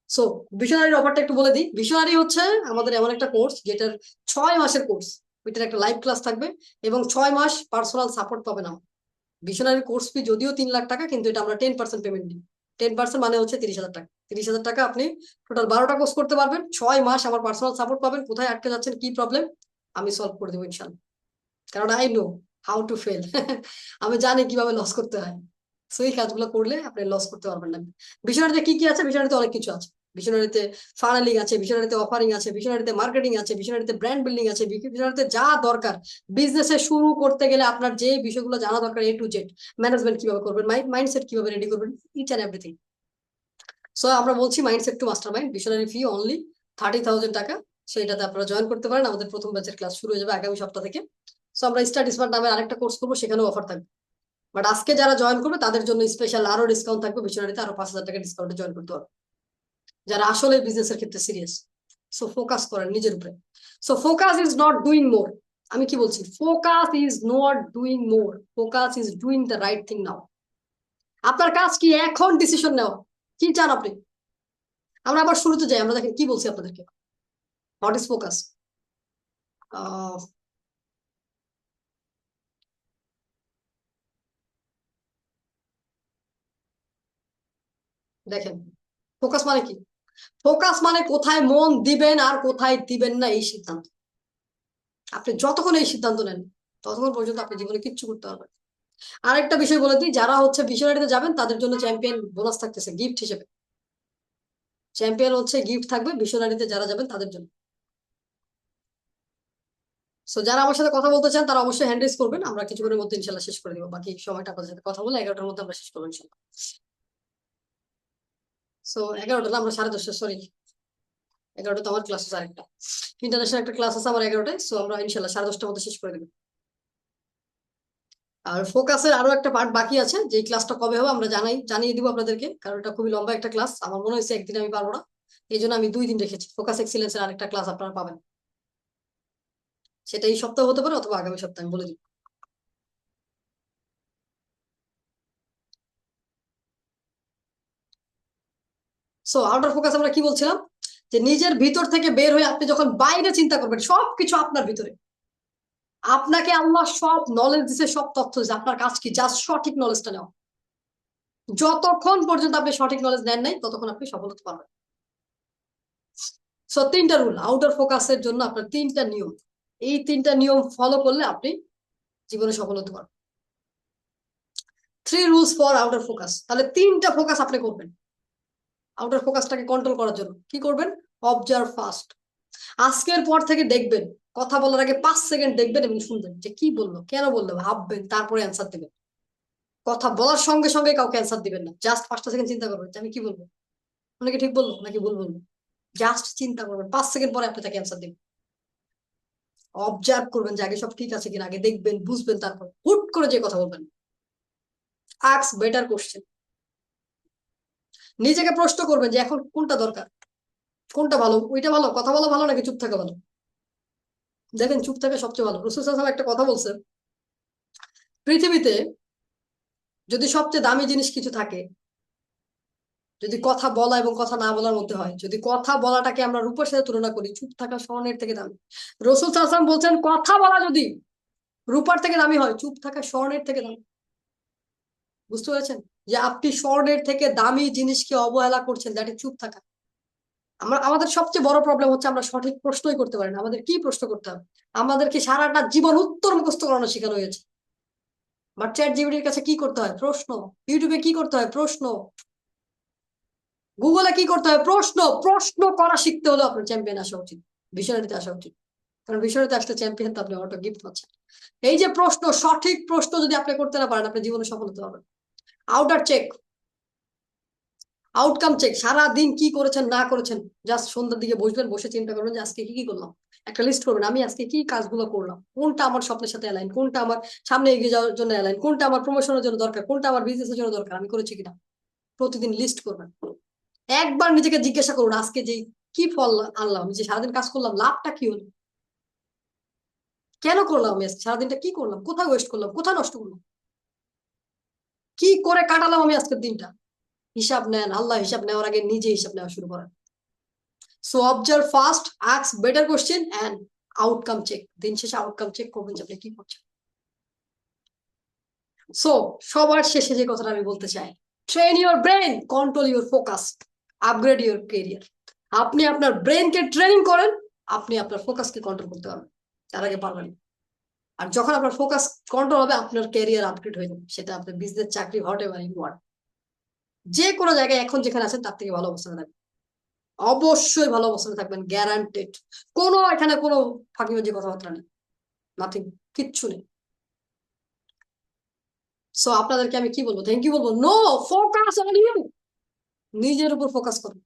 [SPEAKER 1] সো ভিশনারির অফারটা একটু বলে দিই। ভিশনারি হচ্ছে আমাদের এমন একটা কোর্স যেটার 6 মাসের কোর্স। ওইটার একটা লাইভ ক্লাস থাকবে এবং 6 মাস পার্সোনাল সাপোর্ট পাবেন আমার। ভিশনারির কোর্স ফি যদিও 3 লাখ টাকা, কিন্তু এটা আমরা 10% পেমেন্ট দিই। 10% মানে হচ্ছে 30,000 টাকা। 30,000 টাকা আপনি টোটাল 12টা কোর্স করতে পারবেন, 6 মাস আমার পার্সোনাল সাপোর্ট পাবেন। কোথায় আটকে যাচ্ছেন, কি প্রবলেম, আমি সলভ করে দেবো ইনশাল্লাহ। কারণ I know how to fail. আমি জানি কিভাবে লস করতে হয়। সো এই কাজগুলো করলে আপনি লস করতে পারবেন না। ভিশনারিতে কি কি আছে? ভিশনারিতে অনেক কিছু আছে। ভিশনারিতে ফানেলিং আছে, ভিশনারিতে অফারিং আছে, ভিশনারিতে মার্কেটিং আছে, ভিশনারিতে ব্র্যান্ড বিল্ডিং আছে, ভিশনারিতে যা দরকার বিজনেসে শুরু করতে গেলে আপনার যে বিষয়গুলো জানা দরকার, A to Z। ম্যানেজমেন্ট কিভাবে করবেন, মাইন্ডসেট কিভাবে রেডি করবেন, ইচ অ্যান্ড এভরিথিং। সো আমরা বলছি mindset two master mind, visionary ফি অনলি 30,000 টাকা। সেটাতে আপনারা জয়েন করতে পারেন। আমাদের প্রথম ব্যাচের ক্লাস শুরু হয়ে যাবে আগামী সপ্তাহ থেকে। সো আমরা স্টাডি স্মার্ট নামে আরেকটা কোর্স করবো, সেখানেও অফার থাকবে। বাট আজকে যারা জয়েন করবে তাদের জন্য স্পেশাল আরো ডিসকাউন্ট থাকবে। ভিশনারিতে আরো 5,000 টাকা ডিসকাউন্টে জয়েন করতে হবে যারা আসলে বিজনেসের ক্ষেত্রে সিরিয়াস। সো ফোকাস করেন নিজের উপরে। So focus is not doing more, আমি কি বলছি, focus is not doing more, focus is doing the right thing now. আপনার কাজ কি এখন ডিসিশন নেওয়া, কি চান আপনি। আমরা আবার শুরুতে যাই, আমরা দেখেন কি বলছি আপনাদেরকে, হোয়াট ইজ ফোকাস। দেখেন ফোকাস মানে কি, ফোকাস মানে কোথায় মন দিবেন আর কোথায় দিবেন না এই সিদ্ধান্ত। আপনি যতক্ষণ এই সিদ্ধান্ত নেন ততক্ষণ পর্যন্ত আপনি জীবনে কিচ্ছু করতে পারবেন। আরেকটা বিষয় বলে দিই, যারা হচ্ছে মিশনারিতে যাবেন তাদের জন্য চ্যাম্পিয়ন বোনাস থাকতেছে গিফট হিসেবে। চ্যাম্পিয়ন হচ্ছে গিফট থাকবে মিশনারিতে যারা যাবেন তাদের জন্য। সো যারা আমার সাথে কথা বলতে চান তারা অবশ্যই হ্যান্ড রেজ করবেন, আমরা কিছুক্ষণের মধ্যে ইনশাল্লাহ শেষ করে দিব। বাকি সময়টা আপনাদের সাথে কথা বলে 11টার মধ্যে আমরা শেষ করবো ইনশাল্লাহ। সো 11টা না, আমরা 10:30, সরি 11টা তো আমার ক্লাস আছে আরেকটা, ইন্টারন্যাশনাল একটা ক্লাস আছে আমার 11টায়। সো আমরা ইনশাল্লাহ 10:30টার মধ্যে শেষ করে দেবো। আর ফোকাসের আরো একটা পার্ট বাকি আছে, যে ক্লাসটা কবে হবে আমরা জানিয়ে দিব আপনাদেরকে, কারণ এটা খুবই লম্বা একটা ক্লাস। আমার মনে হয়েছে একদিন আমি পারবো না, এই জন্য আমি 2 দিন রেখেছি। ফোকাস এক্সিলেন্সের আরেকটা ক্লাস আপনারা পাবেন, সেটা এই সপ্তাহ হতে পারে অথবা আগামী সপ্তাহে, আমি বলে দিব। সো আউটার ফোকাস আমরা কি বলছিলাম, যে নিজের ভিতর থেকে বের হয়ে আপনি যখন বাইরে চিন্তা করবেন, সবকিছু আপনার ভিতরে, আপনাকে আল্লাহ সব নলেজ দিছে, সব তথ্য দিছে, আপনার কাজ কি জাস্ট সঠিক নলেজটা নেওয়া। যতক্ষণ পর্যন্ত আপনি সঠিক নলেজ নেন নাই ততক্ষণ আপনি সফল হতে পারবেন। সো 3টা রুল আউটার ফোকাসের জন্য, আপনার 3টা নিয়ম, এই 3টা নিয়ম ফলো করলে আপনি জীবনে সফল হতে পারবেন। 3 রুলস ফর আউটার ফোকাস। তাহলে 3টা ফোকাস আপনি করবেন আউটার ফোকাসটাকে কন্ট্রোল করার জন্য। কি করবেন, অবজার্ভ ফার্স্ট। আজকের পর থেকে দেখবেন, কথা বলার আগে 5 সেকেন্ড দেখবেন এবং শুনবেন যে কি বললো, কেন বললো, ভাববেন, তারপরে অ্যান্সার দেবেন। কথা বলার সঙ্গে সঙ্গে কাউকে অ্যান্সার দিবেন না, জাস্ট 5টা সেকেন্ড চিন্তা করবেন যে আমি কি বলবো, অনেকে ঠিক বললো নাকি ভুল বলবো। জাস্ট চিন্তা করবেন, 5 সেকেন্ড পরে আপনি তাকে অ্যান্সার দিবেন। অবজার্ভ করবেন যে আগে সব ঠিক আছে কিনা, আগে দেখবেন বুঝবেন, তারপর হুট করে যে কথা বলবেন। Ask better question. নিজেকে প্রশ্ন করবেন যে এখন কোনটা দরকার, কোনটা ভালো, ওইটা ভালো, কথা বলা ভালো নাকি চুপ থাকা ভালো। দেখেন চুপ থাকা সবচেয়ে ভালো। রাসূল সাল্লাল্লাহু আলাইহি ওয়াসাল্লাম একটা কথা বলছেন, পৃথিবীতে যদি সবচেয়ে দামি জিনিস কিছু থাকে, যদি কথা বলা এবং কথা না বলার মধ্যে হয়, যদি কথা বলাটাকে আমরা রূপের সাথে তুলনা করি, চুপ থাকা স্বর্ণের থেকে দামি। রাসূল সাল্লাল্লাহু আলাইহি ওয়াসাল্লাম বলছেন কথা বলা যদি রূপার থেকে দামি হয়, চুপ থাকা স্বর্ণের থেকে দামি। বুঝতে পেরেছেন যে আপনি স্বর্ণের থেকে দামি জিনিসকে অবহেলা করছেন, দ্যাট ইজ চুপ থাকা। আমাদের সবচেয়ে বড় প্রবলেম হচ্ছে আমরা সঠিক প্রশ্নই করতে পারি না। আমাদের কি প্রশ্ন করতে হবে, আমাদেরকে সারাটা জীবন উত্তর মুখস্থ করানো শেখানো হয়েছে। বাট চ্যাট জিপিটির কাছে কি করতে হয়, প্রশ্ন। ইউটিউবে কি করতে হয়, প্রশ্ন। গুগলে কি করতে হয়, প্রশ্ন। প্রশ্ন করা শিখতে হলে আপনার চ্যাম্পিয়ন আসা উচিত, ভিশনারিতে আসা উচিত। কারণ ভিশনারিতে আসলে চ্যাম্পিয়ন তো আপনি অটো গিফট পাচ্ছেন। এই যে প্রশ্ন, সঠিক প্রশ্ন যদি আপনি করতে না পারেন, আপনি জীবনে সফল হতে পারবেন। Outer check, outcome check. সারা দিন কি করেছেন না করেছেন, জাস্ট সন্ধ্যার দিকে বসবেন, বসে চিন্তা করবেন যে আজকে কি কি করলাম। একটা লিস্ট করবেন, আমি আজকে কি কাজগুলো করলাম, কোনটা আমার স্বপ্নের সাথে অ্যালাইন, কোনটা আমার সামনে এগিয়ে যাওয়ার জন্য অ্যালাইন, কোনটা আমার প্রমোশনের জন্য দরকার, কোনটা আমার বিজনেসের জন্য দরকার, আমি করেছি কিনা। প্রতিদিন লিস্ট করবেন। একবার নিজেকে জিজ্ঞাসা করুন, আজকে যে কি ফল আনলাম, আমি যে সারাদিন কাজ করলাম, লাভটা কি হলো, কেন করলাম, আমি আজকে সারাদিনটা কি করলাম, কোথায় ওয়েস্ট করলাম, কোথায় নষ্ট করলাম, কি করে কাটালাম আমি আজকের দিনটা। হিসাব নেন, আল্লাহ হিসাব নেওয়ার আগে নিজে হিসাব নেওয়া শুরু করেন। So observe first, ask better question and outcome check. দিন শেষে আউটকাম চেক করবেন যে আপনি কি করছেন। সো সবার শেষে যে কথাটা আমি বলতে চাই, train your brain, control your focus, upgrade your career. আপনি আপনার ব্রেনকে ট্রেনিং করেন, আপনি আপনার ফোকাসকে কন্ট্রোল করতে পারবেন, তার আগে পারবেন না। আর যখন আপনার ফোকাস কন্ট্রোল হবে, আপনার ক্যারিয়ার আপগ্রেড হয়ে যাবে, সেটা আপনার বিজনেস, চাকরি, হোয়াট এভার ইউ ওয়ান্ট, যে কোনো জায়গায় এখন যেখানে আছেন তার থেকে ভালো অবস্থানে থাকবেন। অবশ্যই ভালো অবস্থানে থাকবেন, গ্যারান্টেড। কোনো এখানে কোনো ফাঁকিবাজি কথাবার্তা নেই, নাথিং, কিচ্ছু নেই। সো আপনাদেরকে আমি কি বলবো, থ্যাংক ইউ বলবো, নো, ফোকাস অন ইউ। নিজের উপর ফোকাস করেন,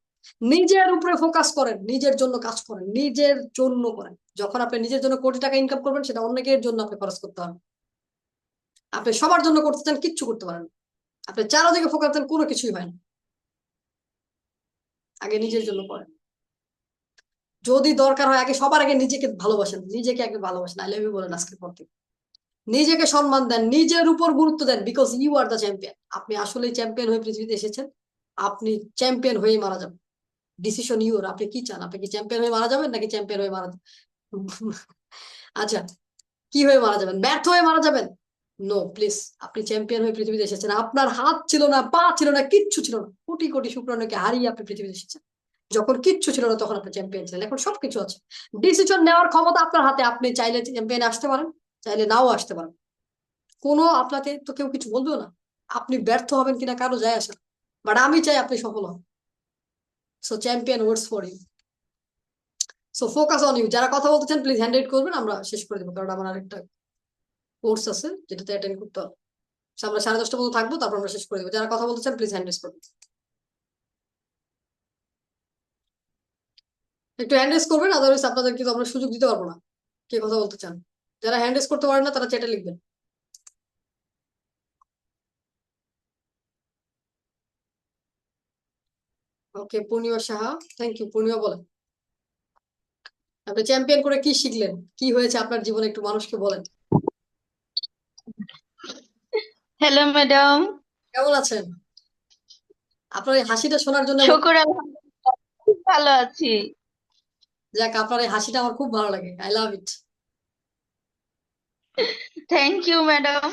[SPEAKER 1] নিজের উপরে ফোকাস করেন, নিজের জন্য কাজ করেন, নিজের জন্য করেন। যখন আপনি নিজের জন্য কোটি টাকা ইনকাম করবেন, সেটা অন্যের জন্য আপনি খরচ করতে হবে। আপনি সবার জন্য করতে চান, কিচ্ছু করতে পারেন না। আপনি চারদিকে ফোকাস দেন, কোনো কিছুই হয় না। আগে নিজের জন্য করেন। যদি দরকার হয় আগে সবার আগে নিজেকে ভালোবাসেন, নিজেকে আগে ভালোবাসেন, আই লাভ ইউ বলেন আজকের পর থেকে। নিজেকে সম্মান দেন, নিজের উপর গুরুত্ব দেন, because you are the champion. আপনি আসলে চ্যাম্পিয়ন হয়ে পৃথিবীতে এসেছেন, আপনি চ্যাম্পিয়ন হয়েই মারা যাবেন। ডিসিশন ইউর, আপনি কি চান? আপনি কি চ্যাম্পিয়ন হয়ে মারা যাবেন নাকি চ্যাম্পিয়ন হয়ে মারা যাবেন? আচ্ছা, কি হয়ে মারা যাবেন? ব্যর্থ হয়ে মারা যাবেন? নো প্লিজ, আপনি চ্যাম্পিয়ন হয়ে পৃথিবীতে এসেছেন। আপনার হাত ছিল না, পা ছিল না, কিচ্ছু ছিল না, কোটি কোটি শুক্রাণুকে হারিয়ে আপনি পৃথিবীতে এসেছেন। যখন কিচ্ছু ছিল না তখন আপনি চ্যাম্পিয়ন ছিলেন, এখন সবকিছু আছে। ডিসিশন নেওয়ার ক্ষমতা আপনার হাতে, আপনি চাইলে চ্যাম্পিয়ন আসতে পারেন, চাইলে নাও আসতে পারেন। কোনো আপনাকে তো কেউ কিছু বলবেও না। আপনি ব্যর্থ হবেন কিনা কারো যায় আসে না, বাট আমি চাই আপনি সফল হন। So champion words for you. So focus on you. যারা কথা বলতে চান প্লিজ হ্যান্ড রেড করবেন, আমরা শেষ করে দেবো, কারণ আমার আরেকটা কোর্স আছে যেটাতে অ্যাটেন্ড করতে হবে। So, আমরা 10:30 পর্যন্ত থাকবো, তারপর আমরা শেষ করে দেবো। যারা কথা বলতে চান প্লিজ হ্যান্ড রেজ করবেন, একটু হ্যান্ড রেজ করবেন, আদারওয়াইজ আপনাদের কিন্তু আমরা সুযোগ দিতে পারবো না। কে কথা বলতে চান? যারা হ্যান্ড রেজ করতে পারেন না তারা চ্যাটে লিখবেন। ওকে, পূর্ণিমা সাহা, থ্যাংক ইউ। পূর্ণিমা বলেন, আপনি চ্যাম্পিয়ন করে কি শিখলেন, কি হয়েছে আপনার জীবনে, একটু মানুষকে বলেন।
[SPEAKER 2] Hello madam.
[SPEAKER 1] কেমন আছেন? আপনার এই হাসিটা শোনার জন্য
[SPEAKER 2] শুকুর আলহামদুলিল্লাহ, খুব ভালো আছি।
[SPEAKER 1] যাক, আপনার এই হাসিটা আমার খুব ভালো লাগে, I love it.
[SPEAKER 2] Thank you madam.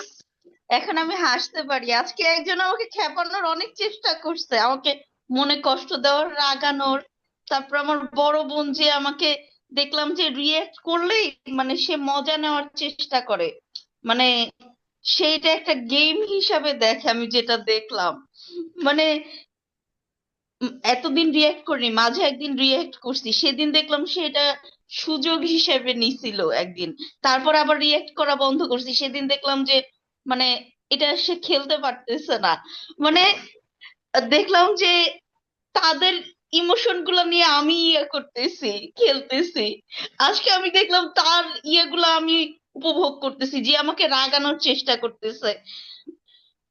[SPEAKER 2] এখন আমি হাসতে পারি। আজকে একজন আমাকে খেপানোর অনেক চেষ্টা করছে, আমাকে মনে কষ্ট দেওয়ার, রাগানোর। তারপর আমার বড় বোন যে আমাকে দেখলাম যে রিয়েক্ট করলেই মানে সে মজা নেওয়ার চেষ্টা করে, মানে সেইটা একটা গেম হিসাবে দেখে। আমি যেটা দেখলাম মানে এতদিন রিয়েক্ট করিনি, মাঝে একদিন রিয়েক্ট করছি, সেদিন দেখলাম সেটা সুযোগ হিসেবে নিছিল একদিন। তারপর আবার রিয়েক্ট করা বন্ধ করছি, সেদিন দেখলাম যে মানে এটা সে খেলতে পারতেছে না। মানে দেখলাম যে তাদের ইমোশন গুলা নিয়ে আমি করতেছি, খেলতেছি। আজকে আমি দেখলাম তার ইয়েগুলা আমি উপভোগ করতেছি, যে আমাকে রাগানোর চেষ্টা করতেছে।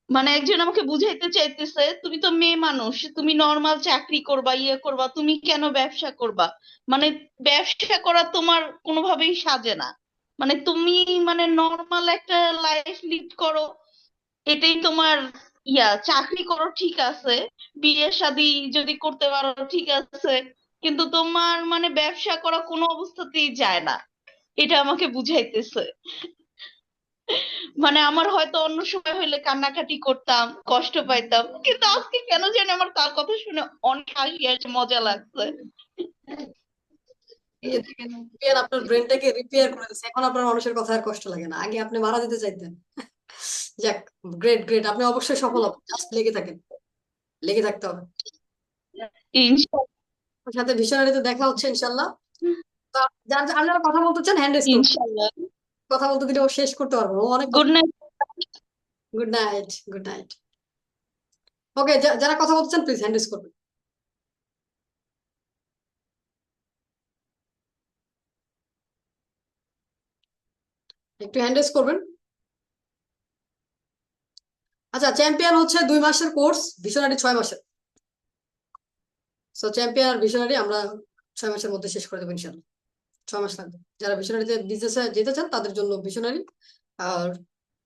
[SPEAKER 2] মানে একজন আমাকে বুঝাইতে চাইতেছে তুমি তো মেয়ে মানুষ, তুমি নর্মাল চাকরি করবা, ইয়ে করবা, তুমি কেন ব্যবসা করবা? মানে ব্যবসা করা তোমার কোনোভাবেই সাজে না। মানে তুমি মানে নর্মাল একটা লাইফ লিড করো, এটাই তোমার চাকরি করো ঠিক আছে, বিয়ে শাদী যদি করতে পারো ঠিক আছে, কিন্তু তোমার মানে ব্যবসা করা কোনো অবস্থাতেই যায় না। এটা আমাকে বুঝাইতেছে। মানে আমার হয়তো অন্য সময় হইলে কান্নাকাটি করতাম, কষ্ট পাইতাম, কিন্তু আজকে কেন জানি আমার তার কথা শুনে অনেক হাসি হাসি মজা লাগছে।
[SPEAKER 1] এই যে দেখেন, চ্যাম্পিয়ন আপনার ব্রেনটাকে রিপেয়ার করে দিচ্ছে, এখন আপনার মানুষের কথা আর কষ্ট লাগে না, আগে আপনি মারা যেতে চাইতেন। যাক, গ্রেট গ্রেট, আপনি অবশ্যই সফল হবেন, জাস্ট লেগে থাকেন, লেগে থাকতে হবে।
[SPEAKER 2] ইনশাল্লাহ।
[SPEAKER 1] আপনার সাথে ভিশনারিতে দেখা হচ্ছে ইনশাল্লাহ। তো যারা আর যারা কথা বলতে চান হ্যান্ড রেজ করুন,
[SPEAKER 2] ইনশাল্লাহ।
[SPEAKER 1] কথা বলতে দিলে ও শেষ করতে পারবো না, ও অনেক
[SPEAKER 2] গুড
[SPEAKER 1] কথা।
[SPEAKER 2] Night.
[SPEAKER 1] Good night, good night. Okay, যারা কথা বলতে চান প্লিজ হ্যান্ড রেজ করবেন, একটু হ্যান্ড রেজ করবেন। আচ্ছা, চ্যাম্পিয়ন হচ্ছে 2 মাসের কোর্স, ভিশনারি 6 মাসের। সো চ্যাম্পিয়ন আর ভিশনারি আমরা 6 মাসের মধ্যে শেষ করে দেবো ইনশাল্লাহ। 6 মাস লাগবে। যারা ভিশনারিতে বিজনেসে যেতে চান তাদের জন্য ভিশনারি, আর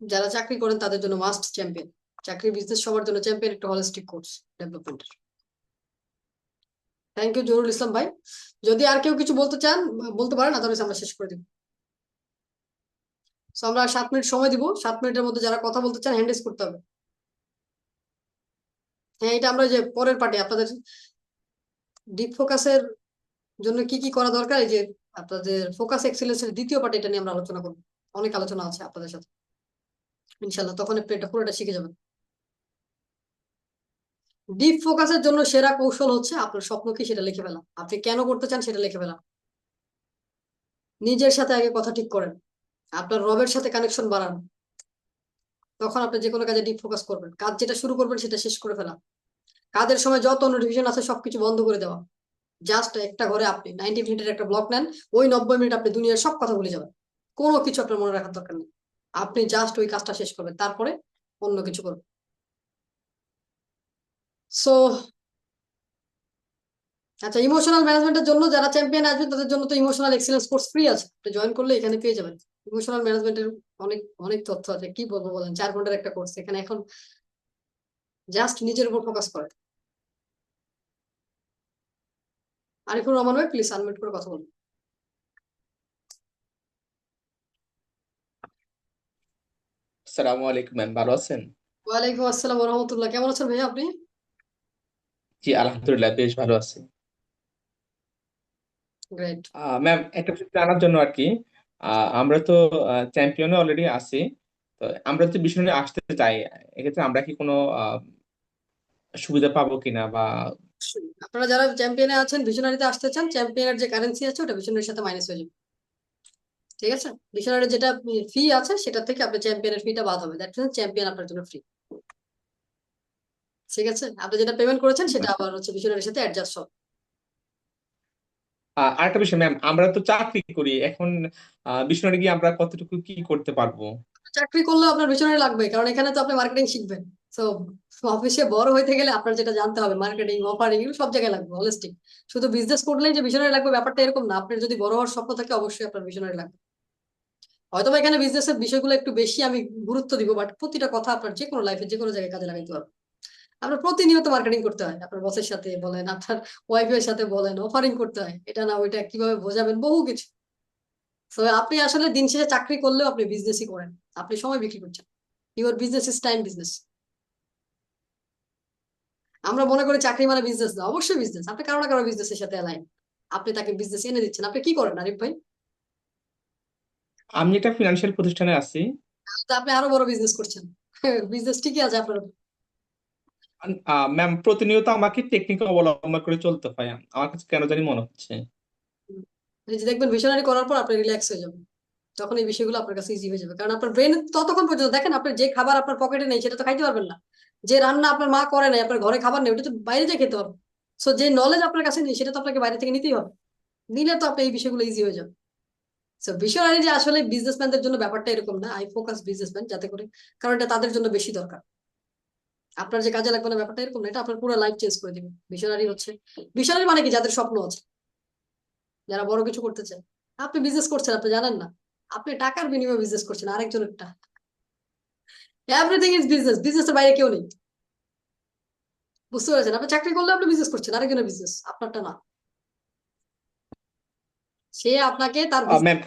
[SPEAKER 1] যারা চাকরি করেন তাদের জন্য মাস্ট চ্যাম্পিয়ন। চাকরি বিজনেস সবার জন্য চ্যাম্পিয়ন একটা হলিস্টিক কোর্স ডেভেলপমেন্টের। থ্যাংক ইউ জহুরুল ইসলাম ভাই। যদি আর কেউ কিছু বলতে চান বলতে পারেন, আদারওয়াইজ আমরা শেষ করে দিব। সো আমরা 7 মিনিট সময় দিব, 7 মিনিটের মধ্যে যারা কথা বলতে চান হ্যান্ড রেজ করতে হবে। হ্যাঁ, এটা আমরা যে পরের পার্টি আপনাদের ডিপ ফোকাসের জন্য কি কি করা দরকার, এই যে আপনাদের ফোকাস এক্সেলেন্সের দ্বিতীয় পার্ট, এটা নিয়ে আমরা আলোচনা করবো। অনেক আলোচনা আছে আপনাদের সাথে ইনশাল্লাহ, তখন আপনি এটা পুরোটা শিখে যাবেন। ডিপ ফোকাসের জন্য সেরা কৌশল হচ্ছে আপনার স্বপ্ন কি সেটা লিখে ফেলা, আপনি কেন করতে চান সেটা লিখে ফেলা। নিজের সাথে আগে কথা ঠিক করেন, আপনার রবের সাথে কানেকশন বাড়ান, তখন আপনি যে কোনো কাজে ডিপ ফোকাস করবেন। কাজ যেটা শুরু করবেন সেটা শেষ করে ফেলা। কাজের সময় যত নোটিফিকেশন আছে সবকিছু বন্ধ করে দেওয়া। জাস্ট একটা ঘরে আপনি 90 মিনিটের একটা ব্লক নেন, ওই 90 মিনিট আপনি দুনিয়ার সব কথা ভুলে যাবেন, কোনো কিছু আপনার মনে রাখার দরকার নেই। আপনি জাস্ট ওই কাজটা শেষ করবেন, তারপরে অন্য কিছু করবেন। সো আচ্ছা, ইমোশনাল ম্যানেজমেন্টের জন্য যারা চ্যাম্পিয়ন আসবে তাদের জন্য তো ইমোশনাল এক্সিলেন্স কোর্স ফ্রি আছে, আপনি জয়েন করলে এখানে পেয়ে যাবেন। ইমোশনাল ম্যানেজমেন্টের অনেক অনেক তথ্য আছে, কি বলবো বলেন, 4 ঘন্টার একটা কোর্স এখানে এখন জাস্ট নিজের উপর ফোকাস করে। আরিফুর রহমান ভাই, প্লিজ আনমিউট করে কথা বলুন।
[SPEAKER 3] আসসালামু আলাইকুম ম্যাম, ভালো আছেন?
[SPEAKER 1] ওয়ালাইকুম আসসালাম রহমতুল্লাহ, কেমন আছেন ভাইয়া আপনি?
[SPEAKER 3] জি আলহামদুলিল্লাহ, বেশ ভালো আছি।
[SPEAKER 1] গ্রেট।
[SPEAKER 3] ম্যাম, একটা বিষয় জানার জন্য আর কি, আমরা তো চ্যাম্পিয়নে অলরেডি আছি, তো আমরা যদি বিশ্ব নিয়ে আসতে চাই, এক্ষেত্রে আমরা কি কোনো সুবিধা পাবো কিনা বা
[SPEAKER 1] আপনারা যারা চ্যাম্পিয়নে আছেন, ভিশনারিতে আসতে চান, চ্যাম্পিয়নের যে কারেন্সি আছে ওটা ভিশনারির সাথে মাইনাস হয়ে যাবে। ঠিক আছে, ভিশনারির যেটা ফি আছে সেটা থেকে আপনার চ্যাম্পিয়নের ফিটা বাদ হবে, দ্যাট মিন্স চ্যাম্পিয়ন আপনার জন্য ফ্রি। ঠিক আছে, আপনি যেটা পেমেন্ট করেছেন সেটা আবার হচ্ছে ভিশনারির সাথে অ্যাডজাস্ট হবে।
[SPEAKER 3] আরেকটা বিষয় ম্যাম, আমরা তো চাকরি করি এখন, বিশ্ব নিয়ে গিয়ে আমরা কতটুকু কি করতে পারবো?
[SPEAKER 1] চাকরি করলেও আপনার ভিশনারি লাগবে, কারণ এখানে তো আপনি মার্কেটিং শিখবেন। তো অফিসে বড় হইতে গেলে আপনার যেটা জানতে হবে, মার্কেটিং, অফারিং, এগুলো সব জায়গায় লাগবে, হলিস্টিক। শুধু বিজনেস করলেই যে ভিশনারি লাগবে ব্যাপারটা এরকম না, আপনার যদি বড় হওয়ার স্বপ্ন থাকে অবশ্যই আপনার ভিশনারি লাগবে। হয়তো বা এখানে বিজনেসের বিষয়গুলো একটু বেশি আমি গুরুত্ব দিব, বাট প্রতিটা কথা আপনার যে কোনো লাইফে যে কোনো জায়গায় কাজে লাগাইতে পারবে। আপনার প্রতিনিয়ত মার্কেটিং করতে হয়, আপনার বসের সাথে বলেন, আপনার ওয়াইফের সাথে বলেন, অফারিং করতে হয়, এটা না ওইটা কিভাবে বোঝাবেন, বহু কিছু। তো আপনি আসলে দিন শেষে চাকরি করলেও আপনি বিজনেসই করেন, আপনি সময় বিক্রি করছেন। Your business is time business. আমরা মনে করি চাকরি মানে বিজনেস না, অবশ্যই বিজনেস, আপনি কারো না কারো বিজনেসের সাথে অ্যালাইন, আপনি তাকে বিজনেস এনে দিচ্ছেন। আপনি কি করেন আরিফ ভাই?
[SPEAKER 3] আমি একটা ফিনান্সিয়াল প্রতিষ্ঠানে আছি।
[SPEAKER 1] তো আপনি আরো বড় বিজনেস করছেন। বিজনেস ঠিকই আছে আপনার।
[SPEAKER 3] ম্যাম, প্রতিনিয়ত আমাকে টেকনিক অবলম্বন করে চলতে হয়, আমার কাছে কেন জানি মনে হচ্ছে।
[SPEAKER 1] এই যে দেখবেন ভিশনারি করার পর আপনি রিল্যাক্স হয়ে যাবেন, তখন এই বিষয়গুলো আপনার কাছে ইজি হয়ে যাবে, কারণ আপনার ব্রেন ততক্ষণ পর্যন্ত দেখেন, আপনার যে খাবার আপনার পকেটে নেই সেটা তো খাইতে পারবেন না। যে রান্না আপনার মা করে নাই, আপনার ঘরে খাবার নেই, ওটা তো বাইরে যেয়ে খেতে হবে। সো যে নলেজ আপনার কাছে নেই সেটা তো আপনাকে বাইরে থেকে নিতেই হবে, নিলে তো আপনি এই বিষয়গুলো ইজি হয়ে যাবে। সো ভিশনারি যে আসলে বিজনেসম্যানদের জন্য ব্যাপারটা এরকম না, আই ফোকাস বিজনেসম্যান যাতে করে, কারণ এটা তাদের জন্য বেশি দরকার। আপনার যে কাজে লাগবে না ব্যাপারটা এরকম না, এটা আপনার পুরো লাইফ চেঞ্জ করে দিবে। ভিশনারি হচ্ছে, ভিশনারি মানে কি, যাদের স্বপ্ন আছে, যারা বড় কিছু করতে চায়। আপনি বিজনেস করছেন, আপনি জানেন না, আপনি টাকার বিনিময়ে বিজনেস করছেন আরেকজনেরটা। এভরিথিং ইজ বিজনেস, বিজনেসের বাইরে কেউ নেই। বুঝতে পেরেছেন? আপনি চাকরি করলে আপনি বিজনেস করছেন, আরেকজনের বিজনেস, আপনারটা না। সে আপনাকে তার
[SPEAKER 3] ম্যাম,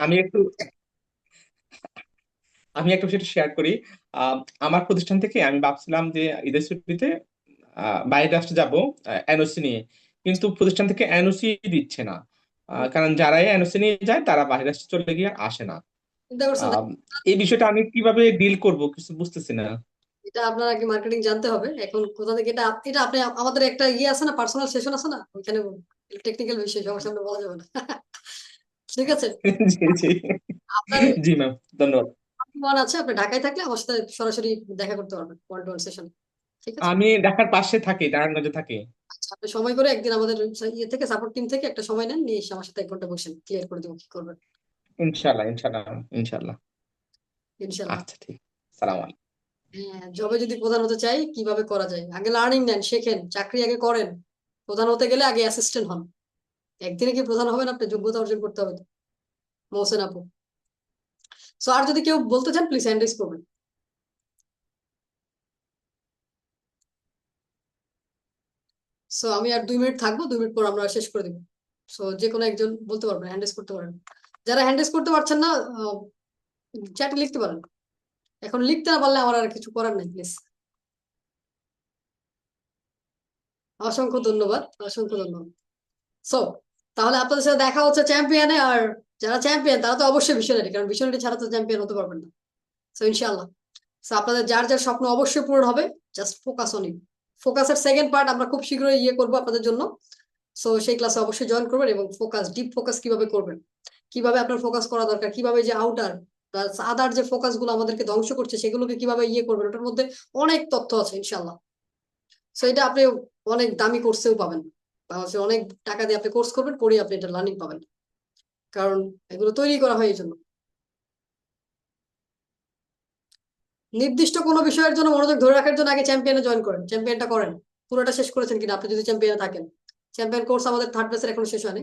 [SPEAKER 3] আমি একটা বিষয় শেয়ার করি। আহ, আমার প্রতিষ্ঠান থেকে আমি ভাবছিলাম যে ঈদের ছুটিতে বাইরে রাষ্ট্রে যাব এনওসি নিয়ে, কিন্তু প্রতিষ্ঠান থেকে এনওসি দিচ্ছে না। কারণ যারাই এনওসি নিয়ে যায় তারা বাইরে রাষ্ট্রে চলে গিয়ে আর আসে না।
[SPEAKER 1] চিন্তা করছেন।
[SPEAKER 3] আহ, এই বিষয়টা আমি কিভাবে ডিল করব কিছু বুঝতেছি না।
[SPEAKER 1] এটা আপনার আগে মার্কেটিং জানতে হবে, এখন কোথা থেকে এটা এটা আপনি আমাদের একটা ইয়ে আছে না, পার্সোনাল সেশন আছে না, ওইখানে টেকনিক্যাল বিষয় সবার সামনে বলা যাবে না। ঠিক আছে,
[SPEAKER 3] জি জি।
[SPEAKER 1] আপনার
[SPEAKER 3] জি ম্যাম, ধন্যবাদ।
[SPEAKER 1] মন আছে, আপনি ঢাকায় থাকলে আমার সাথে সরাসরি দেখা করতে পারবেন, ওয়ান টু ওয়ান সেশন। ঠিক আছে,
[SPEAKER 3] আমি ঢাকার পাশে থাকি, নারায়ণগঞ্জে থাকি।
[SPEAKER 1] আচ্ছা, আপনি সময় করে একদিন আমাদের ইয়ে থেকে, সাপোর্ট টিম থেকে একটা সময় নেন, নিয়ে এসে আমার সাথে 1 ঘন্টা বসেন, ক্লিয়ার করে দেবো কি করবেন।
[SPEAKER 3] ইনশাল্লাহ ইনশাল্লাহ ইনশাল্লাহ।
[SPEAKER 1] ইনশাল্লাহ।
[SPEAKER 3] আচ্ছা, ঠিক। সালাম আলাইকুম।
[SPEAKER 1] হ্যাঁ, জবে যদি প্রধান হতে চাই কিভাবে করা যায়, আগে লার্নিং নেন, শেখেন, চাকরি আগে করেন। প্রধান হতে গেলে আগে অ্যাসিস্ট্যান্ট হন, একদিনে কি প্রধান হবেন, আপনি যোগ্যতা অর্জন করতে হবে তো। মহসেন আপু। সো আর যদি কেউ বলতে চান প্লিজ হ্যান্ড রেজ করবেন। সো আমি আর 2 মিনিট থাকবো, 2 মিনিট পর আমরা শেষ করে দিব। সো যে কোনো একজন বলতে পারবেন, হ্যান্ড রেজ করতে পারেন। যারা হ্যান্ড রেজ করতে পারছেন না, চ্যাটে লিখতে পারেন। এখন লিখতে না পারলে আমার আর কিছু করার নেই, প্লিজ। অসংখ্য ধন্যবাদ, অসংখ্য ধন্যবাদ। সো তাহলে আপনাদের সাথে দেখা হচ্ছে চ্যাম্পিয়নে, আর যারা চ্যাম্পিয়ন তারা তো অবশ্যই ভিশনারি, কারণ ভিশনারি ছাড়া তো চ্যাম্পিয়ন হতে পারবেন না। সো ইনশাআল্লাহ, সো আপনাদের যার যার স্বপ্ন অবশ্যই পূরণ হবে, জাস্ট ফোকাস অন ইট। ফোকাসের সেকেন্ড পার্ট আমরা খুব শীঘ্রই ইয়ে করবো আপনাদের জন্য। সো সেই ক্লাসে অবশ্যই জয়েন করবেন, এবং ফোকাস, ডিপ ফোকাস কিভাবে করবেন, কিভাবে আপনার ফোকাস করা দরকার, কিভাবে যে আউটার প্লাস আদার যে ফোকাস গুলো আমাদেরকে ধ্বংস করছে সেগুলোকে কিভাবে ইয়ে করবেন, ওটার মধ্যে অনেক তথ্য আছে ইনশাআল্লাহ। সো এটা আপনি অনেক দামি কোর্সেও পাবেন, বা হচ্ছে অনেক টাকা দিয়ে আপনি কোর্স করবেন, করে আপনি এটা লার্নিং পাবেন, কারণ এগুলো তৈরি করা হয় এই জন্য। নির্দিষ্ট কোনো বিষয়ের জন্য মনোযোগ ধরে রাখার জন্য আগে চ্যাম্পিয়নে জয়েন করেন, চ্যাম্পিয়নটা করেন, পুরোটা শেষ করেছেন কিনা আপনি যদি চ্যাম্পিয়নে থাকেন। চ্যাম্পিয়ন কোর্স আমাদের থার্ড ব্যাচের এখনো শেষ হয়নি।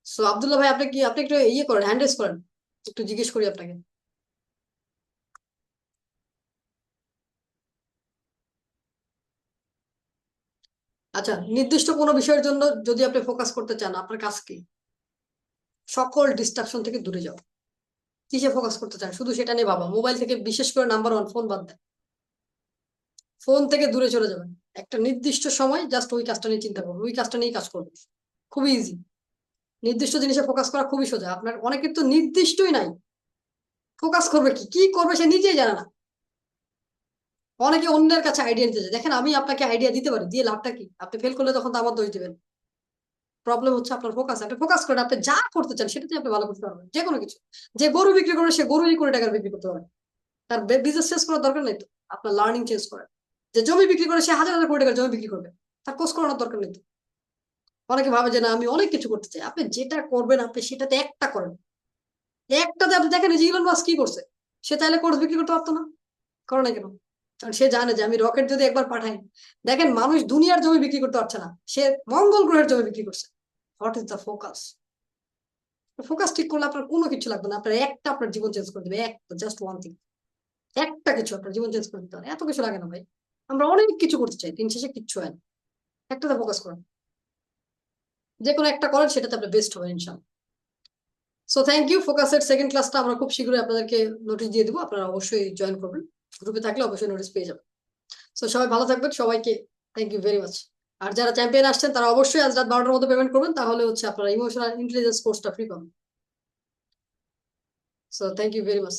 [SPEAKER 1] সো আব্দুল্লাহ ভাই, আপনি একটু ইয়ে করেন, হ্যান্ড রেজ করেন, একটু জিজ্ঞেস করি আপনাকে। আচ্ছা, নির্দিষ্ট কোনো বিষয়ের জন্য যদি আপনি ফোকাস করতে চান, আপনার কাজ কি? সকল ডিস্ট্রাকশন থেকে দূরে যাও। কিসে ফোকাস করতে চান শুধু সেটা নিয়ে ভাবা। মোবাইল থেকে, বিশেষ করে নাম্বার 1 ফোন বাদ দেন, ফোন থেকে দূরে চলে যাবেন। একটা নির্দিষ্ট সময় জাস্ট ওই কাজটা নিয়ে চিন্তা করবেন, ওই কাজটা নিয়ে কাজ করবেন। খুবই ইজি। নির্দিষ্ট জিনিসে ফোকাস করা খুবই সোজা। আপনার অনেকের তো নির্দিষ্টই নাই, ফোকাস করবে কি কি করবে সে নিজেই জানে না। অনেকে অন্যের কাছে আইডিয়া নিতে যায়। দেখেন, আমি আপনাকে আইডিয়া দিতে পারি, দিয়ে লাভটা কি? আপনি ফেল করলে তখন তো আমার দোষ দিবেন। প্রবলেম হচ্ছে আপনার ফোকাস। আপনি ফোকাস করেন, আপনি যা করতে চান সেটাতে আপনি ভালো করতে পারবেন, যে কোনো কিছু। যে গরু বিক্রি করবে সে গরুই করে টাকার বিক্রি করতে পারে, তার বিজনেস চেঞ্জ করার দরকার নেই তো। আপনার লার্নিং চেঞ্জ করেন। যে জমি বিক্রি করে সে হাজার হাজার কোটি টাকার জমি বিক্রি করবে, তার কোর্স করানোর দরকার নেই তো। অনেকে ভাবে যে না, আমি অনেক কিছু করতে চাই। আপনি যেটা করবেন আপনি সেটাতে একটা করেন। একটাতে আপনি দেখেন, যে ইলন মাস্ক কি করছে, সে চাইলে কোর্স বিক্রি করতে পারতো না? করে না কেন? কারণ সে জানে যে আমি রকেট যদি একবার পাঠাই, দেখেন মানুষ দুনিয়ার জমি বিক্রি করতে পারছে না, সে মঙ্গল গ্রহের জমি বিক্রি করছে। What is the focus? Focus ঠিক করলে আপনার কোনো কিছু লাগবে না। আপনার একটা আপনার জীবন চেঞ্জ করে দেবে, একটা, জাস্ট ওয়ান থিং। একটা কিছু আপনার জীবন চেঞ্জ করে দিতে পারে, এত কিছু লাগে না ভাই। আমরা অনেক কিছু করতে চাই, দিন শেষে কিচ্ছু হয় না। একটাতে ফোকাস করেন, যে কোনো একটা করেন, সেটাতে আপনি বেস্ট হবেন ইনশাল্লাহ। So thank you. ফোকাসের সেকেন্ড ক্লাসটা আমরা খুব শীঘ্রই আপনাদেরকে নোটিশ দিয়ে দিব, আপনারা অবশ্যই জয়েন করবেন। গ্রুপে থাকলে অবশ্যই নোটিশ পেয়ে যাবেন। সো সবাই ভালো থাকবেন, সবাইকে থ্যাংক ইউ ভেরি মাচ। আর যারা চ্যাম্পিয়ন আসছেন তারা অবশ্যই আজ রাত 12টার মধ্যে পেমেন্ট করবেন, তাহলে হচ্ছে আপনারা ইমোশনাল ইন্টেলিজেন্স কোর্সটা ফ্রি পাবেন। So thank you very much.